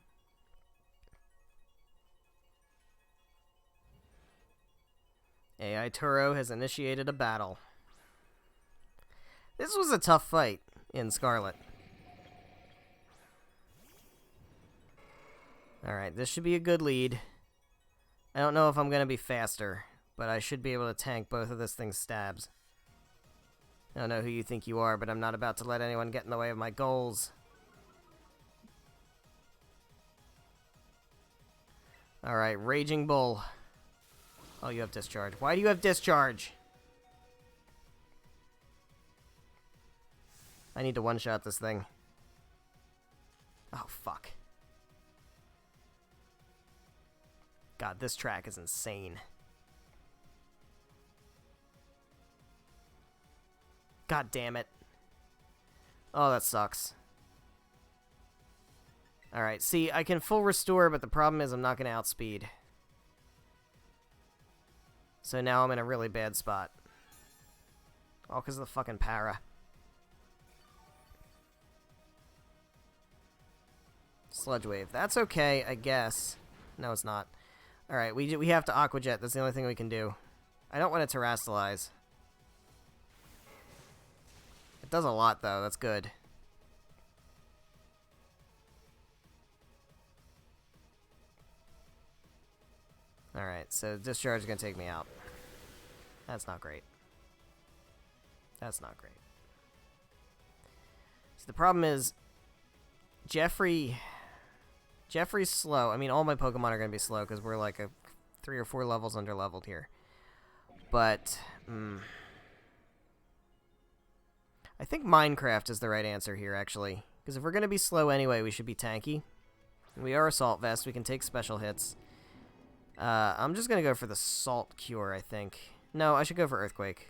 AI Turo has initiated a battle. This was a tough fight in Scarlet. Alright, this should be a good lead. I don't know if I'm going to be faster, but I should be able to tank both of this thing's stabs. I don't know who you think you are, but I'm not about to let anyone get in the way of my goals. Alright, Raging Bull. Oh, you have discharge. Why do you have discharge? I need to one-shot this thing. Oh, fuck. God, this track is insane. God damn it. Oh, that sucks. Alright, see, I can full restore, but the problem is I'm not going to outspeed. So now I'm in a really bad spot. All because of the fucking para. Sludge Wave. That's okay, I guess. No, it's not. Alright, we have to Aqua Jet. That's the only thing we can do. I don't want to Terrastalize. It does a lot, though. That's good. Alright, so Discharge is going to take me out. That's not great. That's not great. So the problem is, Jeffrey's slow. I mean, all my Pokemon are going to be slow because we're like 3 or 4 levels under-leveled here. But, I think Minecraft is the right answer here, actually. Because if we're going to be slow anyway, we should be tanky. We are Assault Vest. We can take special hits. I'm just going to go for the Salt Cure, I think. No, I should go for Earthquake.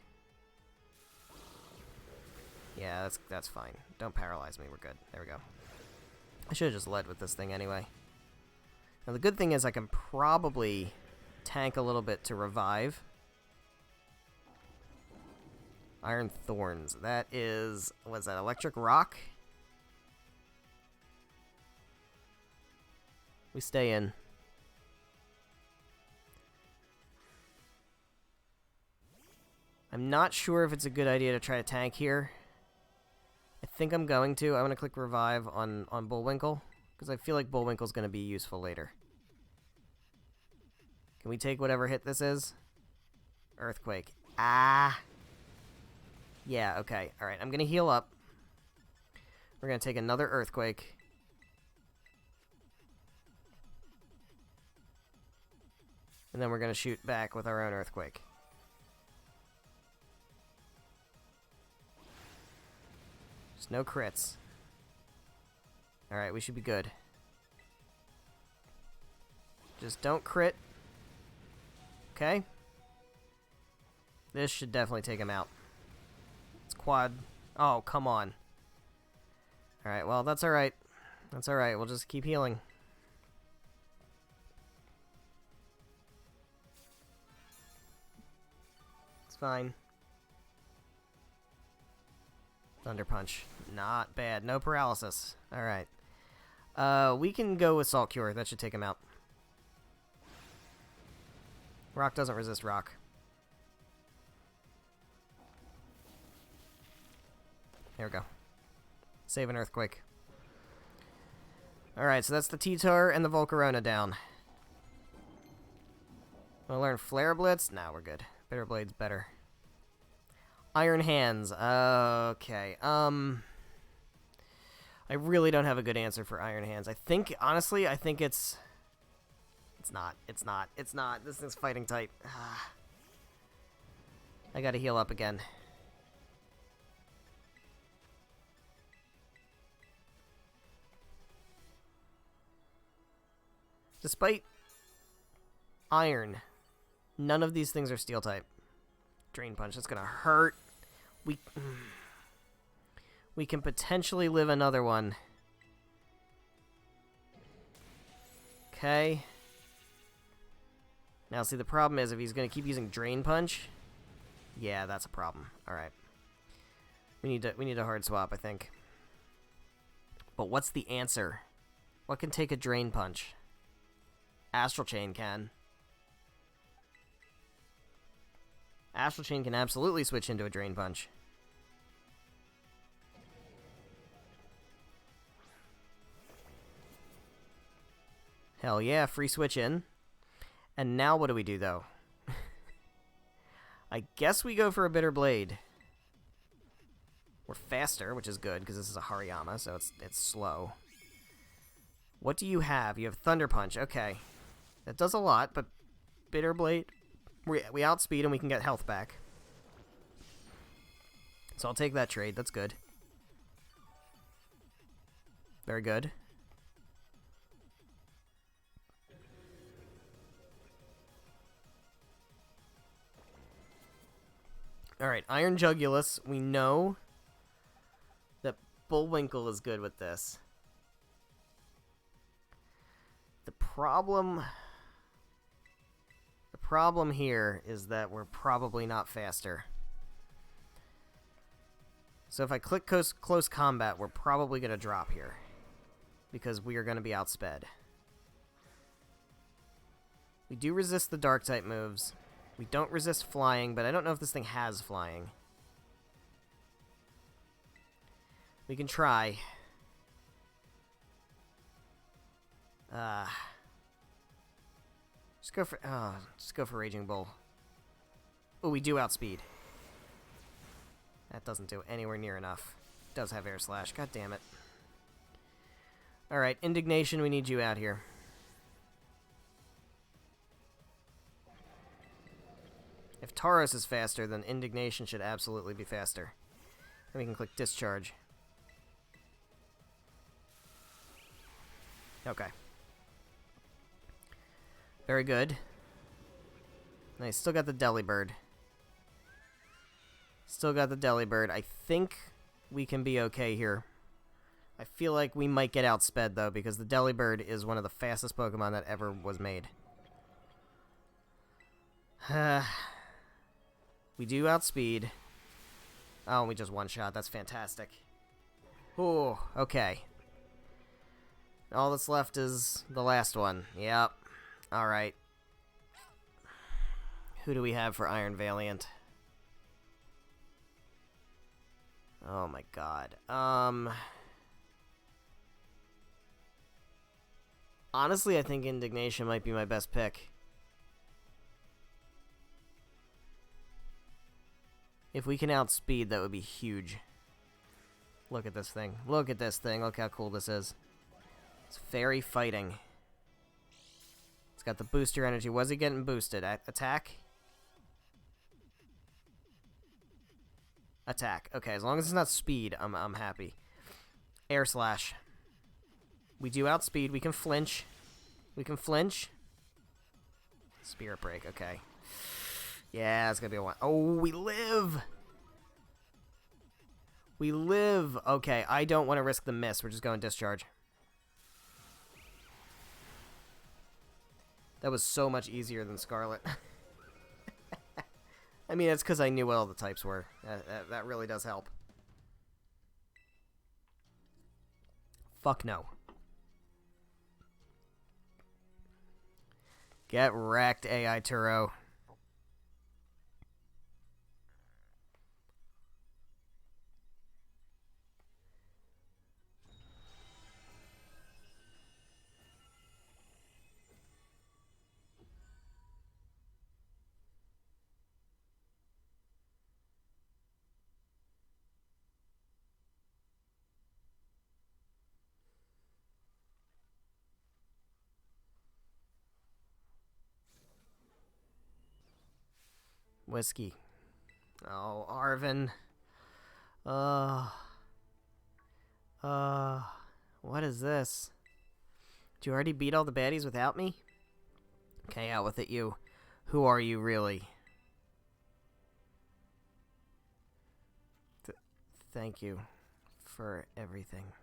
Yeah, that's fine. Don't paralyze me. We're good. There we go. I should have just led with this thing anyway. Now, the good thing is I can probably tank a little bit to revive. Iron Thorns. That is... what's that? Electric Rock? We stay in. I'm not sure if it's a good idea to try to tank here. I think I'm going to. I'm going to click Revive on Bullwinkle, because I feel like Bullwinkle's going to be useful later. Can we take whatever hit this is? Earthquake. Ah! Yeah, okay. Alright, I'm going to heal up. We're going to take another Earthquake. And then we're going to shoot back with our own Earthquake. Just no crits. Alright, we should be good. Just don't crit. Okay. This should definitely take him out. It's quad. Oh, come on. Alright, well, that's alright. That's alright. We'll just keep healing. It's fine. Thunder Punch. Not bad. No paralysis. Alright. We can go with Salt Cure. That should take him out. Rock doesn't resist rock. There we go. Save an Earthquake. Alright, so that's the T-Tar and the Volcarona down. Wanna learn Flare Blitz? Nah, we're good. Bitter Blade's better. Iron Hands. Okay. I really don't have a good answer for Iron Hands. I think, honestly, I think it's... It's not. It's not. It's not. This thing's fighting type. I gotta heal up again. Despite Iron, none of these things are Steel type. Drain Punch. That's gonna hurt. We can potentially live another one. Okay. Now, see, the problem is if he's going to keep using Drain Punch, yeah, that's a problem. All right. We need a hard swap, I think. But what's the answer? What can take a Drain Punch? Astral Chain can. Astral Chain can absolutely switch into a Drain Punch. Hell yeah, free switch in. And now what do we do, though? I guess we go for a Bitter Blade. We're faster, which is good, because this is a Hariyama, so it's slow. What do you have? You have Thunder Punch. Okay. That does a lot, but Bitter Blade... We outspeed and we can get health back. So I'll take that trade. That's good. Very good. Alright, Iron Jugulus. We know that Bullwinkle is good with this. The problem here is that we're probably not faster. So if I click close combat, we're probably going to drop here. Because we are going to be outsped. We do resist the dark type moves. We don't resist flying, but I don't know if this thing has flying. We can try. Just go for Raging Bull. Oh, we do outspeed. That doesn't do anywhere near enough. It does have Air Slash. God damn it. Alright, Indignation, we need you out here. If Tauros is faster, then Indignation should absolutely be faster. And we can click Discharge. Okay. Very good. Nice. Still got the Delibird. Still got the Delibird. I think we can be okay here. I feel like we might get outsped, though, because the Delibird is one of the fastest Pokemon that ever was made. We do outspeed. Oh, we just one-shot. That's fantastic. Ooh, okay. All that's left is the last one. Yep. Alright. Who do we have for Iron Valiant? Oh my god. Honestly, I think Indignation might be my best pick. If we can outspeed, that would be huge. Look at this thing. Look at this thing. Look how cool this is. It's fairy fighting. It's got the booster energy. Was he getting boosted? Attack? Attack. Okay, as long as it's not speed, I'm happy. Air slash. We do outspeed. We can flinch. We can flinch. Spirit break. Okay. Yeah, it's gonna be a one. Oh, we live! We live! Okay, I don't want to risk the miss. We're just going discharge. That was so much easier than Scarlet. I mean, it's because I knew what all the types were. That really does help. Fuck no. Get wrecked, AI Turo. Whiskey. Oh, Arvin. What is this? Did you already beat all the baddies without me? Okay, out with it, you. Who are you, really? Thank you for everything.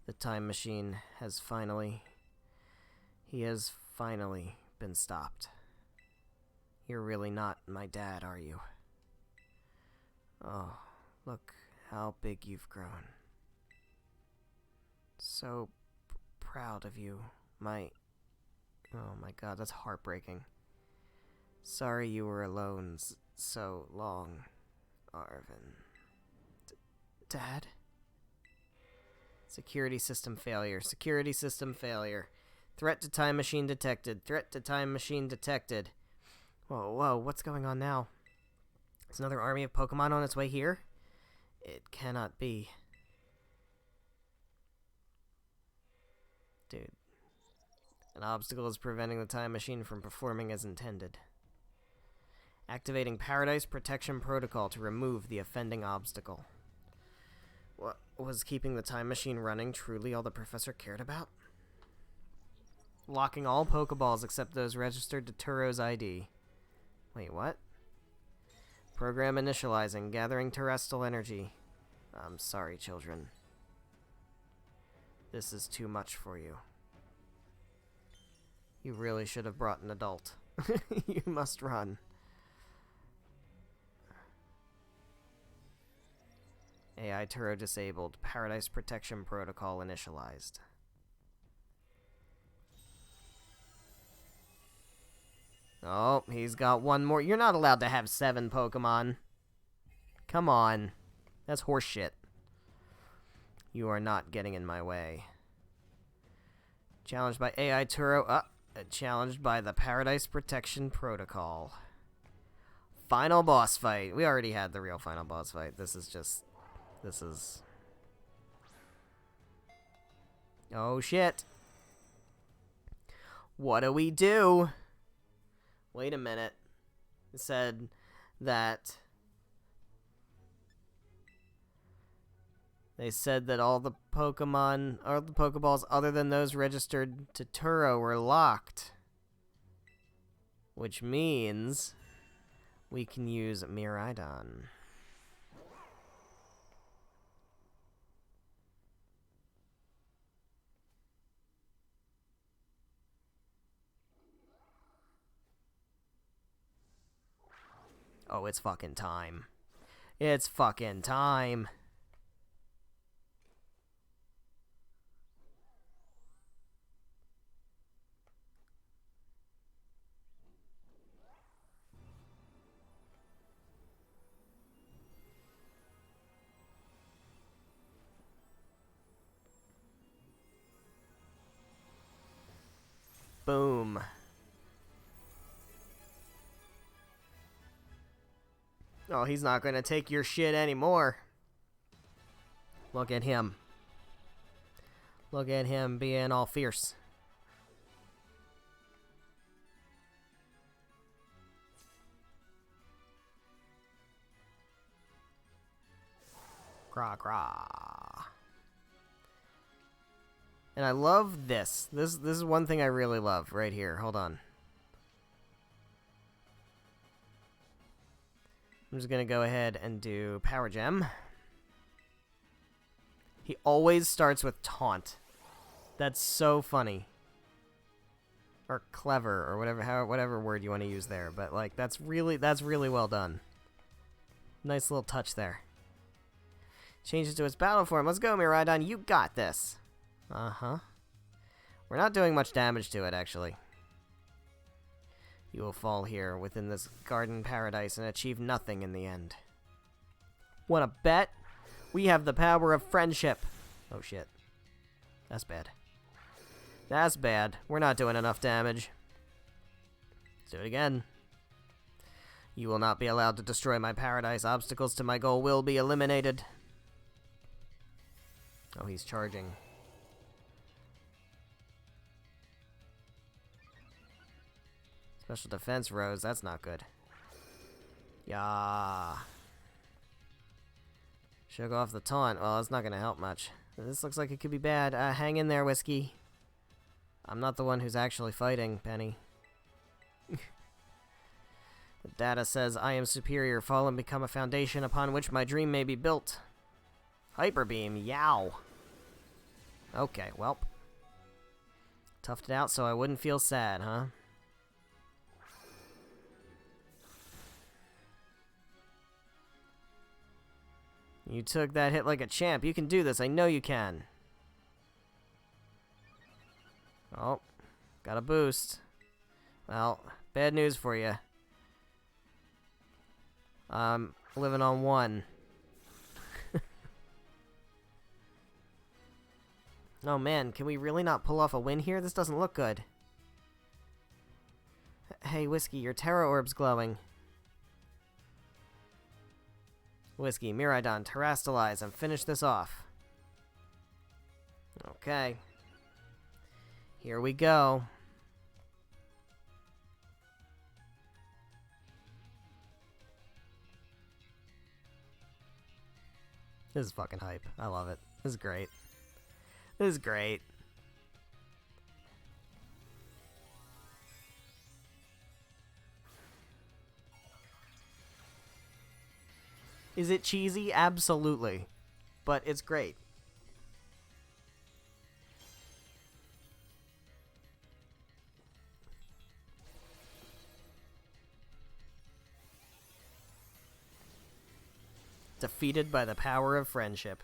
The time machine has finally... He has finally been stopped. You're really not my dad, are you? Oh, look how big you've grown. So proud of you. Oh my god, that's heartbreaking. Sorry you were alone so long, Arvin. Dad? Security system failure. Security system failure. Threat to time machine detected. Threat to time machine detected. Whoa, what's going on now? Is another army of Pokemon on its way here? It cannot be. Dude. An obstacle is preventing the time machine from performing as intended. Activating Paradise Protection Protocol to remove the offending obstacle. What was keeping the time machine running truly all the professor cared about? Locking all Pokeballs except those registered to Turo's ID. Wait, what? Program initializing, gathering terrestrial energy. I'm sorry, children. This is too much for you. You really should have brought an adult. You must run. AI Turo disabled. Paradise Protection Protocol initialized. Oh, he's got one more. You're not allowed to have 7 Pokemon. Come on. That's horseshit. You are not getting in my way. Challenged by AI Turo. Challenged by the Paradise Protection Protocol. Final boss fight. We already had the real final boss fight. This is... Oh, shit. What do we do? Wait a minute. It said that... They said that all the Pokeballs other than those registered to Turo were locked. Which means we can use Miraidon. Oh, it's fucking time. It's fucking time. Boom. Oh, he's not gonna take your shit anymore. Look at him. Look at him being all fierce. Craw, craw. And I love this. This is one thing I really love right here. Hold on. I'm just going to go ahead and do Power Gem. He always starts with Taunt. That's so funny. Or clever, or whatever word you want to use there. But, like, that's really well done. Nice little touch there. Changes to its battle form. Let's go, Miraidon. You got this. Uh-huh. We're not doing much damage to it, actually. You will fall here within this garden paradise and achieve nothing in the end. Wanna bet? We have the power of friendship. Oh, shit. That's bad. That's bad. We're not doing enough damage. Let's do it again. You will not be allowed to destroy my paradise. Obstacles to my goal will be eliminated. Oh, he's charging. Special defense rose. That's not good. Yeah. Shook off the taunt. Well, it's not going to help much. This looks like it could be bad. Hang in there, Whiskey. I'm not the one who's actually fighting, Penny. The data says I am superior. Fall and become a foundation upon which my dream may be built. Hyper Beam. Yow. Okay, well. Toughed it out so I wouldn't feel sad, huh? You took that hit like a champ. You can do this. I know you can. Oh, got a boost. Well, bad news for you. Living on 1. Oh man, can we really not pull off a win here? This doesn't look good. Hey, Whiskey, your Terra Orb's glowing. Whiskey, Miraidon, terrastalize, and finish this off. Okay. Here we go. This is fucking hype. I love it. This is great. This is great. Is it cheesy? Absolutely. But it's great. Defeated by the power of friendship.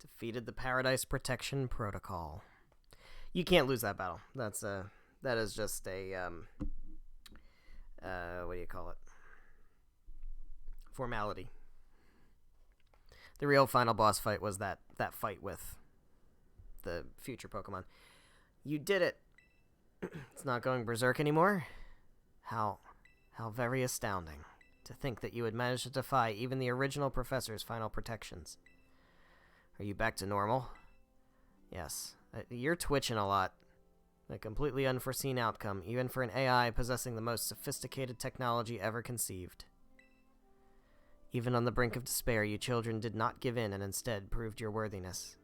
Defeated the Paradise Protection Protocol. You can't lose that battle. That is just a what do you call it? Formality. The real final boss fight was that fight with the future Pokemon. You did it. It's not going berserk anymore. How very astounding to think that you had managed to defy even the original professor's final protections. Are you back to normal? Yes. You're twitching a lot. A completely unforeseen outcome, even for an AI possessing the most sophisticated technology ever conceived. Even on the brink of despair, you children did not give in and instead proved your worthiness.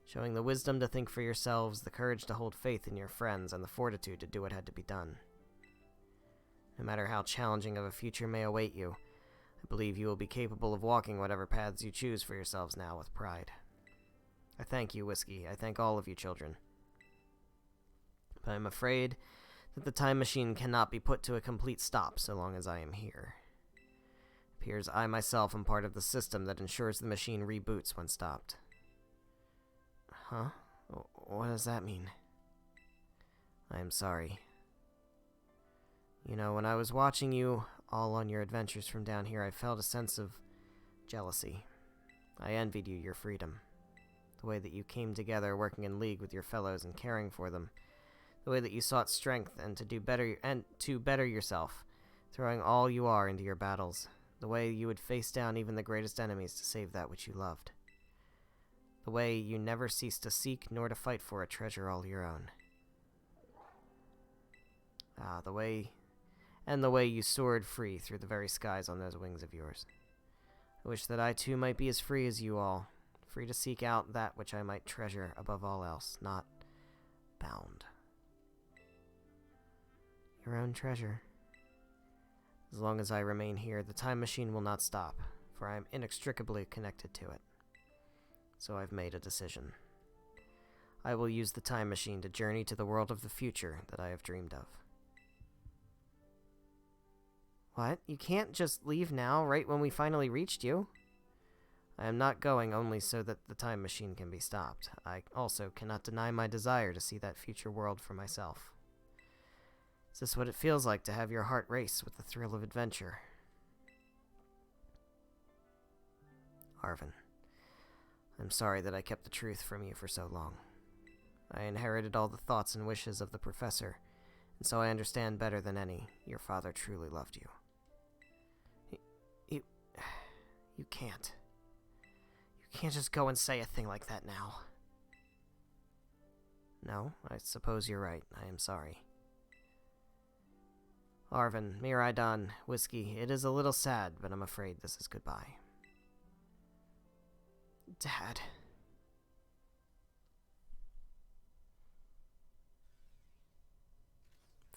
Showing the wisdom to think for yourselves, the courage to hold faith in your friends, and the fortitude to do what had to be done. No matter how challenging of a future may await you, I believe you will be capable of walking whatever paths you choose for yourselves now with pride. I thank you, Whiskey. I thank all of you children. But I am afraid that the time machine cannot be put to a complete stop so long as I am here. It appears I myself am part of the system that ensures the machine reboots when stopped. Huh? What does that mean? I am sorry. You know, when I was watching you all on your adventures from down here, I felt a sense of jealousy. I envied you your freedom. The way that you came together working in league with your fellows and caring for them. The way that you sought strength and to better yourself, throwing all you are into your battles. The way you would face down even the greatest enemies to save that which you loved. The way you never ceased to seek nor to fight for a treasure all your own. The way you soared free through the very skies on those wings of yours. I wish that I too might be as free as you all, free to seek out that which I might treasure above all else, not bound. Your own treasure. As long as I remain here, the time machine will not stop, for I am inextricably connected to it. So I've made a decision. I will use the time machine to journey to the world of the future that I have dreamed of. What? You can't just leave now, right when we finally reached you? I am not going only so that the time machine can be stopped. I also cannot deny my desire to see that future world for myself. Is this what it feels like to have your heart race with the thrill of adventure? Arvin, I'm sorry that I kept the truth from you for so long. I inherited all the thoughts and wishes of the professor, and so I understand better than any. Your father truly loved you. You can't. You can't just go and say a thing like that now. No, I suppose you're right. I am sorry. Arvin, Miraidon, Whiskey, it is a little sad, but I'm afraid this is goodbye. Dad.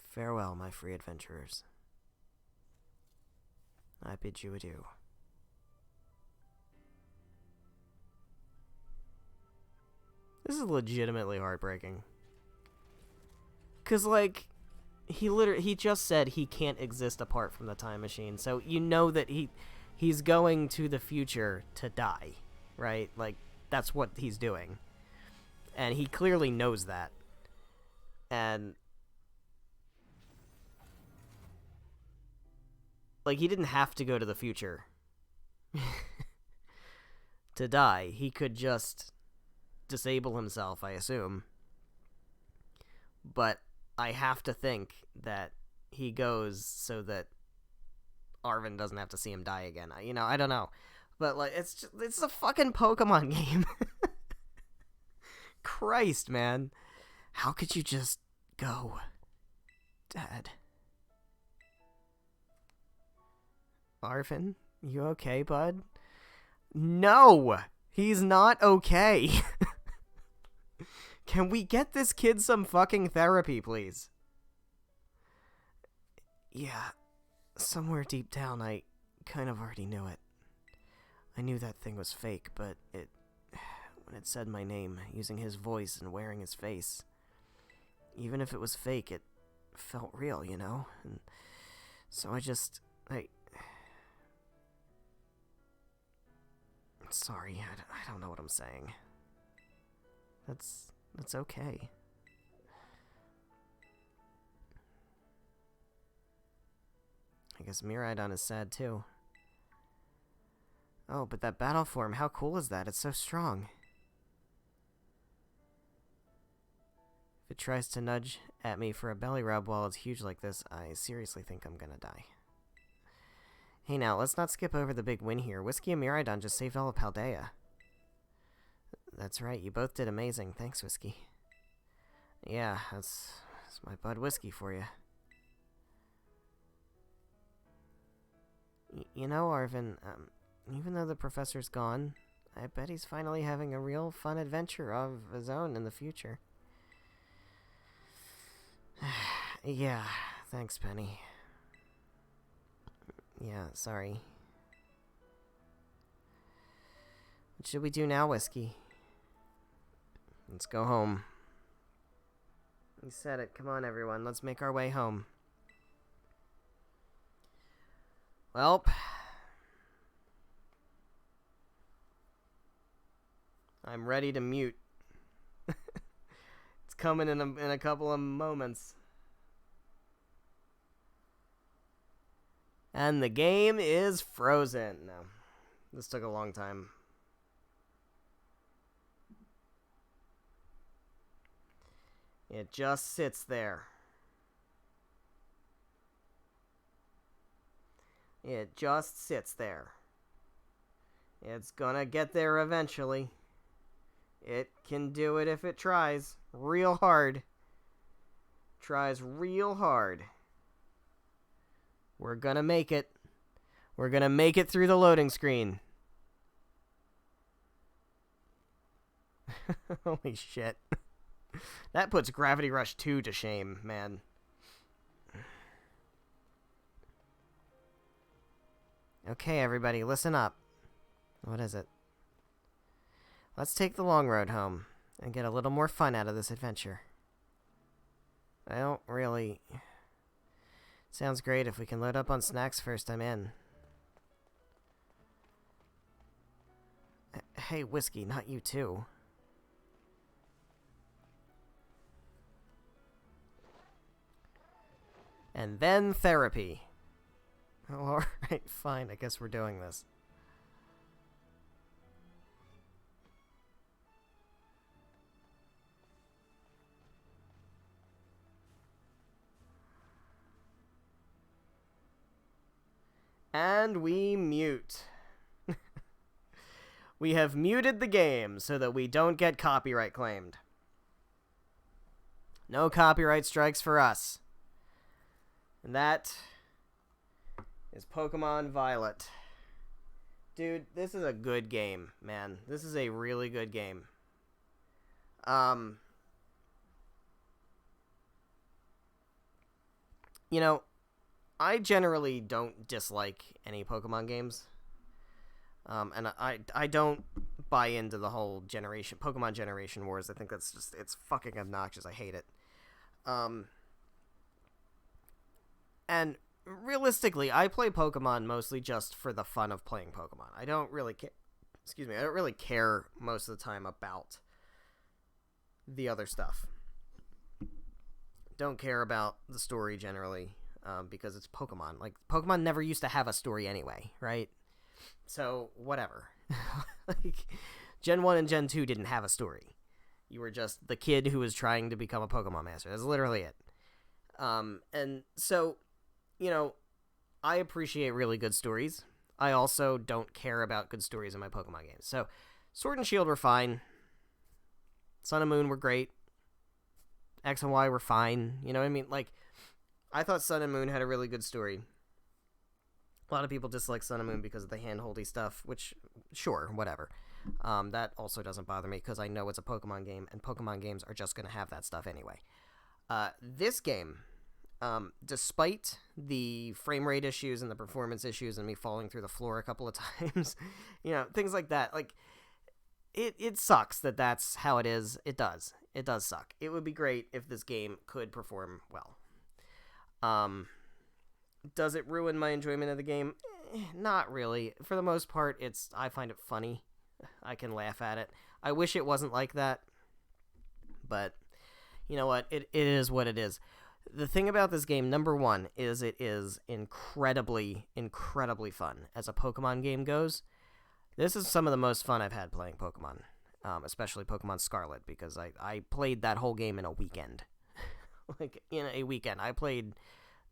Farewell, my free adventurers. I bid you adieu. This is legitimately heartbreaking. 'Cause, like, he just said he can't exist apart from the time machine, so you know that he's going to the future to die, right? Like, that's what he's doing. And he clearly knows that. And like, he didn't have to go to the future to die. He could just disable himself, I assume. But I have to think that he goes so that Arvin doesn't have to see him die again. I don't know. But, like, it's a fucking Pokemon game. Christ, man. How could you just go? Dad. Arvin, you okay, bud? No! He's not okay. Can we get this kid some fucking therapy, please? Yeah, somewhere deep down I kind of already knew it. I knew that thing was fake, but when it said my name, using his voice and wearing his face, even if it was fake, it felt real, you know? And so I sorry, I don't know what I'm saying. That's okay. I guess Miraidon is sad too. Oh, but that battle form, how cool is that? It's so strong. If it tries to nudge at me for a belly rub while it's huge like this, I seriously think I'm gonna die. Hey now, let's not skip over the big win here. Whiskey and Miraidon just saved all of Paldea. That's right, you both did amazing. Thanks, Whiskey. Yeah, that's my bud Whiskey for you. You know, Arvin, even though the professor's gone, I bet he's finally having a real fun adventure of his own in the future. Yeah, thanks, Penny. Yeah, sorry. What should we do now, Whiskey? Let's go home. You said it. Come on, everyone. Let's make our way home. Welp. I'm ready to mute. It's coming in a couple of moments. And the game is frozen. No, this took a long time. It just sits there. It just sits there. It's gonna get there eventually. It can do it if it tries real hard. Tries real hard. We're gonna make it. We're gonna make it through the loading screen. Holy shit. That puts Gravity Rush 2 to shame, man. Okay, everybody, listen up. What is it? Let's take the long road home and get a little more fun out of this adventure. I don't really... Sounds great. If we can load up on snacks first, I'm in. Hey, Whiskey, not you too. And then therapy. Oh, alright, fine. I guess we're doing this. And we mute. We have muted the game so that we don't get copyright claimed. No copyright strikes for us. And that is Pokemon Violet. Dude, this is a good game, man. This is a really good game. You know, I generally don't dislike any Pokemon games. And I don't buy into the whole Pokemon Generation Wars. I think that's just, it's fucking obnoxious. I hate it. And realistically, I play Pokemon mostly just for the fun of playing Pokemon. I don't really care. Excuse me. I don't really care most of the time about the other stuff. Don't care about the story generally, because it's Pokemon. Like, Pokemon never used to have a story anyway, right? So, whatever. Like, Gen 1 and Gen 2 didn't have a story. You were just the kid who was trying to become a Pokemon master. That's literally it. And so, you know, I appreciate really good stories. I also don't care about good stories in my Pokemon games. So, Sword and Shield were fine. Sun and Moon were great. X and Y were fine. You know what I mean? Like, I thought Sun and Moon had a really good story. A lot of people dislike Sun and Moon because of the hand-holdy stuff, which, sure, whatever. That also doesn't bother me because I know it's a Pokemon game, and Pokemon games are just going to have that stuff anyway. This game, despite the frame rate issues and the performance issues and me falling through the floor a couple of times, you know, things like that, like, it sucks that that's how it is. It does. It does suck. It would be great if this game could perform well. Does it ruin my enjoyment of the game? Not really. For the most part, I find it funny. I can laugh at it. I wish it wasn't like that. But, you know what? It is what it is. The thing about this game, number one, is it is incredibly, incredibly fun. As a Pokemon game goes, this is some of the most fun I've had playing Pokemon. Especially Pokemon Scarlet, because I played that whole game in a weekend. Like, in a weekend. I played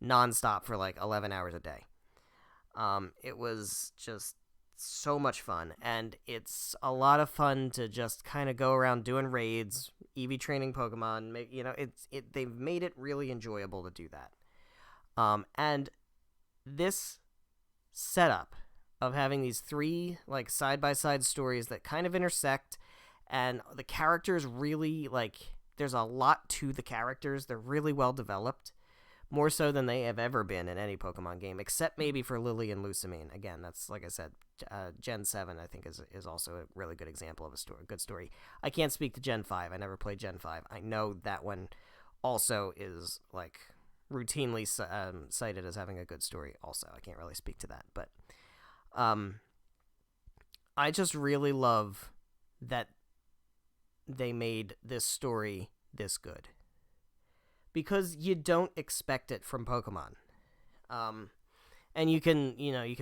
nonstop for like 11 hours a day. It was just so much fun, and it's a lot of fun to just kind of go around doing raids, EV training Pokemon. They've made it really enjoyable to do that. And this setup of having these three like side-by-side stories that kind of intersect, and the characters really, like, there's a lot to the characters. They're really well developed. More so than they have ever been in any Pokemon game, except maybe for Lily and Lusamine. Again, that's, like I said, Gen 7, I think, is also a really good example of a good story. I can't speak to Gen 5. I never played Gen 5. I know that one also is, like, routinely cited as having a good story also. I can't really speak to that. But I just really love that they made this story this good. Because you don't expect it from Pokemon. And And you can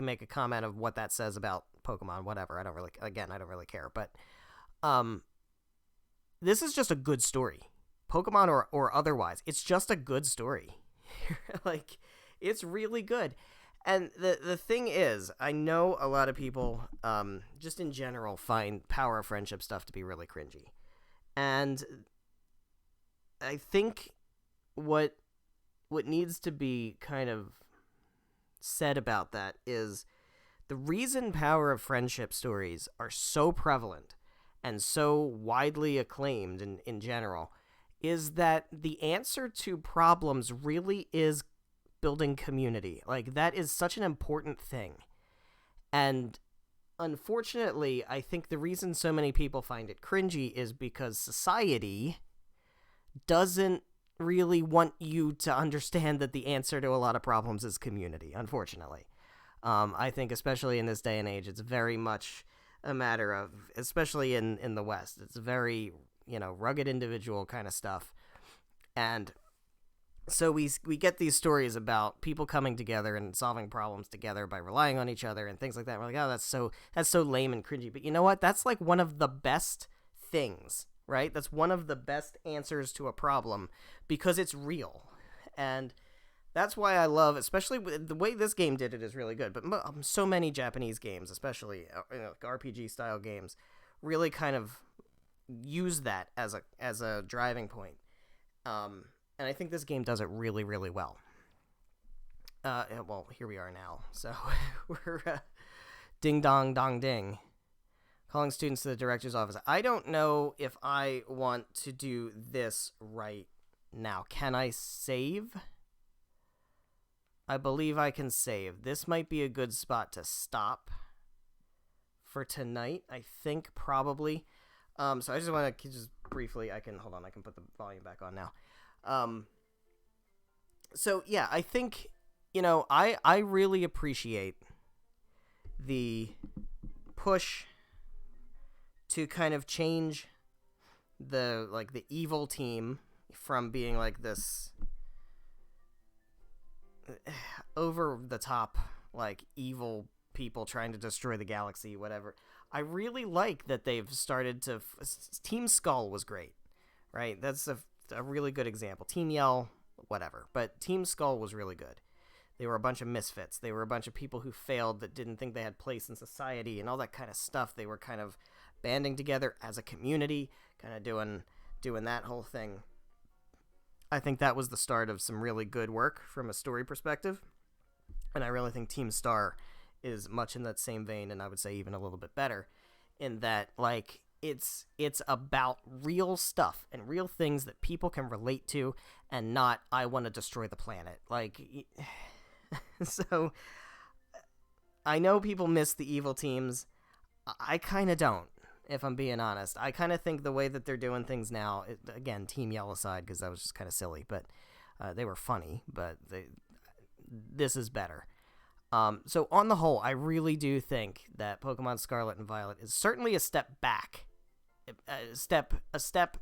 make a comment of what that says about Pokemon, whatever. I don't really care. But this is just a good story. Pokemon or otherwise, it's just a good story. Like, it's really good. And the thing is, I know a lot of people, just in general, find Power of Friendship stuff to be really cringy. And I think what needs to be kind of said about that is the reason Power of Friendship stories are so prevalent and so widely acclaimed in general is that the answer to problems really is building community. Like, that is such an important thing. And unfortunately, I think the reason so many people find it cringy is because society doesn't really want you to understand that the answer to a lot of problems is community, unfortunately. I think especially in this day and age, it's very much a matter of, especially in the West, it's very, rugged individual kind of stuff. And so we get these stories about people coming together and solving problems together by relying on each other and things like that. We're like, oh, that's so lame and cringy. But you know what? That's like one of the best things, right? That's one of the best answers to a problem because it's real. And that's why I love, especially the way this game did it is really good. But so many Japanese games, especially RPG style games, really kind of use that as a driving point. And I think this game does it really, really well. Well, here we are now. So we're ding dong dong ding. Calling students to the director's office. I don't know if I want to do this right now. Can I save? I believe I can save. This might be a good spot to stop for tonight. I think probably. So I just want to just briefly, I can put the volume back on now. So yeah, I think, I really appreciate the push to kind of change the evil team from being like this over the top, like, evil people trying to destroy the galaxy, whatever. I really like that they've started to Team Skull was great, right? That's a really good example. Team Yell, whatever. But Team Skull was really good. They were a bunch of misfits. They were a bunch of people who failed that didn't think they had place in society and all that kind of stuff. They were kind of banding together as a community, kind of doing that whole thing. I think that was the start of some really good work from a story perspective. And I really think Team Star is much in that same vein, and I would say even a little bit better, in that, like, it's about real stuff and real things that people can relate to, and not, I want to destroy the planet. Like, so I know people miss the evil teams. I kind of don't, if I'm being honest. I kind of think the way that they're doing things now, again, Team Yell aside, because that was just kind of silly, but they were funny, but this is better. So on the whole, I really do think that Pokemon Scarlet and Violet is certainly a step back, a step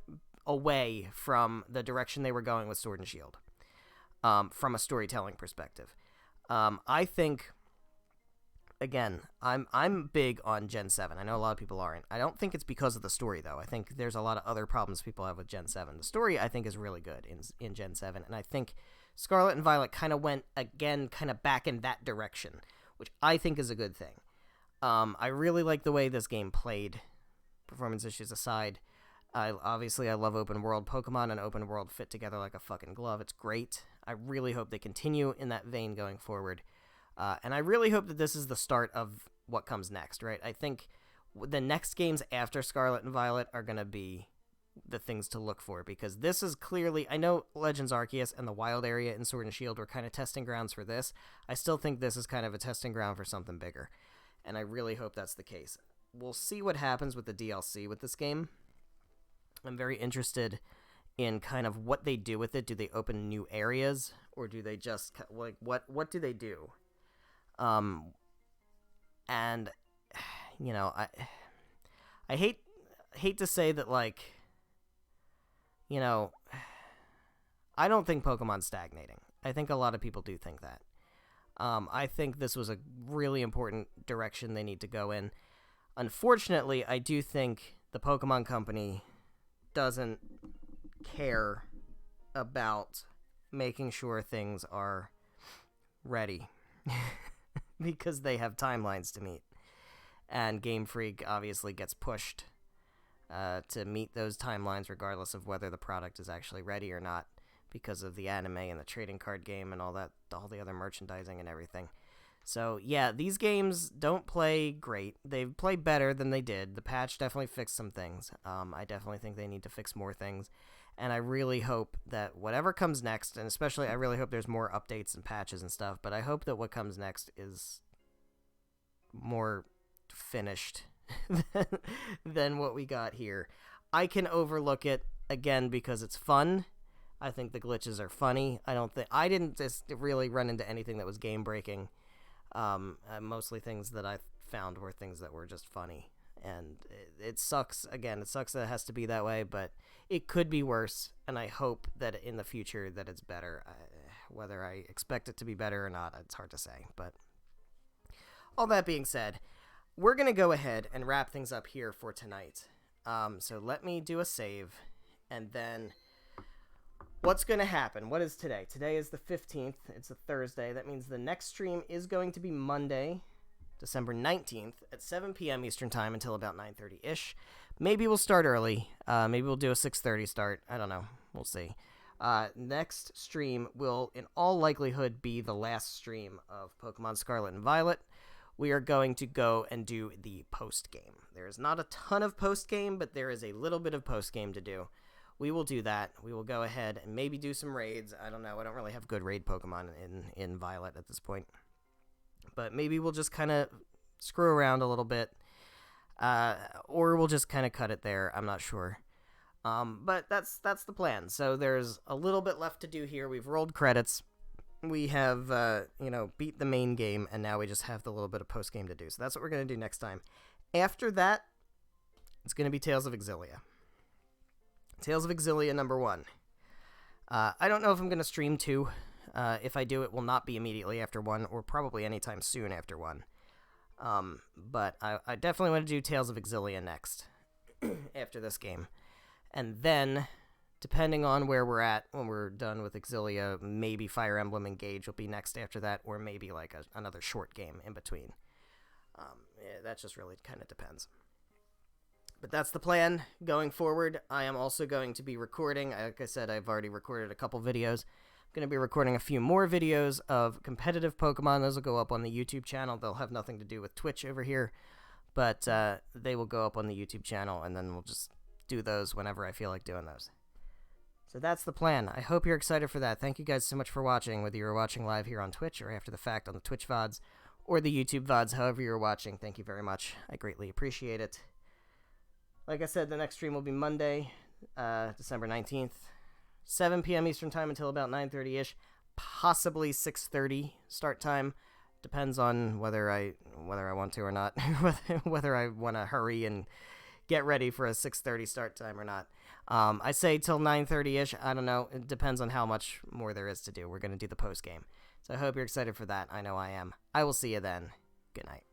away from the direction they were going with Sword and Shield, from a storytelling perspective. I think, again, I'm big on Gen 7. I know a lot of people aren't. I don't think it's because of the story, though. I think there's a lot of other problems people have with Gen 7. The story, I think, is really good in Gen 7, and I think Scarlet and Violet kind of went, again, kind of back in that direction, which I think is a good thing. I really like the way this game played, performance issues aside. I love open world Pokemon, and open world fit together like a fucking glove. It's great. I really hope they continue in that vein going forward. And I really hope that this is the start of what comes next, right? I think the next games after Scarlet and Violet are going to be the things to look for, because this is clearly, I know Legends Arceus and the Wild Area in Sword and Shield were kind of testing grounds for this. I still think this is kind of a testing ground for something bigger, and I really hope that's the case. We'll see what happens with the DLC with this game. I'm very interested in kind of what they do with it. Do they open new areas, or do they just, like, what do they do? And, I hate to say that, like, I don't think Pokemon's stagnating. I think a lot of people do think that. I think this was a really important direction they need to go in. Unfortunately, I do think the Pokemon Company doesn't care about making sure things are ready because they have timelines to meet. And Game Freak obviously gets pushed to meet those timelines regardless of whether the product is actually ready or not because of the anime and the trading card game and all the other merchandising and everything. So, yeah, these games don't play great. They play better than they did. The patch definitely fixed some things. I definitely think they need to fix more things. And I really hope that whatever comes next, and especially I really hope there's more updates and patches and stuff, but I hope that what comes next is more finished than what we got here. I can overlook it, again, because it's fun. I think the glitches are funny. I didn't just really run into anything that was game-breaking. Mostly things that I found were things that were just funny. And it sucks, again, it sucks that it has to be that way, but it could be worse, and I hope that in the future that it's better. Whether I expect it to be better or not, it's hard to say. But all that being said, we're going to go ahead and wrap things up here for tonight. So let me do a save, and then what's going to happen? What is today? Today is the 15th. It's a Thursday. That means the next stream is going to be Monday, December 19th at 7 p.m. Eastern Time until about 9:30-ish. Maybe we'll start early. Maybe we'll do a 6:30 start. I don't know. We'll see. Next stream will, in all likelihood, be the last stream of Pokemon Scarlet and Violet. We are going to go and do the post-game. There is not a ton of post-game, but there is a little bit of post-game to do. We will do that. We will go ahead and maybe do some raids. I don't know. I don't really have good raid Pokemon in Violet at this point. But maybe we'll just kind of screw around a little bit. Or we'll just kind of cut it there. I'm not sure. But that's the plan. So there's a little bit left to do here. We've rolled credits. We have, beat the main game, and now we just have the little bit of post-game to do. So that's what we're going to do next time. After that, it's going to be Tales of Exilia. Tales of Exilia number 1. I don't know if I'm going to stream 2. If I do, it will not be immediately after 1, or probably anytime soon after 1. But I definitely want to do Tales of Exilia next, after this game. And then, depending on where we're at when we're done with Exilia, maybe Fire Emblem Engage will be next after that, or maybe like another short game in between. That just really kind of depends. But that's the plan going forward. I am also going to be recording. Like I said, I've already recorded a couple videos. I'm going to be recording a few more videos of competitive Pokemon. Those will go up on the YouTube channel. They'll have nothing to do with Twitch over here. But they will go up on the YouTube channel, and then we'll just do those whenever I feel like doing those. So that's the plan. I hope you're excited for that. Thank you guys so much for watching, whether you're watching live here on Twitch or after the fact on the Twitch VODs or the YouTube VODs, however you're watching. Thank you very much. I greatly appreciate it. Like I said, the next stream will be Monday, December 19th, 7 p.m. Eastern Time until about 9:30-ish, possibly 6:30 start time. Depends on whether I want to or not, whether I want to hurry and get ready for a 6:30 start time or not. I say till 9:30-ish. I don't know. It depends on how much more there is to do. We're going to do the post game. So I hope you're excited for that. I know I am. I will see you then. Good night.